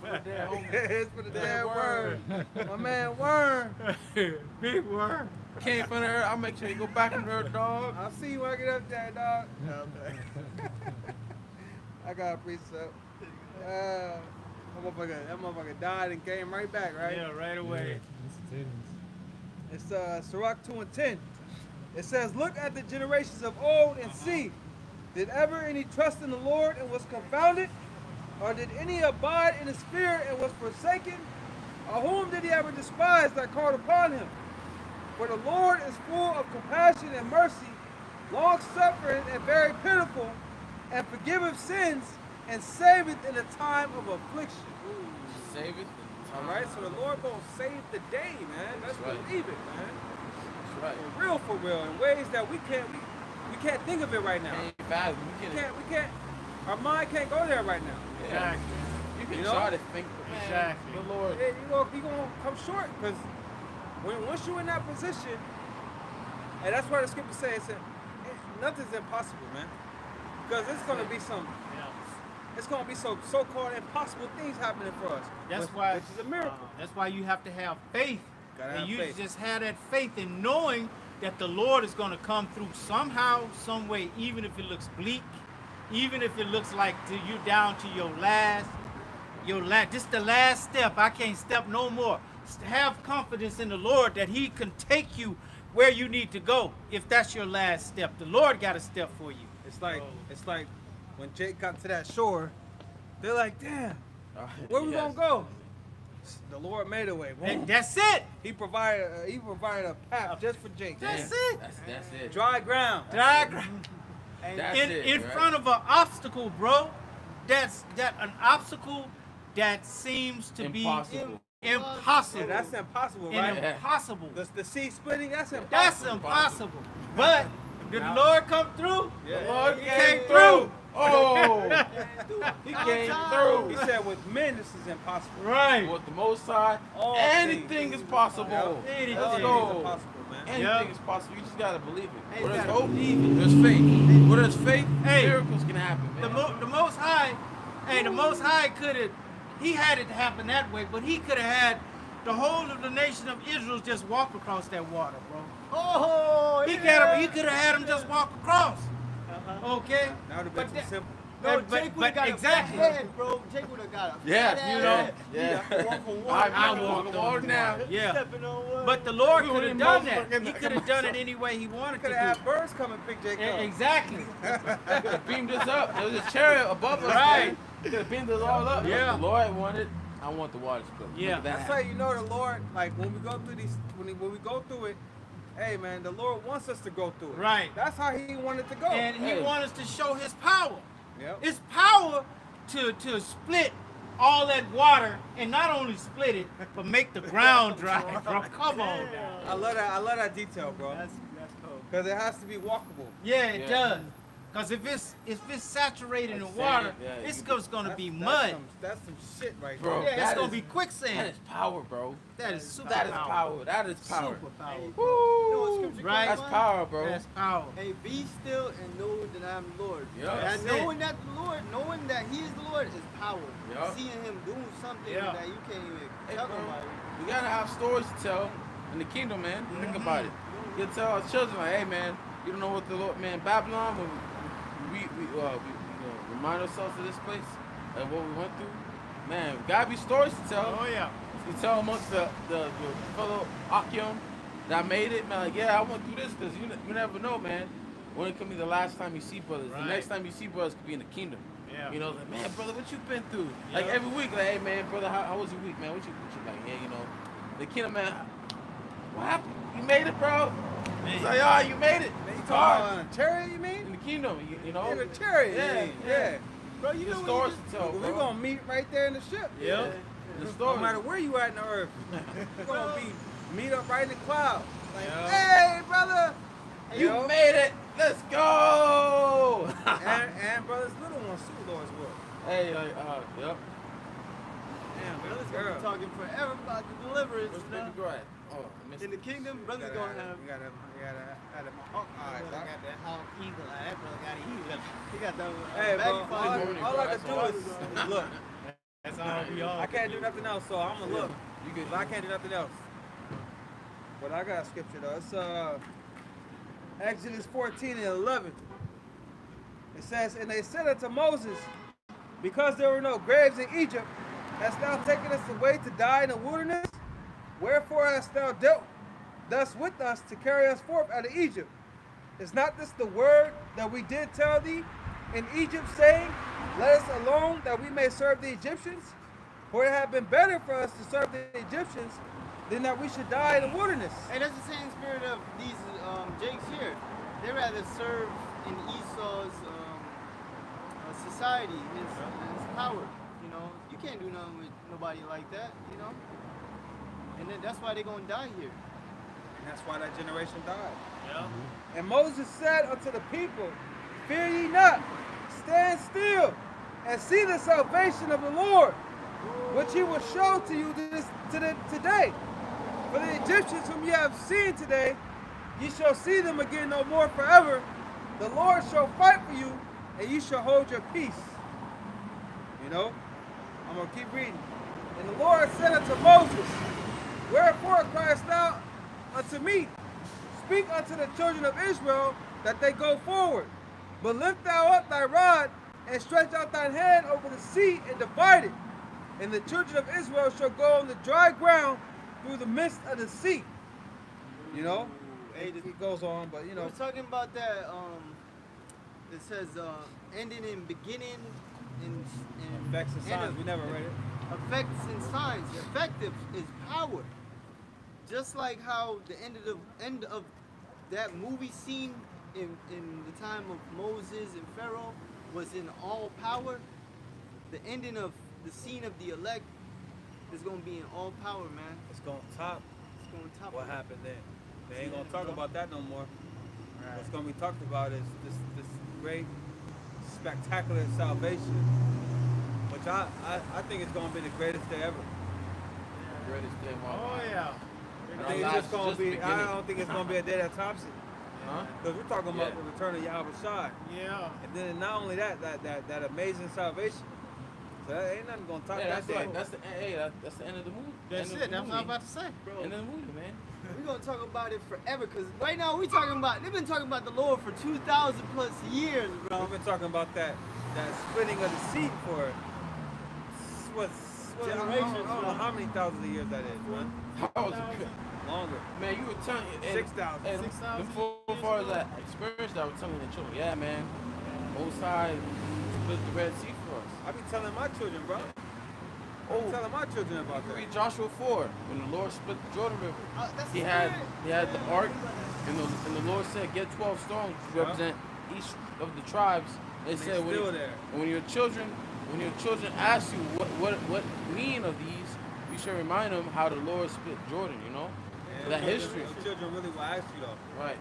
for the dead homie. It's for the damn worm. My man Worm. Big worm. Came from the earth. I'll make sure you go back in the earth, dog. I'll see you when I get up there, dog. I got a precept. That motherfucker died and came right back, right? Yeah, right away. It's Sirach 2 and 10. It says, look at the generations of old and see, did ever any trust in the Lord and was confounded? Or did any abide in his fear and was forsaken? Or whom did he ever despise that called upon him? For the Lord is full of compassion and mercy, long-suffering and very pitiful, and forgiveth sins, and saveth in the time of affliction. Save it. All right, so the Lord gonna save the day, man. Let's That's right. believe it, man. That's right. For real, in ways that we can't think of it right now. Ain't fathom. You can, Our mind can't go there right now. yeah. You can You know? try to think, but man, Exactly. the Lord. Yeah, you gonna come short because once you're in that position, and that's why the scripture says nothing's impossible, man. Because it's gonna be some it's gonna be so-called impossible things happening for us. That's which, why which is a miracle. That's why you have to have faith. Gotta And have you faith. just have that faith in knowing that the Lord is going to come through somehow, some way, even if it looks bleak, even if it looks like you down to your last, just the last step. I can't step no more. Have confidence in the Lord that He can take you where you need to go. If that's your last step, the Lord got a step for you. It's like when Jake got to that shore, they're like, damn, where we gonna go? The Lord made a way. And that's it. He provided a path just for Jake. That's man. it. That's it. Dry ground. Diagram. That's in it, in right? front of an obstacle, bro. That's an obstacle that seems to Impossible. be impossible. Yeah, that's impossible, and right? impossible. The sea splitting, that's impossible. That's impossible. But did the Lord come through? Yeah. The Lord He came came through. Oh, he came He through. said with men this is impossible. Right. With the Most High, All anything things. is possible. Anything. All Let's things go. is possible, man. Anything Yep. is possible. You just gotta believe it. Hey, Where you there's gotta hope, believe it. there's faith. Where there's faith, Hey. miracles can happen, man. The Most High, the Most High could have, He had it to happen that way, but He could have had the whole of the nation of Israel just walk across that water, bro. Oh, He yeah. could have had them just walk across. Okay? That would have been too simple. No, But- Jake would but have got exactly. a fat head, bro. Jake would have got a Yeah, fat you ass know. head. Yeah. He got to walk on I water. remember walked walking on water now. Yeah. Stepping on water. But the Lord We could were have in done motherfucking- that. He could have done it any way He wanted Could to have do. had birds come and pick Jake up. Exactly. Beamed us up. There was a chariot above us. Right. Could have beamed us all up. Yeah. The Lord wanted. I want the water split. Yeah. Look at That's that. how you know the Lord, like when we go through these, when we go through it, hey man, the Lord wants us to go through it. Right. That's how He wanted to go. And He Hey. wants us to show His power. Yep. It's power to split all that water and not only split it, but make the ground dry, bro. Come on now. I love that detail, bro. That's cool. Because it has to be walkable. Yeah, it Yeah. does. Because if it's saturated in Like water, sand, yeah, it's you just gonna be That's mud. That's some shit right Bro, there. Yeah, it's that gonna is- be quicksand. That is power, bro. That is super That is power. That is power. Super power. You know what Woo! scripture Right. That's comes power, bro. That's power. Hey, be still and know that I'm the Lord. Yeah. That's And it. knowing that the Lord, knowing that He is the Lord is power. Yeah. Seeing Him doing something Yeah. that you can't even Hey, tell bro. nobody. We gotta have stories to tell in the kingdom, man. Think about it. You can tell our children, like, hey, man, you don't know what the Lord, man, Babylon, when we remind ourselves of this place and what we went through. Man, gotta be stories to tell. Oh yeah. You tell amongst the fellow Akim that made it, man, like, yeah, I went through this because you never know, man. When it could be the last time you see brothers. Right. The next time you see brothers could be in the kingdom. Yeah. You know, like, man, brother, what you been through? Like Yeah. every week, like, hey, man, brother, how was your week, man? What you like? Yeah, you know, the kingdom, man. What happened? You made it, bro. It's like, oh, you made it. Man, you It's talking hard. about a chariot, you mean? In the kingdom, you know. In a chariot, Yeah, yeah. Bro, you The know stories what to tell, We're bro. gonna meet right there in the ship. Yeah. The No stories. matter where you at in the earth, we're gonna meet up right in the cloud. Like, Yeah. hey, brother. You made it. Let's go. and brothers, little ones too, Lord's will. Hey, yep. Damn, Brothers girl. gonna be talking forever about the deliverance. Where's you know? baby girl at? Oh, I missed In the it. kingdom, You brothers gonna have. gotta have them hawk eyes. Brother Doc. got that hawk eagle eye. That brother got an eagle. He got that Hey, bro, magnifying. all I can do is look. That's all we all. I can't do nothing else, so I'm gonna look. You good? But I can't do nothing else. But I got a scripture though. It's Exodus 14 and 11. It says, and they said unto Moses, because there were no graves in Egypt, hast thou taken us away to die in the wilderness? Wherefore hast thou dealt thus with us to carry us forth out of Egypt? Is not this the word that we did tell thee in Egypt, saying, let us alone that we may serve the Egyptians? For it had been better for us to serve the Egyptians than that we should die in the wilderness. And that's the same spirit of these Jakes here. They rather serve in Esau's society, his power. You know, you can't do nothing with nobody like that. You know, and then that's why they're gonna die here. And that's why that generation died. Yeah. And Moses said unto the people, fear ye not, stand still, and see the salvation of the Lord, which he will show to you today. For the Egyptians whom ye have seen today, ye shall see them again no more forever. The Lord shall fight for you, and ye shall hold your peace. You know? I'm going to keep reading. And the Lord said unto Moses, Wherefore criest thou unto me? Speak unto the children of Israel that they go forward. But lift thou up thy rod and stretch out thine hand over the sea and divide it. And the children of Israel shall go on the dry ground through the midst of the sea. You know? It goes on, but you know. We're talking about that, it says, ending in beginning in Effects and signs, we never read it. effects and signs. Effective is power. Just like how the end of that movie scene in the time of Moses and Pharaoh was in all power, the ending of the scene of the elect is going to be in all power, man. It's going to top It's going to top what it. happened then. They ain't going to talk about that no more. What's going to be talked about is this great, spectacular salvation, which I think it's going to be the greatest day ever. Greatest day of my Oh life. yeah. I think it's just going to be, I beginning. don't think it's going to be a day that tops it. Huh? Because we're talking about Yeah. the return of Yahweh Shai. Yeah. And then not only that amazing salvation. So that ain't nothing going to top Yeah, that that's day. like that's the end of the movie. That's End of it. the That's what I'm movie. about to say. End of the movie, man. We're going to talk about it forever because right now they've been talking about the Lord for 2,000 plus years, bro. We've been talking about that splitting of the sea for what Generations, I don't know how many thousands of years that is, man. How was it? Longer. Man, you were telling 6,000. 6,000 Before that experience, I was telling the children, yeah, man, Most High split the Red Sea for us. I be telling my children, bro. Oh, I'm telling my children about you that. read Joshua 4 when the Lord split the Jordan River. That's He had the ark, and the Lord said, "Get 12 stones to represent each of the tribes." They said, still there. when your children ask you what mean of these, you should remind them how the Lord split Jordan. You know, that history. The children really will ask you though. Right.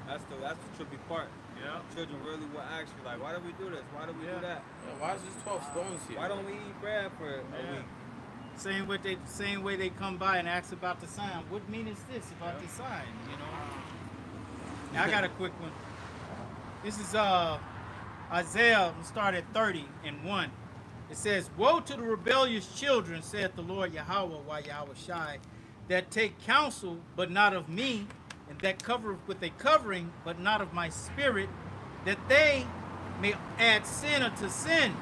That's the trippy part. Yeah. Children really will ask you like, why do we do this? Why do we do that? Yeah, why is this 12 stones here? Why don't we eat bread for a week? Same way they come by and ask about the sign. What mean is this about this sign? You know. Now I got a quick one. This is Isaiah. We'll start at 30:1. It says, "Woe to the rebellious children, saith the Lord Yahweh, why Yahweh Shai, that take counsel, but not of me, and that cover with a covering, but not of my spirit, that they may add sin unto sin,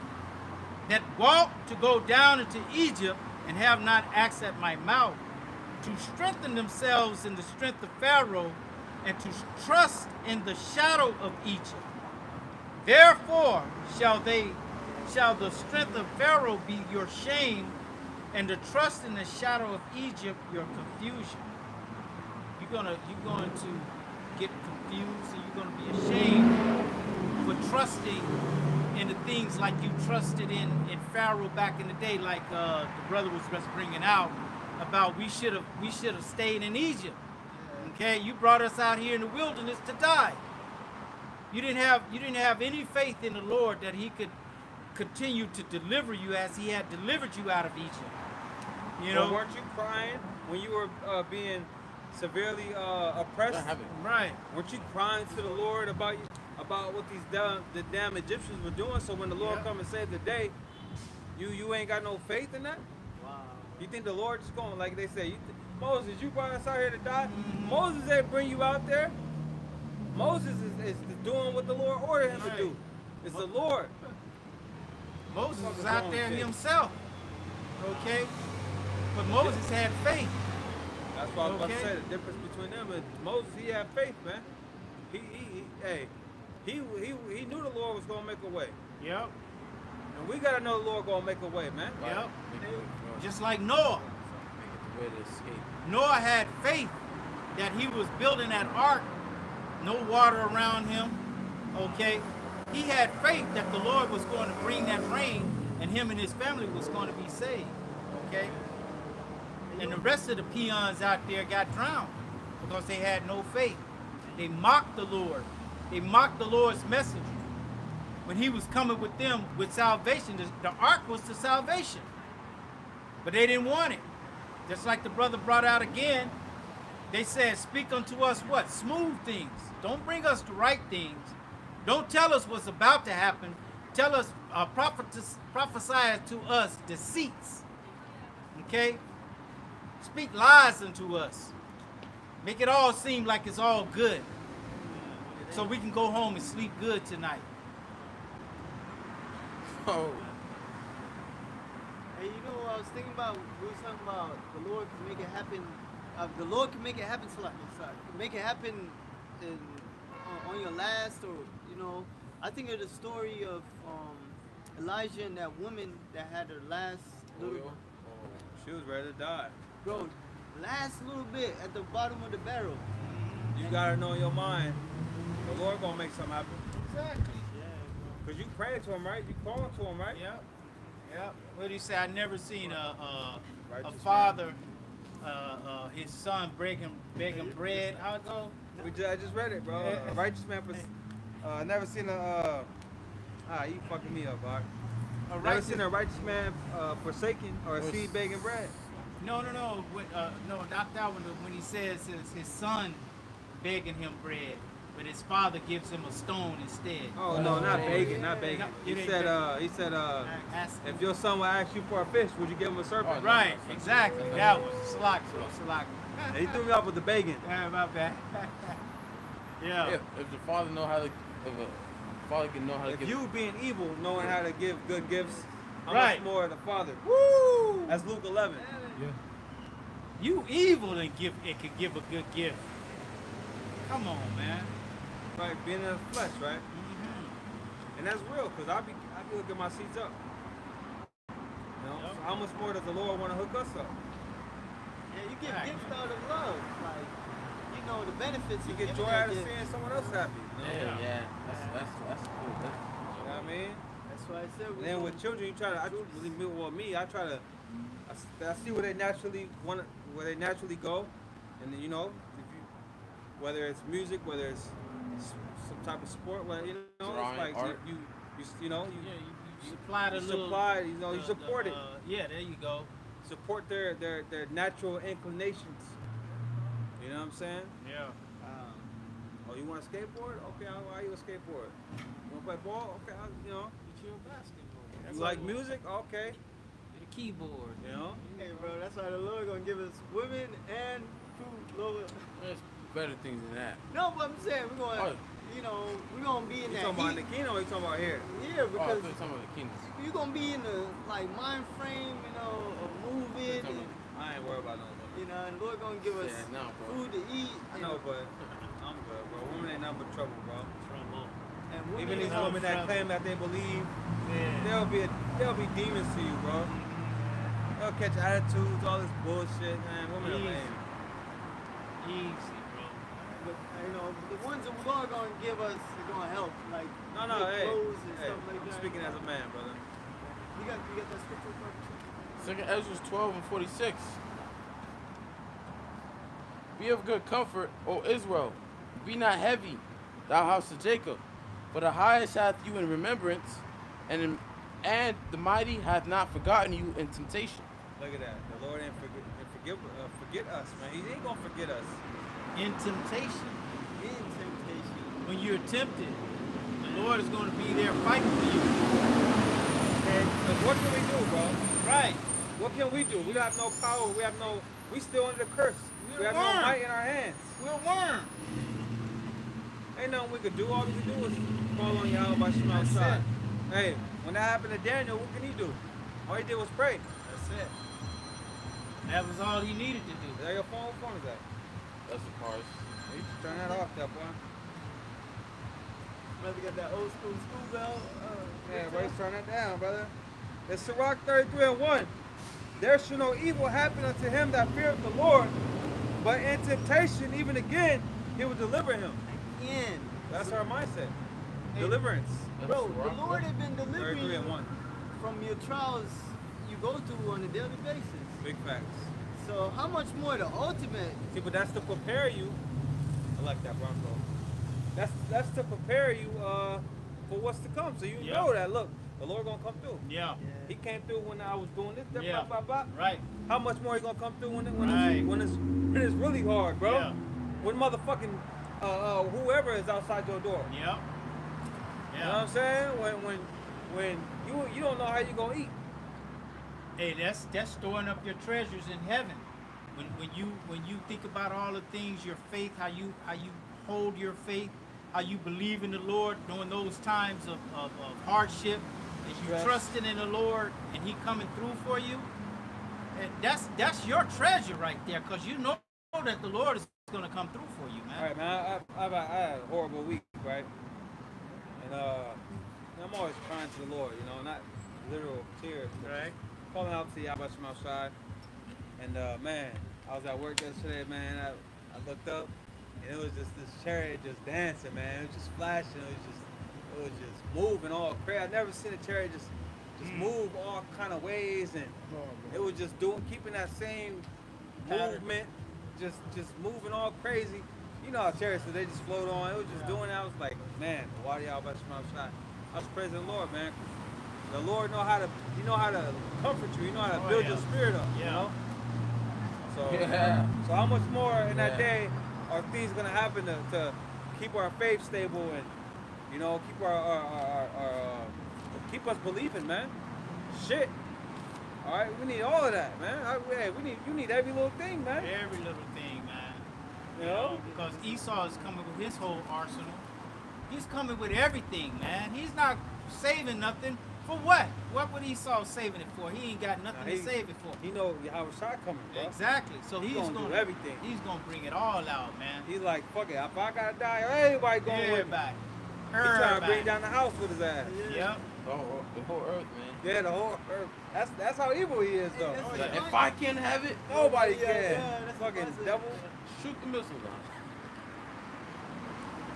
that walk to go down into Egypt, and have not asked at my mouth, to strengthen themselves in the strength of Pharaoh, and to trust in the shadow of Egypt. Therefore shall the strength of Pharaoh be your shame, and the trust in the shadow of Egypt your confusion." You're going to get confused, and you're going to be ashamed for trusting in the things like you trusted in Pharaoh back in the day, like the brother was just bringing out about we should have stayed in Egypt. Okay, you brought us out here in the wilderness to die. You didn't have any faith in the Lord that He could continue to deliver you as He had delivered you out of Egypt. You know, But weren't you crying when you were being severely oppressed? I haven't. right? Weren't you crying to the Lord about what the damn Egyptians were doing? So when the Lord Yeah. come and save the day, you ain't got no faith in that? Wow. You think the Lord just going, like they say, Moses, you brought us out here to die? Mm-hmm. Moses ain't bring you out there. Moses is doing what the Lord ordered him to Right. do. It's the Lord. Moses was What's out wrong there with it? himself. Okay, but Moses had faith. That's what I was about to Okay. say. The difference between them and Moses, he had faith, man. He knew the Lord was gonna make a way, Yep. and we gotta know the Lord gonna make a way, man. Yep. Make it for us. Just like Noah. Make it the way to escape. Noah had faith that he was building that ark, no water around him. Okay, he had faith that the Lord was going to bring that rain, and him and his family was going to be saved. Okay, and the rest of the peons out there got drowned because they had no faith. They mocked the Lord. They mocked the Lord's message when He was coming with them with salvation. The ark was the salvation, but they didn't want it. Just like the brother brought out again, they said, "Speak unto us what? Smooth things. Don't bring us the right things. Don't tell us what's about to happen. tell us, prophesy to us deceits. Okay? Speak lies unto us. Make it all seem like it's all good. So we can go home and sleep good tonight. Oh, Hey, you know what I was thinking about? We were talking about the Lord can make it happen. The Lord can make it happen. Make it happen on your last, or you know. I think of the story of Elijah and that woman that had her last little, She was ready to die. bro, last little bit at the bottom of the barrel. You gotta know in your mind, the Lord gonna make something happen. Exactly. Cause you pray to him, right? You call to him, right? Yep. Yep. What do you say? I never seen a Righteous father, his son begging bread. How it go? I just read it, bro. A righteous man, never seen you fucking me up, Bart. A Never righteous, seen a righteous man forsaken or a seed begging bread. no, no, not that one. When he says his son begging him bread, but his father gives him a stone instead. Oh no, not begging, not begging. No, He it ain't said, Ask- if your son will ask you for a fish, would you give him a serpent? Oh, no. Right, exactly. That one. Slack. And he threw me off with the begging. Yeah, my bad. Yeah. if the father know how to, if a father can know how to If give. you being evil, knowing how to give good gifts, how Right. much more the Father? Woo! That's Luke 11. Yeah. You evil and can give a good gift. Come on, man. Right, being in the flesh, right? Mm-hmm. And that's real, because I be hooking my seats up. You know? Yep. So how much more does the Lord want to hook us up? Yeah, you get Right. gifts out of love, like you know the benefits. You of get giving joy that out of gift. seeing someone else happy. You know, Yeah, that's cool. You know what I mean? That's why I said. And then with children, you try to. I try to. I see where they naturally where they naturally go, and then whether it's music, whether it's some type of sport, whether it's Drawing, like art. you You supply the you little. supply, you support it. Yeah, there you go. Support their natural inclinations. You know what I'm saying? Yeah. Oh, you want to skateboard? Okay, I'll buy you a skateboard. You want to play ball? Okay, Get you a basketball. You like music? Okay. Get a keyboard. You know? Hey, bro, that's why the Lord gonna give us women and food, Lord. There's better things than that. No, but I'm saying we're gonna, Oh. we're gonna be in You that talking about in heat. the kingdom or you talking about here? Yeah, Oh, I because thought you were talking about the kingdoms. you're gonna be in the like mind frame, of moving, and, I ain't worried about no women. and Lord gonna give us Yeah, no, bro. food to eat. I know, but I'm good, bro. Women ain't nothing but trouble, bro. And women Even these are women that trouble. claim that they believe, Yeah. they'll be demons to you, bro. They'll catch attitudes, all this bullshit, man. Women are Easy. lame. Easy, bro. But, the ones that Lord gonna give us are gonna help, like No, make hey, clothes and hey, stuff like I'm that. speaking as a man, brother. You got that scripture? Bro? Second Ezra 12:46. Be of good comfort, O Israel. Be not heavy, thou house of Jacob. For the highest hath you in remembrance, and the mighty hath not forgotten you in temptation. Look at that. The Lord ain't forget us, man. He ain't gonna forget us. In temptation. In temptation. When you're tempted, the Lord is going to be there fighting for you. And what can we do, bro? Right. What can we do? We have no power. We still under the curse. We have no worm. might in our hands. We're a worm. Ain't nothing we could do. All we can do is call on Yahweh by Shema That's outside. it. Hey, when that happened to Daniel, what can he do? All he did was pray. That's it. That was all he needed to do. Is that your phone? What phone is that? That's the part. You should turn that off, that boy. Brother got that old school bell. Yeah, bro, turn that down, brother. It's Sirach 33:1. There shall no evil happen unto him that feareth the Lord, but in temptation, even again, he will deliver him. In. That's our mindset. Deliverance. Bro, the Lord has been delivering 33:1. you from your trials you go through on a daily basis. Big facts. So how much more the ultimate? See, but that's to prepare you. I like that, Bronco. That's to prepare you for what's to come. So you Yeah. know that. Look, the Lord gonna come through. Yeah. He came through when I was doing this. That, Yeah. blah, blah, blah. Right. How much more he gonna come through when Right. when it's really hard, bro? Yeah. When motherfucking whoever is outside your door. Yep. You know what I'm saying? When when you don't know how you gonna eat. Hey, that's storing up your treasures in heaven. When you think about all the things, your faith, how you hold your faith, how you believe in the Lord during those times of hardship, as you Yes. trusting in the Lord and He coming through for you, and that's your treasure right there, because you know that the Lord is gonna come through for you, man. All right, man. I had a horrible week, right? And I'm always crying to the Lord, not literal tears, but Right. just calling out to Yahweh from outside. And man, I was at work yesterday, man. I looked up, and it was just this chariot just dancing, man. It was just flashing. It was just moving all crazy. I never seen a chariot just move all kind of ways, and it was just keeping that same movement, just moving all crazy. You know how chariots, they just float on. It was just doing that. I was like, man, why do y'all best from outside? I was praising the Lord, man. The Lord know how to comfort you. You know how to build your spirit up. Yeah. You know. So, Yeah. so how much more in that Yeah. day are things gonna happen to keep our faith stable and keep our keep us believing, man. Shit. All right, we need all of that, man. You need every little thing, man. Every little thing, man. You know? Because Esau is coming with his whole arsenal. He's coming with everything, man. He's not saving nothing. For what? What would Esau saving it for? He ain't got nothing to save it for. He know how a shot coming, bro. Exactly. So he's gonna do everything. He's gonna bring it all out, man. He's like, fuck it. If I gotta die, everybody going with me. Everybody. He trying to bring down the house with his ass. Yep. The whole earth, man. Yeah, the whole earth. That's how evil he is, though. Like, if I can't have it, Nobody Yeah, can. yeah, that's Fucking what I said. devil. shoot the missiles on.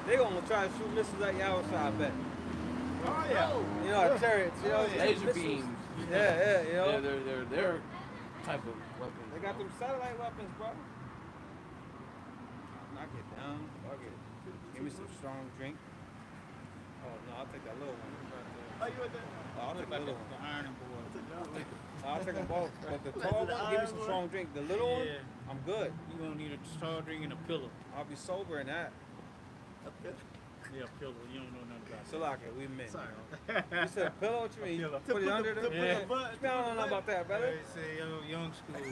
They gonna try to shoot missiles at y'all, I bet. Oh yeah. You know, chariots. You know, Oh, yeah. shoot Laser missiles. beams. Yeah, you know. Yeah, they're their type of weapons. They got them satellite weapons, bro. Knock it down. Fuck it. Give me some strong drink. Oh no, I'll take that little one. Oh, you at the I'll take the little one. The ironing board. I'll take them both. But the tall one, give me some strong drink. The little one, Yeah. I'm good. You gonna need a straw drink and a pillow. I'll be sober in that. Yeah, pillow. You don't know nothing about So like it, we men. Sorry. You said a pillow? What you mean? You pillow. put it under there? Yeah. I don't know nothing about that, brother. They say young school, right?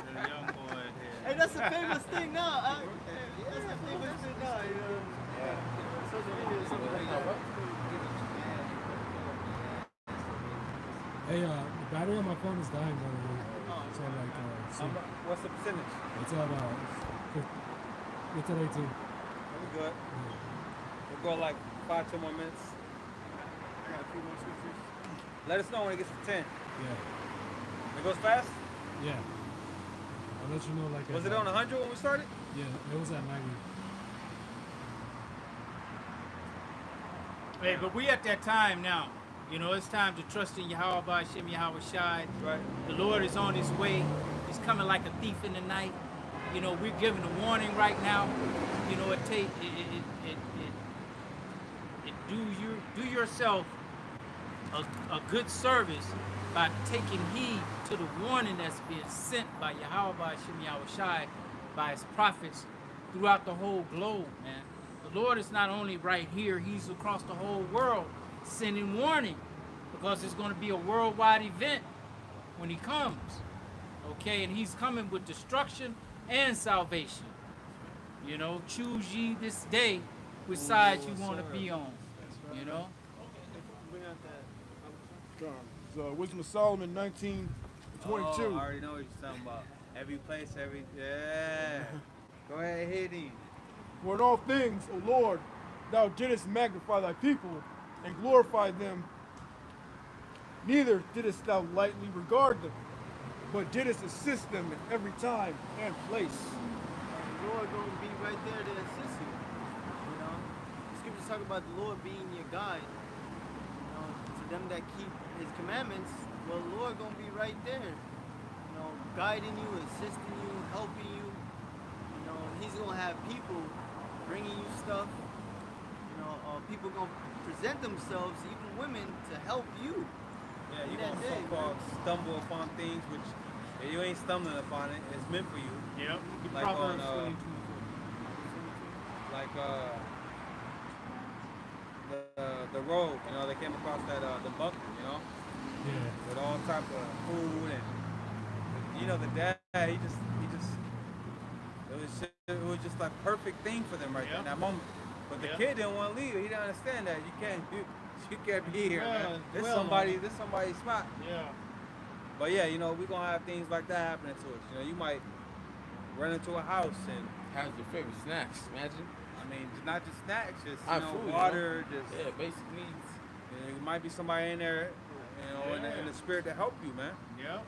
The young boy. Hey, that's a famous thing now. That's a famous thing now. You know, Yeah. social media or something like that. Hey, the battery on my phone is dying, by the way. So like, What's the percentage? it's at it's at 18. We good. We'll go like 5-10 more minutes. Got a few more scriptures. Let us know when it gets to 10. Yeah, It goes fast? yeah. I'll let you know. Like, Was at, it on 100 when we started? Yeah, it was at 90. Hey, but we at that time now. You know, it's time to trust in Yahweh Shem Yahweh Shai. Right. The Lord is on his way. He's coming like a thief in the night. You know, we're giving a warning right now. You know, do yourself a good service by taking heed to the warning that's being sent by Yahweh Shem Yahweh Shai, by his prophets throughout the whole globe, man. The Lord is not only right here, he's across the whole world sending warning, because it's going to be a worldwide event when he comes. Okay, and he's coming with destruction and salvation. You know, choose ye this day which side you want to be on. You know? Bring out that. Wisdom of Solomon 19:22. Oh, I already know what you're talking about. Every place, yeah. Go ahead, hit him. For in all things, O Lord, thou didst magnify thy people and glorify them. Neither didst thou lightly regard them, but didst assist them in every time and place. The Lord gonna be right there to assist you. You know, the scriptures talk about the Lord being your guide. You know, to them that keep His commandments, well, the Lord gonna be right there. You know, guiding you, assisting you, helping you. You know, He's gonna have people bringing you stuff. You know, people gonna present themselves, even women, to help you. Yeah, In you're that going day, to so-called stumble upon things which you ain't stumbling upon it. It's meant for you. Yep. Like Proverbs on, 22:4. Like the road. You know, they came across that the bunker. You know, Yeah. with all type of food and you know the dad. He just it was just like perfect thing for them right there in that moment. But the kid didn't want to leave. He didn't understand that you can't be here, man. This somebody's spot. Yeah. But yeah, you know, we're gonna have things like that happening to us. You know, you might run into a house and How's your favorite snacks? Imagine. I mean, not just snacks, just Food, water, you know? just Yeah, basic needs. you know, there might be somebody in there, you know, in the spirit to help you, man. Yep.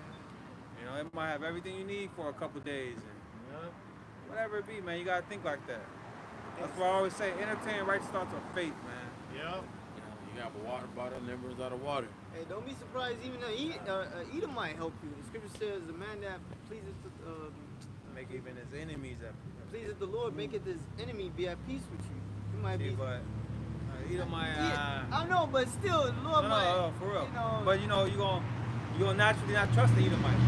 You know, it might have everything you need for a couple days, and Yep. whatever it be, man. You gotta think like that. That's why I always say, entertain right starts with faith, man. Yep. You got a water bottle, never runs out of water. Hey, don't be surprised. Even Edom might help you. The scripture says, "The man that pleases Make even his enemies at pleases the Lord, maketh his enemy be at peace with you." You might See, be. but Edom might. I know, but still, the Lord might. No, for real. You know, But you know, you gonna naturally not trust the Edomite.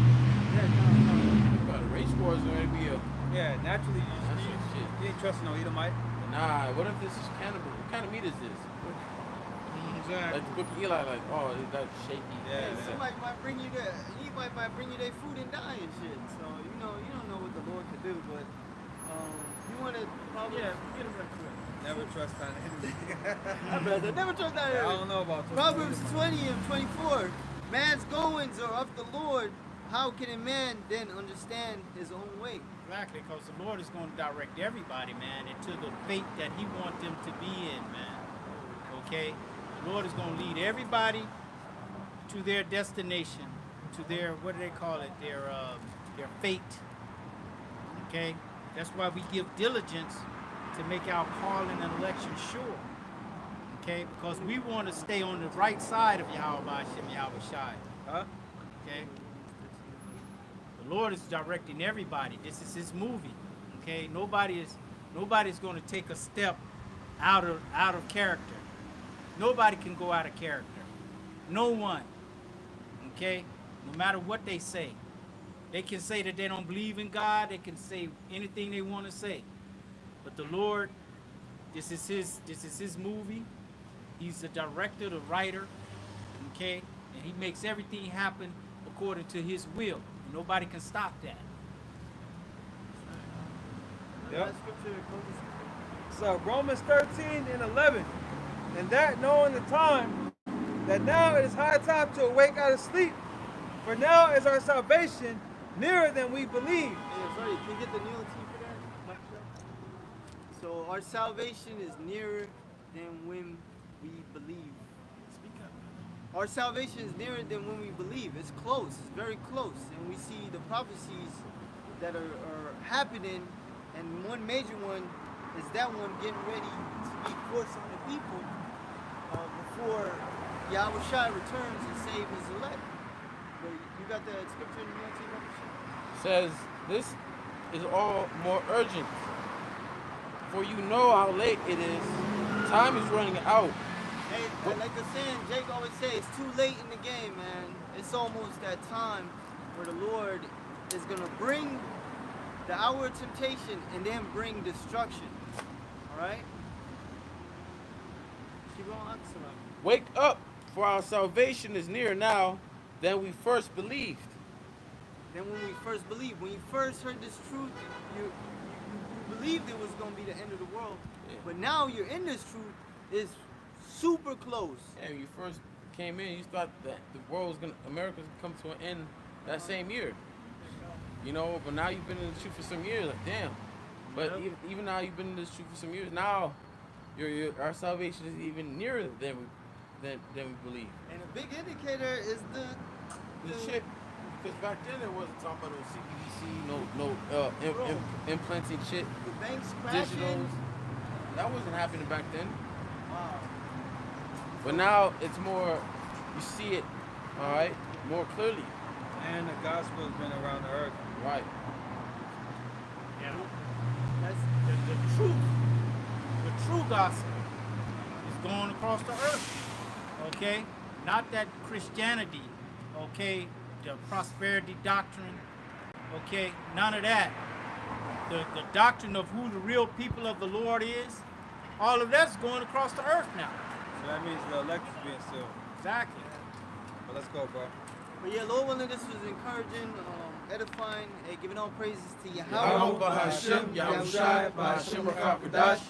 yeah, no. But the race war is going to be a. Yeah, naturally That's some shit. you ain't trusting no Edomite. Nah, what if this is cannibal? What kind of meat is this? Like the book of Eli, like, oh, is that shaky? Yeah. Somebody might bring you there. He might bring you their food and die and shit. So you don't know what the Lord could do, but you want to probably Yeah, get him right quick. Never trust on enemy. brother, never trust that. I don't know about Proverbs 20 and 24. Man's goings are of the Lord. How can a man then understand his own way? Exactly, because the Lord is going to direct everybody, man, into the fate that He wants them to be in, man. Okay? The Lord is going to lead everybody to their destination, to their, what do they call it? Their fate. Okay? That's why we give diligence to make our calling and election sure. Okay? Because we want to stay on the right side of Yahweh Shem Yahweh Shai. Huh? Okay? The Lord is directing everybody. This is His movie. Okay? Nobody's going to take a step out of character. Nobody can go out of character. No one. Okay? No matter what they say. They can say that they don't believe in God. They can say anything they want to say. But the Lord, this is his movie. He's the director, the writer. Okay? And He makes everything happen according to His will. Nobody can stop that. Yep. That scripture closes. So Romans 13 and 11. And that knowing the time, that now it is high time to awake out of sleep. For now is our salvation nearer than we believe. Hey, sorry, can you get the New T for that? Michael? So our salvation is nearer than when we believe. Speak up. Our salvation is nearer than when we believe. It's close. It's very close. And we see the prophecies that are happening. And one major one is that one getting ready to be forced on the people before Yahweh Shai returns and saves His elect. But you got that scripture in the New Testament? Says, this is all more urgent. For you know how late it is. Time is running out. Hey, like the saying, Jake always say, it's too late in the game, man. It's almost that time where the Lord is going to bring the hour of temptation and then bring destruction. All right? Keep on, Aksalam. Wake up, for our salvation is nearer now than we first believed. Then when we first believed, when you first heard this truth, you believed it was going to be the end of the world. Yeah. But now you're in this truth, it's super close. Yeah, when you first came in, you thought that the world was America's gonna come to an end that same year. You know, but now you've been in the truth for some years, like damn. But even now you've been in this truth for some years. Now, our salvation is even nearer than we believe. And a big indicator is the Shit, because back then there wasn't talking about no CBDC, no implanting shit, the banks crashing. digitals. That wasn't happening back then. Wow. But now it's more, you see it, all right, more clearly. And the gospel has been around the earth. Right. Yeah. That's The true gospel is going across the earth. Okay? Not that Christianity, okay, the prosperity doctrine, okay, none of that. The doctrine of who the real people of the Lord is, all of that's going across the earth now. So that means the electric's being sealed. Exactly. But let's go, bro. But yeah, Lord willing, this was encouraging, edifying, and giving all praises to Yahweh Yahweh. Bahashem, Yahushai, Bahashem Rakakadash.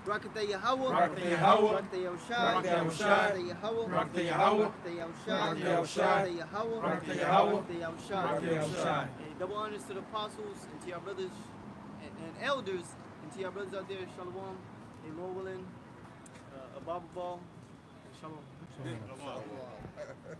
Rakateh Yahweh. Rakateh Yahweh. Rakateh Yahushai. Rakateh Yahushai. Rakateh Yahweh. Rakateh Yahweh. Rakateh Yahushai. Rakateh Yahushai. Rakateh Yahweh. Rakateh Yahweh. Rakateh Yahushai. Rakateh Yahushai. And double honors to the apostles and to your brothers and elders and to your brothers out there. Shalom. And Lord willing, a Bible ball. And shalom. So,